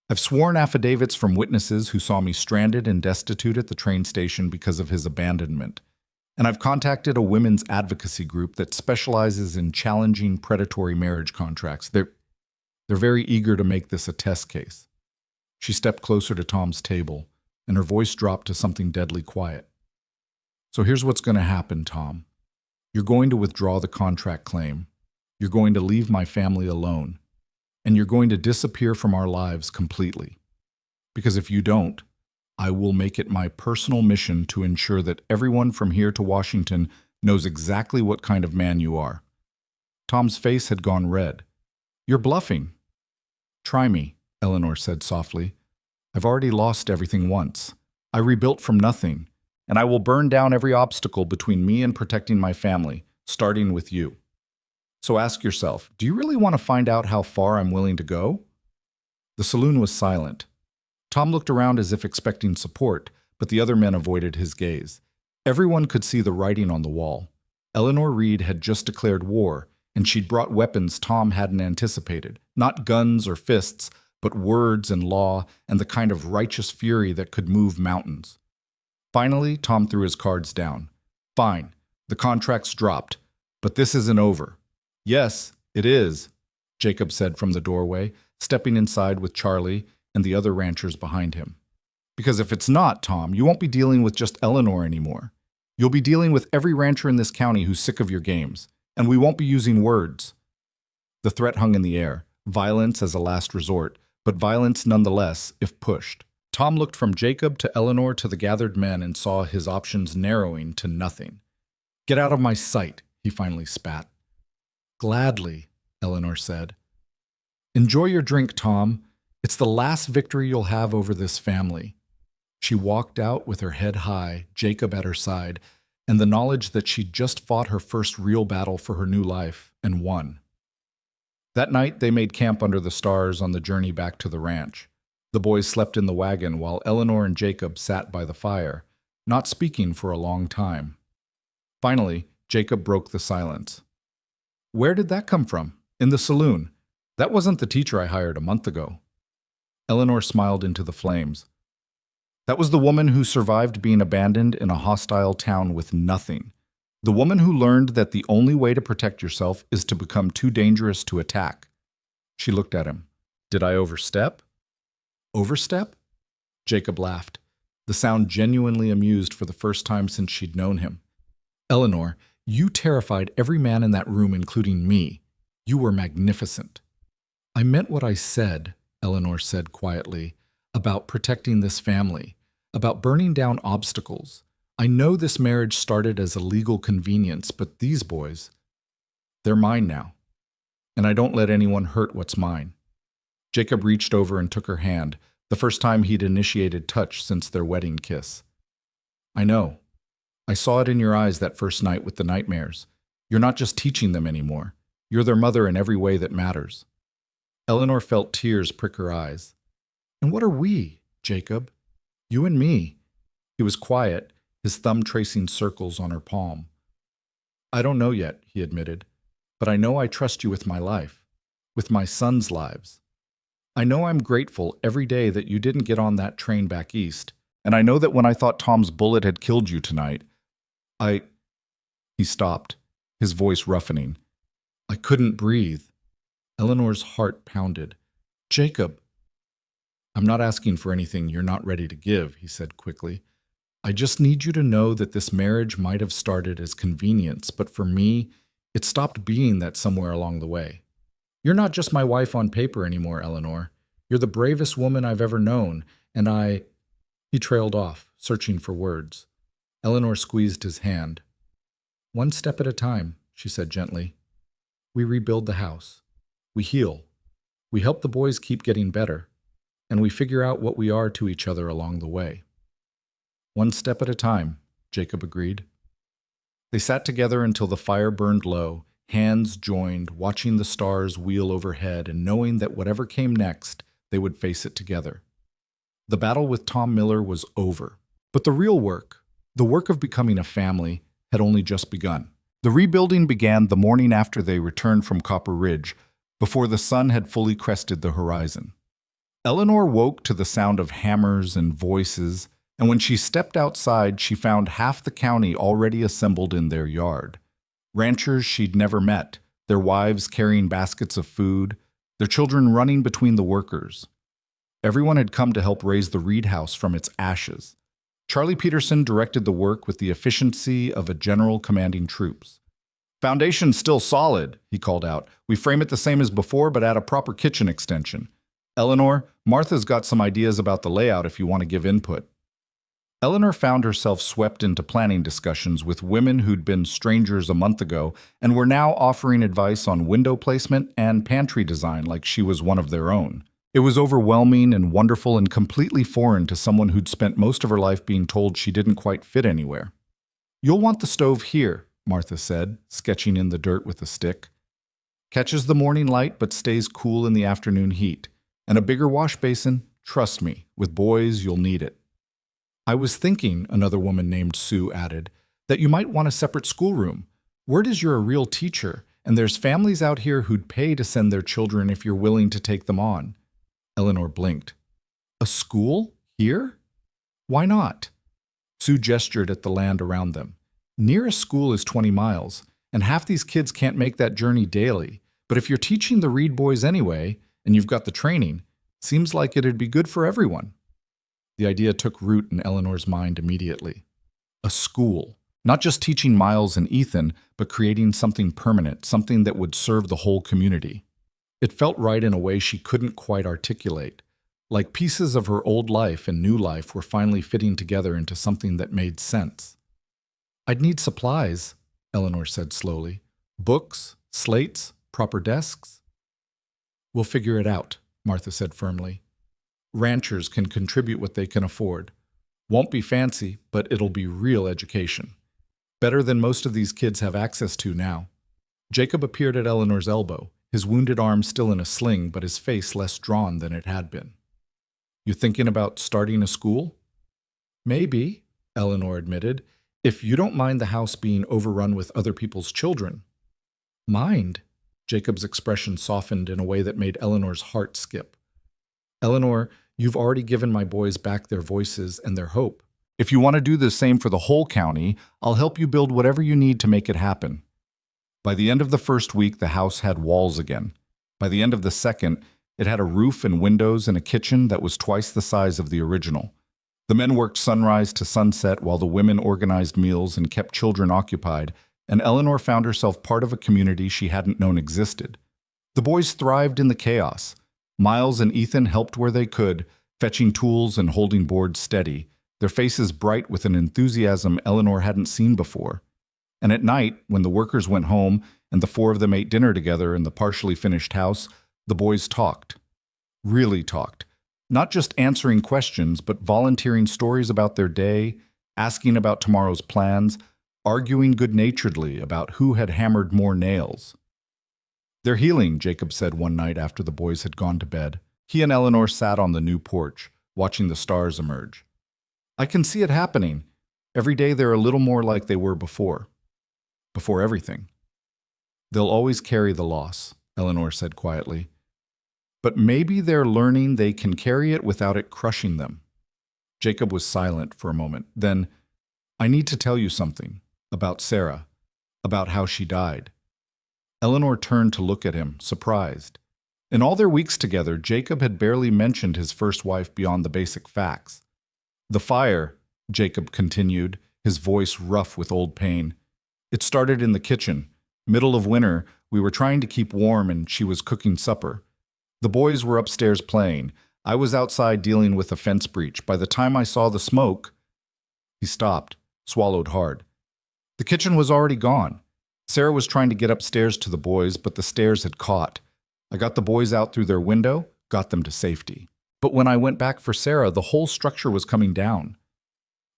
I've sworn affidavits from witnesses who saw me stranded and destitute at the train station because of his abandonment. And I've contacted a women's advocacy group that specializes in challenging predatory marriage contracts. They're very eager to make this a test case." She stepped closer to Tom's table, and her voice dropped to something deadly quiet. "So here's what's going to happen, Tom. You're going to withdraw the contract claim. You're going to leave my family alone. And you're going to disappear from our lives completely. Because if you don't, I will make it my personal mission to ensure that everyone from here to Washington knows exactly what kind of man you are." Tom's face had gone red. "You're bluffing." "Try me," Eleanor said softly. "I've already lost everything once. I rebuilt from nothing, and I will burn down every obstacle between me and protecting my family, starting with you. So ask yourself, do you really want to find out how far I'm willing to go?" The saloon was silent. Tom looked around as if expecting support, but the other men avoided his gaze. Everyone could see the writing on the wall. Eleanor Reed had just declared war, and she'd brought weapons Tom hadn't anticipated. Not guns or fists, but words and law and the kind of righteous fury that could move mountains. Finally, Tom threw his cards down. "Fine, the contract's dropped, but this isn't over." "Yes, it is," Jacob said from the doorway, stepping inside with Charlie and the other ranchers behind him. "Because if it's not, Tom, you won't be dealing with just Eleanor anymore. You'll be dealing with every rancher in this county who's sick of your games, and we won't be using words." The threat hung in the air, violence as a last resort, but violence nonetheless if pushed. Tom looked from Jacob to Eleanor to the gathered men and saw his options narrowing to nothing. "Get out of my sight," he finally spat. "Gladly," Eleanor said. "Enjoy your drink, Tom. It's the last victory you'll have over this family." She walked out with her head high, Jacob at her side, and the knowledge that she'd just fought her first real battle for her new life and won. That night, they made camp under the stars on the journey back to the ranch. The boys slept in the wagon while Eleanor and Jacob sat by the fire, not speaking for a long time. Finally, Jacob broke the silence. "Where did that come from? In the saloon? That wasn't the teacher I hired a month ago. Eleanor smiled into the flames. That was the woman who survived being abandoned in a hostile town with nothing. The woman who learned that the only way to protect yourself is to become too dangerous to attack. She looked at him. Did I overstep? Overstep? Jacob laughed, the sound genuinely amused for the first time since she'd known him. Eleanor, you terrified every man in that room, including me. You were magnificent. I meant what I said, Eleanor said quietly, about protecting this family, about burning down obstacles. I know this marriage started as a legal convenience, but these boys, they're mine now. And I don't let anyone hurt what's mine. Jacob reached over and took her hand, the first time he'd initiated touch since their wedding kiss. I know. I saw it in your eyes that first night with the nightmares. You're not just teaching them anymore. You're their mother in every way that matters. Eleanor felt tears prick her eyes. And what are we, Jacob? You and me. He was quiet, his thumb tracing circles on her palm. I don't know yet, he admitted, but I know I trust you with my life, with my sons' lives. I know I'm grateful every day that you didn't get on that train back east, and I know that when I thought Tom's bullet had killed you tonight, He stopped, his voice roughening. I couldn't breathe. Eleanor's heart pounded. Jacob. I'm not asking for anything you're not ready to give, he said quickly. I just need you to know that this marriage might have started as convenience, but for me, it stopped being that somewhere along the way. You're not just my wife on paper anymore, Eleanor. You're the bravest woman I've ever known, and He trailed off, searching for words. Eleanor squeezed his hand. One step at a time, she said gently. We rebuild the house. We heal. We help the boys keep getting better. And we figure out what we are to each other along the way. One step at a time, Jacob agreed. They sat together until the fire burned low, hands joined, watching the stars wheel overhead and knowing that whatever came next, they would face it together. The battle with Tom Miller was over. But the real work, the work of becoming a family, had only just begun. The rebuilding began the morning after they returned from Copper Ridge, before the sun had fully crested the horizon. Eleanor woke to the sound of hammers and voices, and when she stepped outside, she found half the county already assembled in their yard. Ranchers she'd never met, their wives carrying baskets of food, their children running between the workers. Everyone had come to help raise the Reed house from its ashes. Charlie Peterson directed the work with the efficiency of a general commanding troops. Foundation's still solid, he called out. We frame it the same as before, but add a proper kitchen extension. Eleanor, Martha's got some ideas about the layout if you want to give input. Eleanor found herself swept into planning discussions with women who'd been strangers a month ago and were now offering advice on window placement and pantry design like she was one of their own. It was overwhelming and wonderful and completely foreign to someone who'd spent most of her life being told she didn't quite fit anywhere. You'll want the stove here, Martha said, sketching in the dirt with a stick. Catches the morning light but stays cool in the afternoon heat. And a bigger wash basin, trust me, with boys you'll need it. I was thinking, another woman named Sue added, that you might want a separate schoolroom. Word is you're a real teacher, and there's families out here who'd pay to send their children if you're willing to take them on. Eleanor blinked. A school? Here? Why not? Sue gestured at the land around them. Nearest school is 20 miles, and half these kids can't make that journey daily. But if you're teaching the Reed boys anyway, and you've got the training, seems like it'd be good for everyone. The idea took root in Eleanor's mind immediately. A school. Not just teaching Miles and Ethan, but creating something permanent, something that would serve the whole community. It felt right in a way she couldn't quite articulate, like pieces of her old life and new life were finally fitting together into something that made sense. I'd need supplies, Eleanor said slowly. Books, slates, proper desks. We'll figure it out, Martha said firmly. Ranchers can contribute what they can afford. Won't be fancy, but it'll be real education. Better than most of these kids have access to now. Jacob appeared at Eleanor's elbow, his wounded arm still in a sling, but his face less drawn than it had been. You thinking about starting a school? Maybe, Eleanor admitted, if you don't mind the house being overrun with other people's children. Mind? Jacob's expression softened in a way that made Eleanor's heart skip. Eleanor, you've already given my boys back their voices and their hope. If you want to do the same for the whole county, I'll help you build whatever you need to make it happen. By the end of the first week, the house had walls again. By the end of the second, it had a roof and windows and a kitchen that was twice the size of the original. The men worked sunrise to sunset while the women organized meals and kept children occupied, and Eleanor found herself part of a community she hadn't known existed. The boys thrived in the chaos. Miles and Ethan helped where they could, fetching tools and holding boards steady, their faces bright with an enthusiasm Eleanor hadn't seen before. And at night, when the workers went home and the four of them ate dinner together in the partially finished house, the boys talked. Really talked. Not just answering questions, but volunteering stories about their day, asking about tomorrow's plans, arguing good-naturedly about who had hammered more nails. "They're healing," Jacob said one night after the boys had gone to bed. He and Eleanor sat on the new porch, watching the stars emerge. "I can see it happening. Every day they're a little more like they were before. Before everything." "They'll always carry the loss," Eleanor said quietly. "But maybe they're learning they can carry it without it crushing them." Jacob was silent for a moment. Then, "I need to tell you something. About Sarah. About how she died." Eleanor turned to look at him, surprised. In all their weeks together, Jacob had barely mentioned his first wife beyond the basic facts. "The fire," Jacob continued, his voice rough with old pain. "It started in the kitchen. Middle of winter, we were trying to keep warm and she was cooking supper. The boys were upstairs playing. I was outside dealing with a fence breach. By the time I saw the smoke—" He stopped, swallowed hard. The kitchen was already gone. Sarah was trying to get upstairs to the boys, but the stairs had caught. I got the boys out through their window, got them to safety. But when I went back for Sarah, the whole structure was coming down."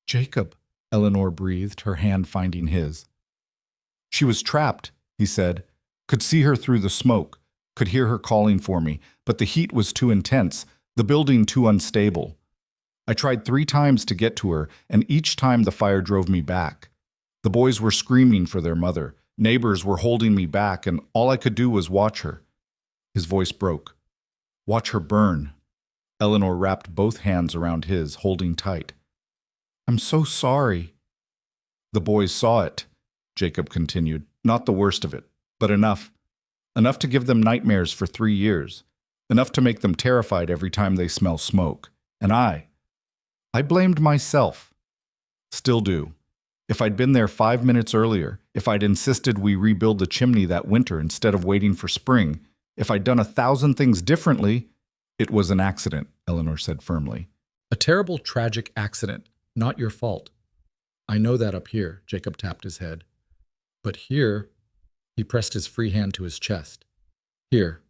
"Jacob," Eleanor breathed, her hand finding his. "She was trapped," he said. "Could see her through the smoke, could hear her calling for me, but the heat was too intense, the building too unstable. I tried 3 times to get to her, and each time the fire drove me back. The boys were screaming for their mother. Neighbors were holding me back, and all I could do was watch her." His voice broke. "Watch her burn." Eleanor wrapped both hands around his, holding tight. "I'm so sorry." "The boys saw it," Jacob continued. "Not the worst of it, but enough. Enough to give them nightmares for 3 years. Enough to make them terrified every time they smell smoke. And I blamed myself. Still do. If I'd been there 5 minutes earlier, if I'd insisted we rebuild the chimney that winter instead of waiting for spring, if I'd done 1,000 things differently—" "It was an accident," Eleanor said firmly. "A terrible, tragic accident. Not your fault." "I know that up here," Jacob tapped his head. "But here—" He pressed his free hand to his chest. "Here.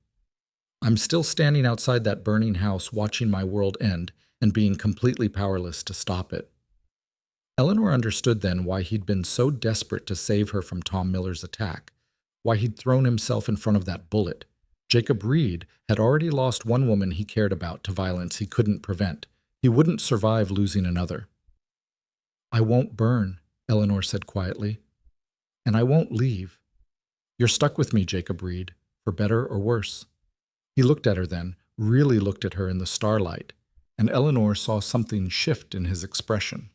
I'm still standing outside that burning house watching my world end and being completely powerless to stop it." Eleanor understood then why he'd been so desperate to save her from Tom Miller's attack, why he'd thrown himself in front of that bullet. Jacob Reed had already lost one woman he cared about to violence he couldn't prevent. He wouldn't survive losing another. "I won't burn," Eleanor said quietly. "And I won't leave. You're stuck with me, Jacob Reed, for better or worse." He looked at her then, really looked at her in the starlight, and Eleanor saw something shift in his expression.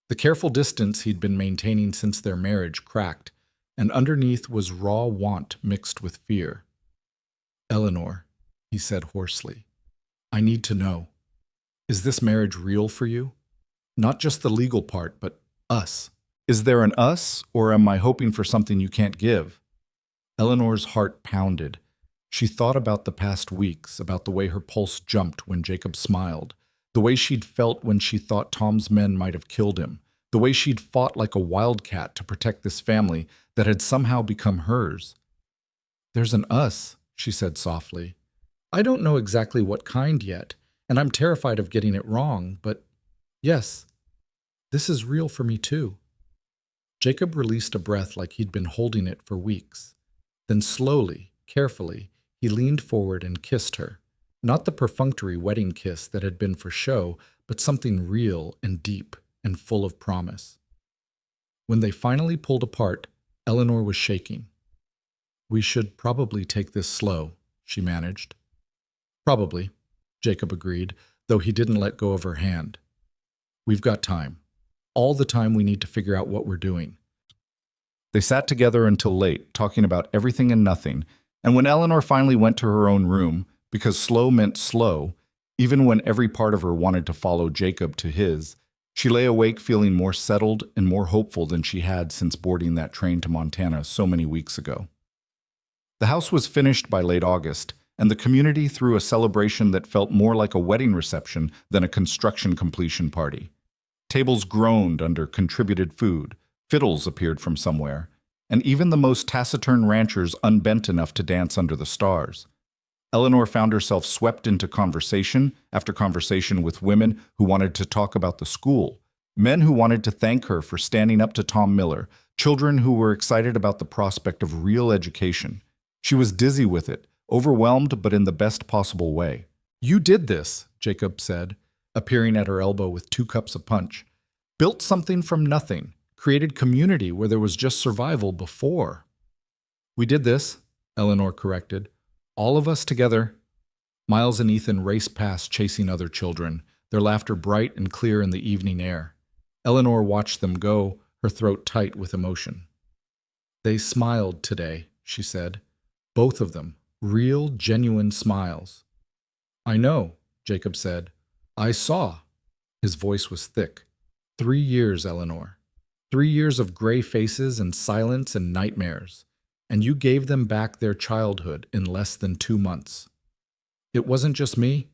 The careful distance he'd been maintaining since their marriage cracked, and underneath was raw want mixed with fear. "Eleanor," he said hoarsely, "I need to know. Is this marriage real for you? Not just the legal part, but us. Is there an us, or am I hoping for something you can't give?" Eleanor's heart pounded. She thought about the past weeks, about the way her pulse jumped when Jacob smiled, the way she'd felt when she thought Tom's men might have killed him, the way she'd fought like a wildcat to protect this family that had somehow become hers. "There's an us," she said softly. "I don't know exactly what kind yet, and I'm terrified of getting it wrong, but yes, this is real for me too." Jacob released a breath like he'd been holding it for weeks. Then slowly, carefully, he leaned forward and kissed her. Not the perfunctory wedding kiss that had been for show, but something real and deep and full of promise. When they finally pulled apart, Eleanor was shaking. We should probably take this slow, she managed. Probably, Jacob agreed, though he didn't let go of her hand. We've got time. All the time we need to figure out what we're doing. They sat together until late, talking about everything and nothing, and when Eleanor finally went to her own room, because slow meant slow, even when every part of her wanted to follow Jacob to his, she lay awake feeling more settled and more hopeful than she had since boarding that train to Montana so many weeks ago. The house was finished by late August, and the community threw a celebration that felt more like a wedding reception than a construction completion party. Tables groaned under contributed food, fiddles appeared from somewhere, and even the most taciturn ranchers unbent enough to dance under the stars. Eleanor found herself swept into conversation after conversation with women who wanted to talk about the school, men who wanted to thank her for standing up to Tom Miller, children who were excited about the prospect of real education. She was dizzy with it, overwhelmed but in the best possible way. "You did this," Jacob said, appearing at her elbow with 2 cups of punch. "Built something from nothing, created community where there was just survival before." "We did this," Eleanor corrected. "All of us together." Miles and Ethan raced past chasing other children, their laughter bright and clear in the evening air. Eleanor watched them go, her throat tight with emotion. "They smiled today," she said. "Both of them. Real, genuine smiles." "I know," Jacob said. "I saw." His voice was thick. 3 years, Eleanor. 3 years of gray faces and silence and nightmares. And you gave them back their childhood in less than 2 months. "It wasn't just me.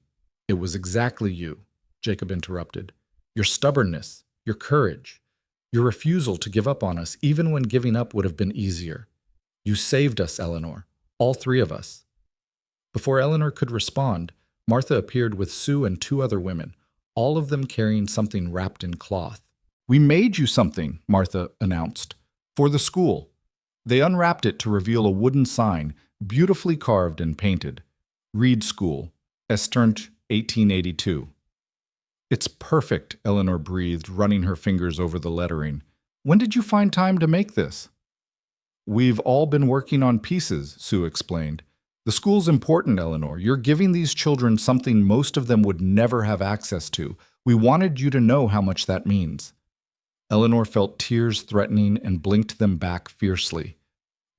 It was exactly you," Jacob interrupted. "Your stubbornness, your courage, your refusal to give up on us even when giving up would have been easier. You saved us, Eleanor, all 3 of us." Before Eleanor could respond, Martha appeared with Sue and 2 other women, all of them carrying something wrapped in cloth. "We made you something," Martha announced, "for the school." They unwrapped it to reveal a wooden sign, beautifully carved and painted. "Reed School, Esternt, 1882. "It's perfect," Eleanor breathed, running her fingers over the lettering. "When did you find time to make this?" "We've all been working on pieces," Sue explained. "The school's important, Eleanor. You're giving these children something most of them would never have access to. We wanted you to know how much that means." Eleanor felt tears threatening and blinked them back fiercely.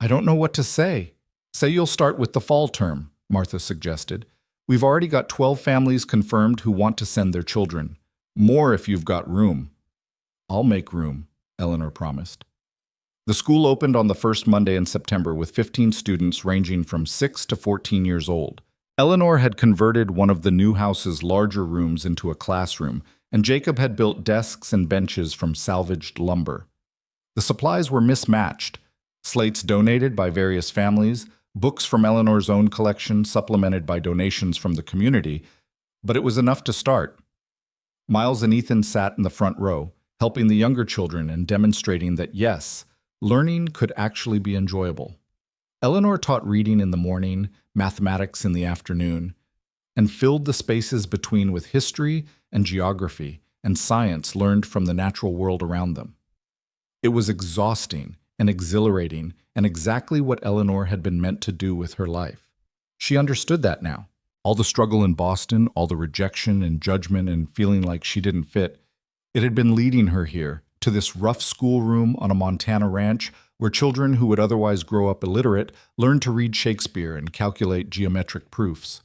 "I don't know what to say." "Say you'll start with the fall term," Martha suggested. "We've already got 12 families confirmed who want to send their children. More if you've got room." "I'll make room," Eleanor promised. The school opened on the first Monday in September with 15 students ranging from 6 to 14 years old. Eleanor had converted one of the new house's larger rooms into a classroom, and Jacob had built desks and benches from salvaged lumber. The supplies were mismatched: slates donated by various families, books from Eleanor's own collection supplemented by donations from the community, but it was enough to start. Miles and Ethan sat in the front row, helping the younger children and demonstrating that yes, learning could actually be enjoyable. Eleanor taught reading in the morning, mathematics in the afternoon, and filled the spaces between with history and geography and science learned from the natural world around them. It was exhausting and exhilarating and exactly what Eleanor had been meant to do with her life. She understood that now. All the struggle in Boston, all the rejection and judgment and feeling like she didn't fit, it had been leading her here, to this rough schoolroom on a Montana ranch where children who would otherwise grow up illiterate learned to read Shakespeare and calculate geometric proofs.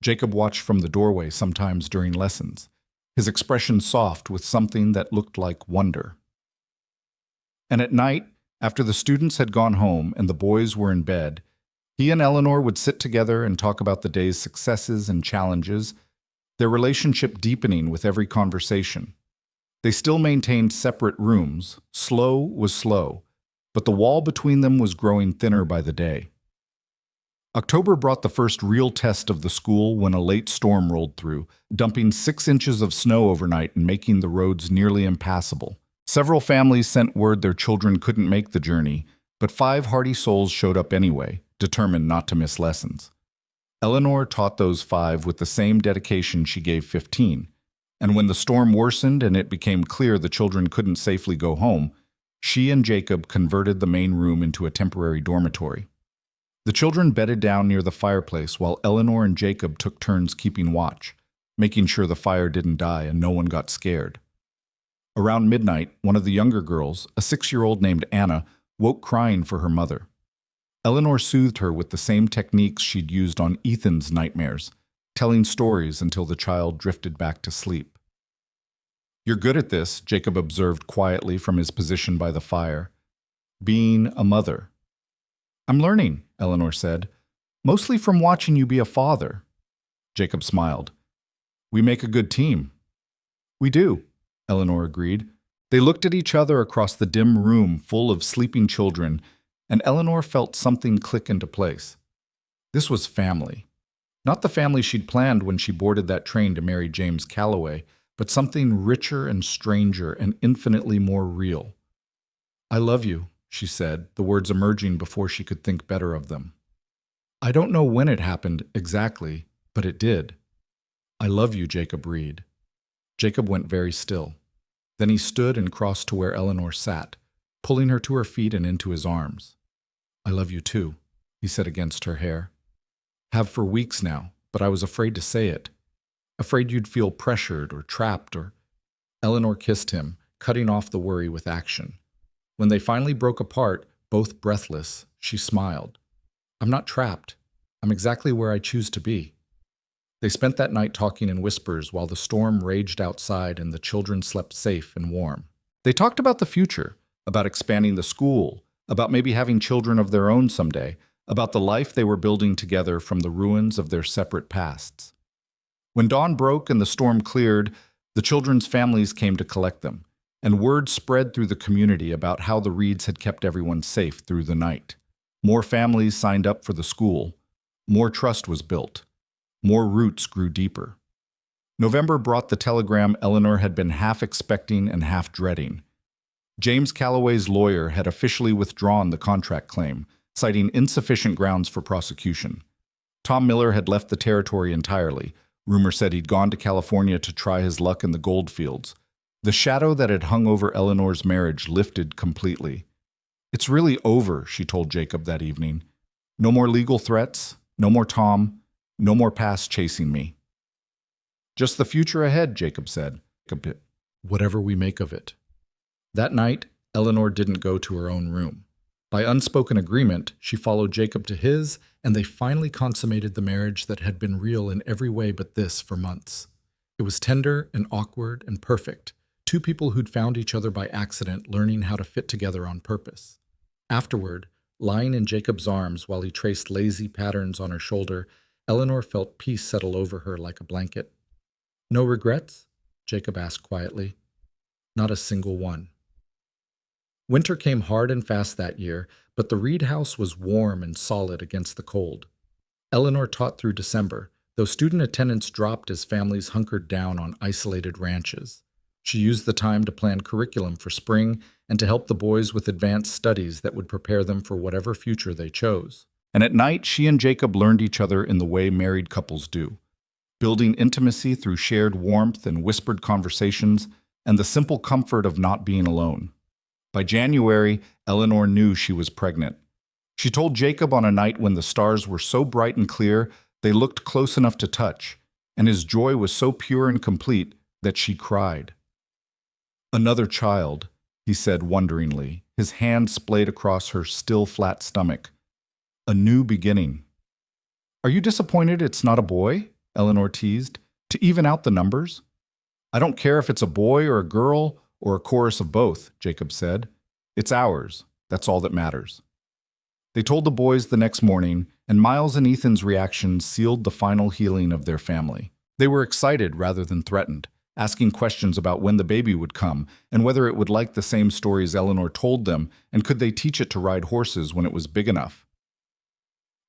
Jacob watched from the doorway sometimes during lessons, his expression soft with something that looked like wonder. And at night, after the students had gone home and the boys were in bed, he and Eleanor would sit together and talk about the day's successes and challenges, their relationship deepening with every conversation. They still maintained separate rooms. Slow was slow, but the wall between them was growing thinner by the day. October brought the first real test of the school when a late storm rolled through, dumping 6 inches of snow overnight and making the roads nearly impassable. Several families sent word their children couldn't make the journey, but 5 hardy souls showed up anyway, determined not to miss lessons. Eleanor taught those 5 with the same dedication she gave 15, and when the storm worsened and it became clear the children couldn't safely go home, she and Jacob converted the main room into a temporary dormitory. The children bedded down near the fireplace while Eleanor and Jacob took turns keeping watch, making sure the fire didn't die and no one got scared. Around midnight, one of the younger girls, a 6-year-old named Anna, woke crying for her mother. Eleanor soothed her with the same techniques she'd used on Ethan's nightmares, telling stories until the child drifted back to sleep. "You're good at this," Jacob observed quietly from his position by the fire. "Being a mother." "I'm learning," Eleanor said, "mostly from watching you be a father." Jacob smiled. "We make a good team." "We do," Eleanor agreed. They looked at each other across the dim room full of sleeping children, and Eleanor felt something click into place. This was family. Not the family she'd planned when she boarded that train to marry James Calloway, but something richer and stranger and infinitely more real. "I love you," she said, the words emerging before she could think better of them. "I don't know when it happened exactly, but it did." "I love you, Jacob Reed." Jacob went very still. Then he stood and crossed to where Eleanor sat, pulling her to her feet and into his arms. "I love you too," he said against her hair. "Have for weeks now, but I was afraid to say it. Afraid you'd feel pressured or trapped or—" Eleanor kissed him, cutting off the worry with action. When they finally broke apart, both breathless, she smiled. "I'm not trapped. I'm exactly where I choose to be." They spent that night talking in whispers while the storm raged outside and the children slept safe and warm. They talked about the future, about expanding the school, about maybe having children of their own someday, about the life they were building together from the ruins of their separate pasts. When dawn broke and the storm cleared, the children's families came to collect them, and word spread through the community about how the Reeds had kept everyone safe through the night. More families signed up for the school. More trust was built. More roots grew deeper. November brought the telegram Eleanor had been half expecting and half dreading. James Calloway's lawyer had officially withdrawn the contract claim, citing insufficient grounds for prosecution. Tom Miller had left the territory entirely. Rumor said he'd gone to California to try his luck in the gold fields. The shadow that had hung over Eleanor's marriage lifted completely. "It's really over," she told Jacob that evening. "No more legal threats, no more Tom, no more past chasing me." "Just the future ahead," Jacob said. "Whatever we make of it." That night, Eleanor didn't go to her own room. By unspoken agreement, she followed Jacob to his, and they finally consummated the marriage that had been real in every way but this for months. It was tender and awkward and perfect, two people who'd found each other by accident learning how to fit together on purpose. Afterward, lying in Jacob's arms while he traced lazy patterns on her shoulder, Eleanor felt peace settle over her like a blanket. "No regrets?" Jacob asked quietly. "Not a single one." Winter came hard and fast that year, but the Reed house was warm and solid against the cold. Eleanor taught through December, though student attendance dropped as families hunkered down on isolated ranches. She used the time to plan curriculum for spring and to help the boys with advanced studies that would prepare them for whatever future they chose. And at night, she and Jacob learned each other in the way married couples do, building intimacy through shared warmth and whispered conversations and the simple comfort of not being alone. By January, Eleanor knew she was pregnant. She told Jacob on a night when the stars were so bright and clear they looked close enough to touch, and his joy was so pure and complete that she cried. "Another child," he said wonderingly, his hand splayed across her still flat stomach. "A new beginning." "Are you disappointed it's not a boy?" Eleanor teased, "to even out the numbers?" "I don't care if it's a boy or a girl or a chorus of both," Jacob said. "It's ours. That's all that matters." They told the boys the next morning, and Miles and Ethan's reaction sealed the final healing of their family. They were excited rather than threatened, asking questions about when the baby would come and whether it would like the same stories Eleanor told them, and could they teach it to ride horses when it was big enough.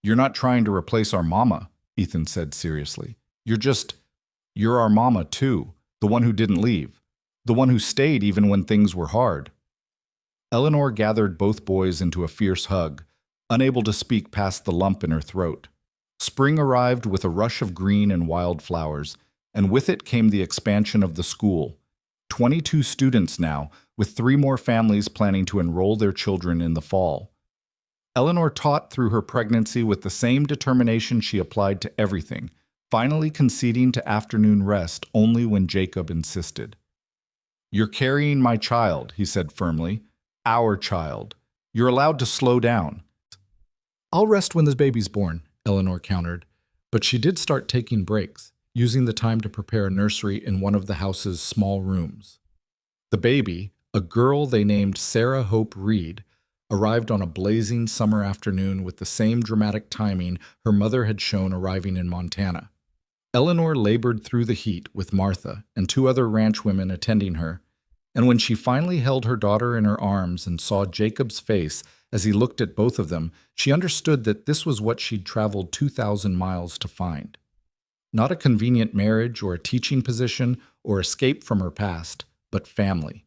"You're not trying to replace our mama," Ethan said seriously. You're our mama too, the one who didn't leave. The one who stayed even when things were hard." Eleanor gathered both boys into a fierce hug, unable to speak past the lump in her throat. Spring arrived with a rush of green and wildflowers, and with it came the expansion of the school. 22 students now, with 3 more families planning to enroll their children in the fall. Eleanor taught through her pregnancy with the same determination she applied to everything, finally conceding to afternoon rest only when Jacob insisted. "You're carrying my child," he said firmly. "Our child. You're allowed to slow down." "I'll rest when this baby's born," Eleanor countered, but she did start taking breaks, using the time to prepare a nursery in one of the house's small rooms. The baby, a girl they named Sarah Hope Reed, arrived on a blazing summer afternoon with the same dramatic timing her mother had shown arriving in Montana. Eleanor labored through the heat with Martha and two other ranch women attending her, and when she finally held her daughter in her arms and saw Jacob's face as he looked at both of them, she understood that this was what she'd traveled 2,000 miles to find. Not a convenient marriage or a teaching position or escape from her past, but family.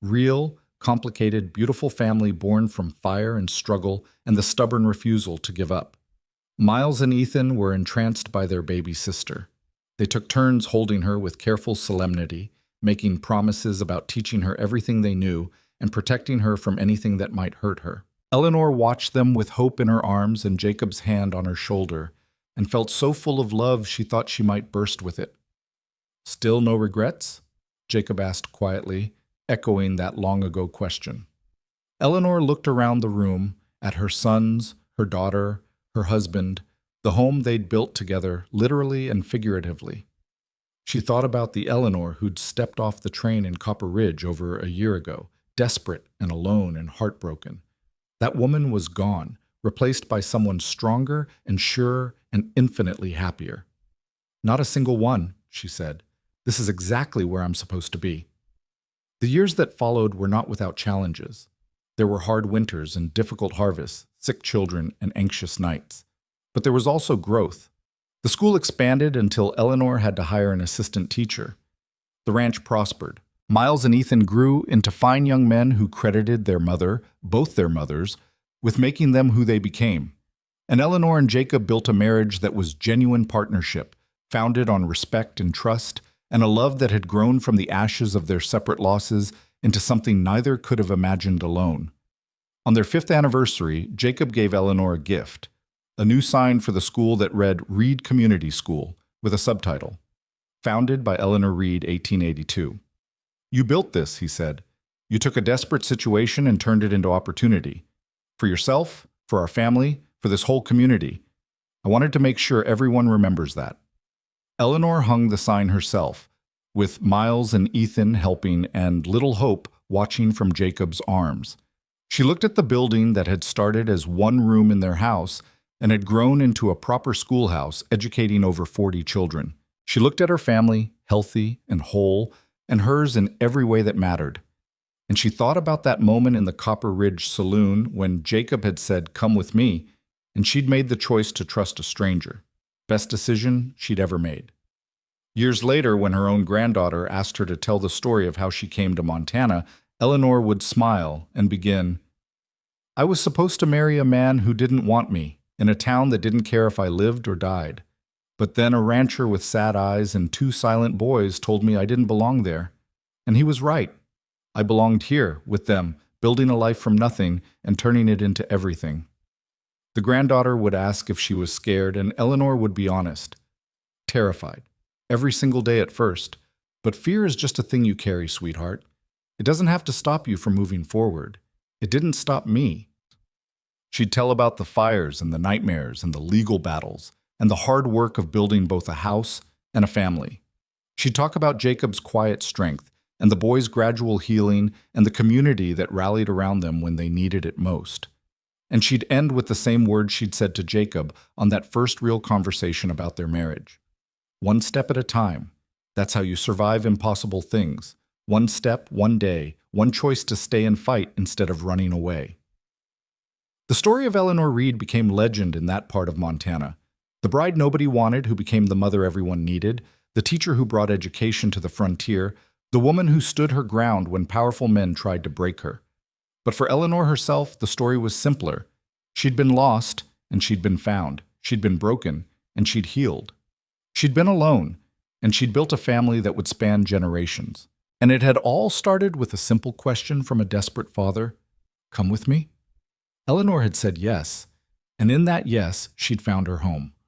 Real, complicated, beautiful family born from fire and struggle and the stubborn refusal to give up. Miles and Ethan were entranced by their baby sister. They took turns holding her with careful solemnity, making promises about teaching her everything they knew and protecting her from anything that might hurt her. Eleanor watched them with hope in her arms and Jacob's hand on her shoulder, and felt so full of love she thought she might burst with it. "Still no regrets?" Jacob asked quietly, echoing that long-ago question. Eleanor looked around the room, at her sons, her daughter, her husband, the home they'd built together, literally and figuratively. She thought about the Eleanor who'd stepped off the train in Copper Ridge over a year ago, desperate and alone and heartbroken. That woman was gone, replaced by someone stronger and surer and infinitely happier. "Not a single one," she said. "This is exactly where I'm supposed to be." The years that followed were not without challenges. There were hard winters and difficult harvests, sick children and anxious nights. But there was also growth. The school expanded until Eleanor had to hire an assistant teacher. The ranch prospered. Miles and Ethan grew into fine young men who credited their mother, both their mothers, with making them who they became. And Eleanor and Jacob built a marriage that was genuine partnership, founded on respect and trust, and a love that had grown from the ashes of their separate losses into something neither could have imagined alone. On their 5th anniversary, Jacob gave Eleanor a gift, a new sign for the school that read Reed Community School, with a subtitle, "Founded by Eleanor Reed, 1882. "You built this," he said. "You took a desperate situation and turned it into opportunity. For yourself, for our family, for this whole community. I wanted to make sure everyone remembers that." Eleanor hung the sign herself, with Miles and Ethan helping and little Hope watching from Jacob's arms. She looked at the building that had started as one room in their house and had grown into a proper schoolhouse, educating over 40 children. She looked at her family, healthy and whole, and hers in every way that mattered. And she thought about that moment in the Copper Ridge saloon when Jacob had said, "Come with me," and she'd made the choice to trust a stranger. Best decision she'd ever made. Years later, when her own granddaughter asked her to tell the story of how she came to Montana, Eleanor would smile and begin, "I was supposed to marry a man who didn't want me, in a town that didn't care if I lived or died. But then a rancher with sad eyes and 2 silent boys told me I didn't belong there. And he was right. I belonged here, with them, building a life from nothing and turning it into everything." The granddaughter would ask if she was scared, and Eleanor would be honest. Terrified. Every single day at first. But fear is just a thing you carry, sweetheart. It doesn't have to stop you from moving forward. It didn't stop me. She'd tell about the fires and the nightmares and the legal battles and the hard work of building both a house and a family. She'd talk about Jacob's quiet strength and the boys' gradual healing and the community that rallied around them when they needed it most. And she'd end with the same words she'd said to Jacob on that first real conversation about their marriage. "One step at a time. That's how you survive impossible things. One step, one day, one choice to stay and fight instead of running away." The story of Eleanor Reed became legend in that part of Montana. The bride nobody wanted who became the mother everyone needed, the teacher who brought education to the frontier, the woman who stood her ground when powerful men tried to break her. But for Eleanor herself, the story was simpler. She'd been lost, and she'd been found. She'd been broken, and she'd healed. She'd been alone, and she'd built a family that would span generations. And it had all started with a simple question from a desperate father, "Come with me?" Eleanor had said yes, and in that yes, she'd found her home.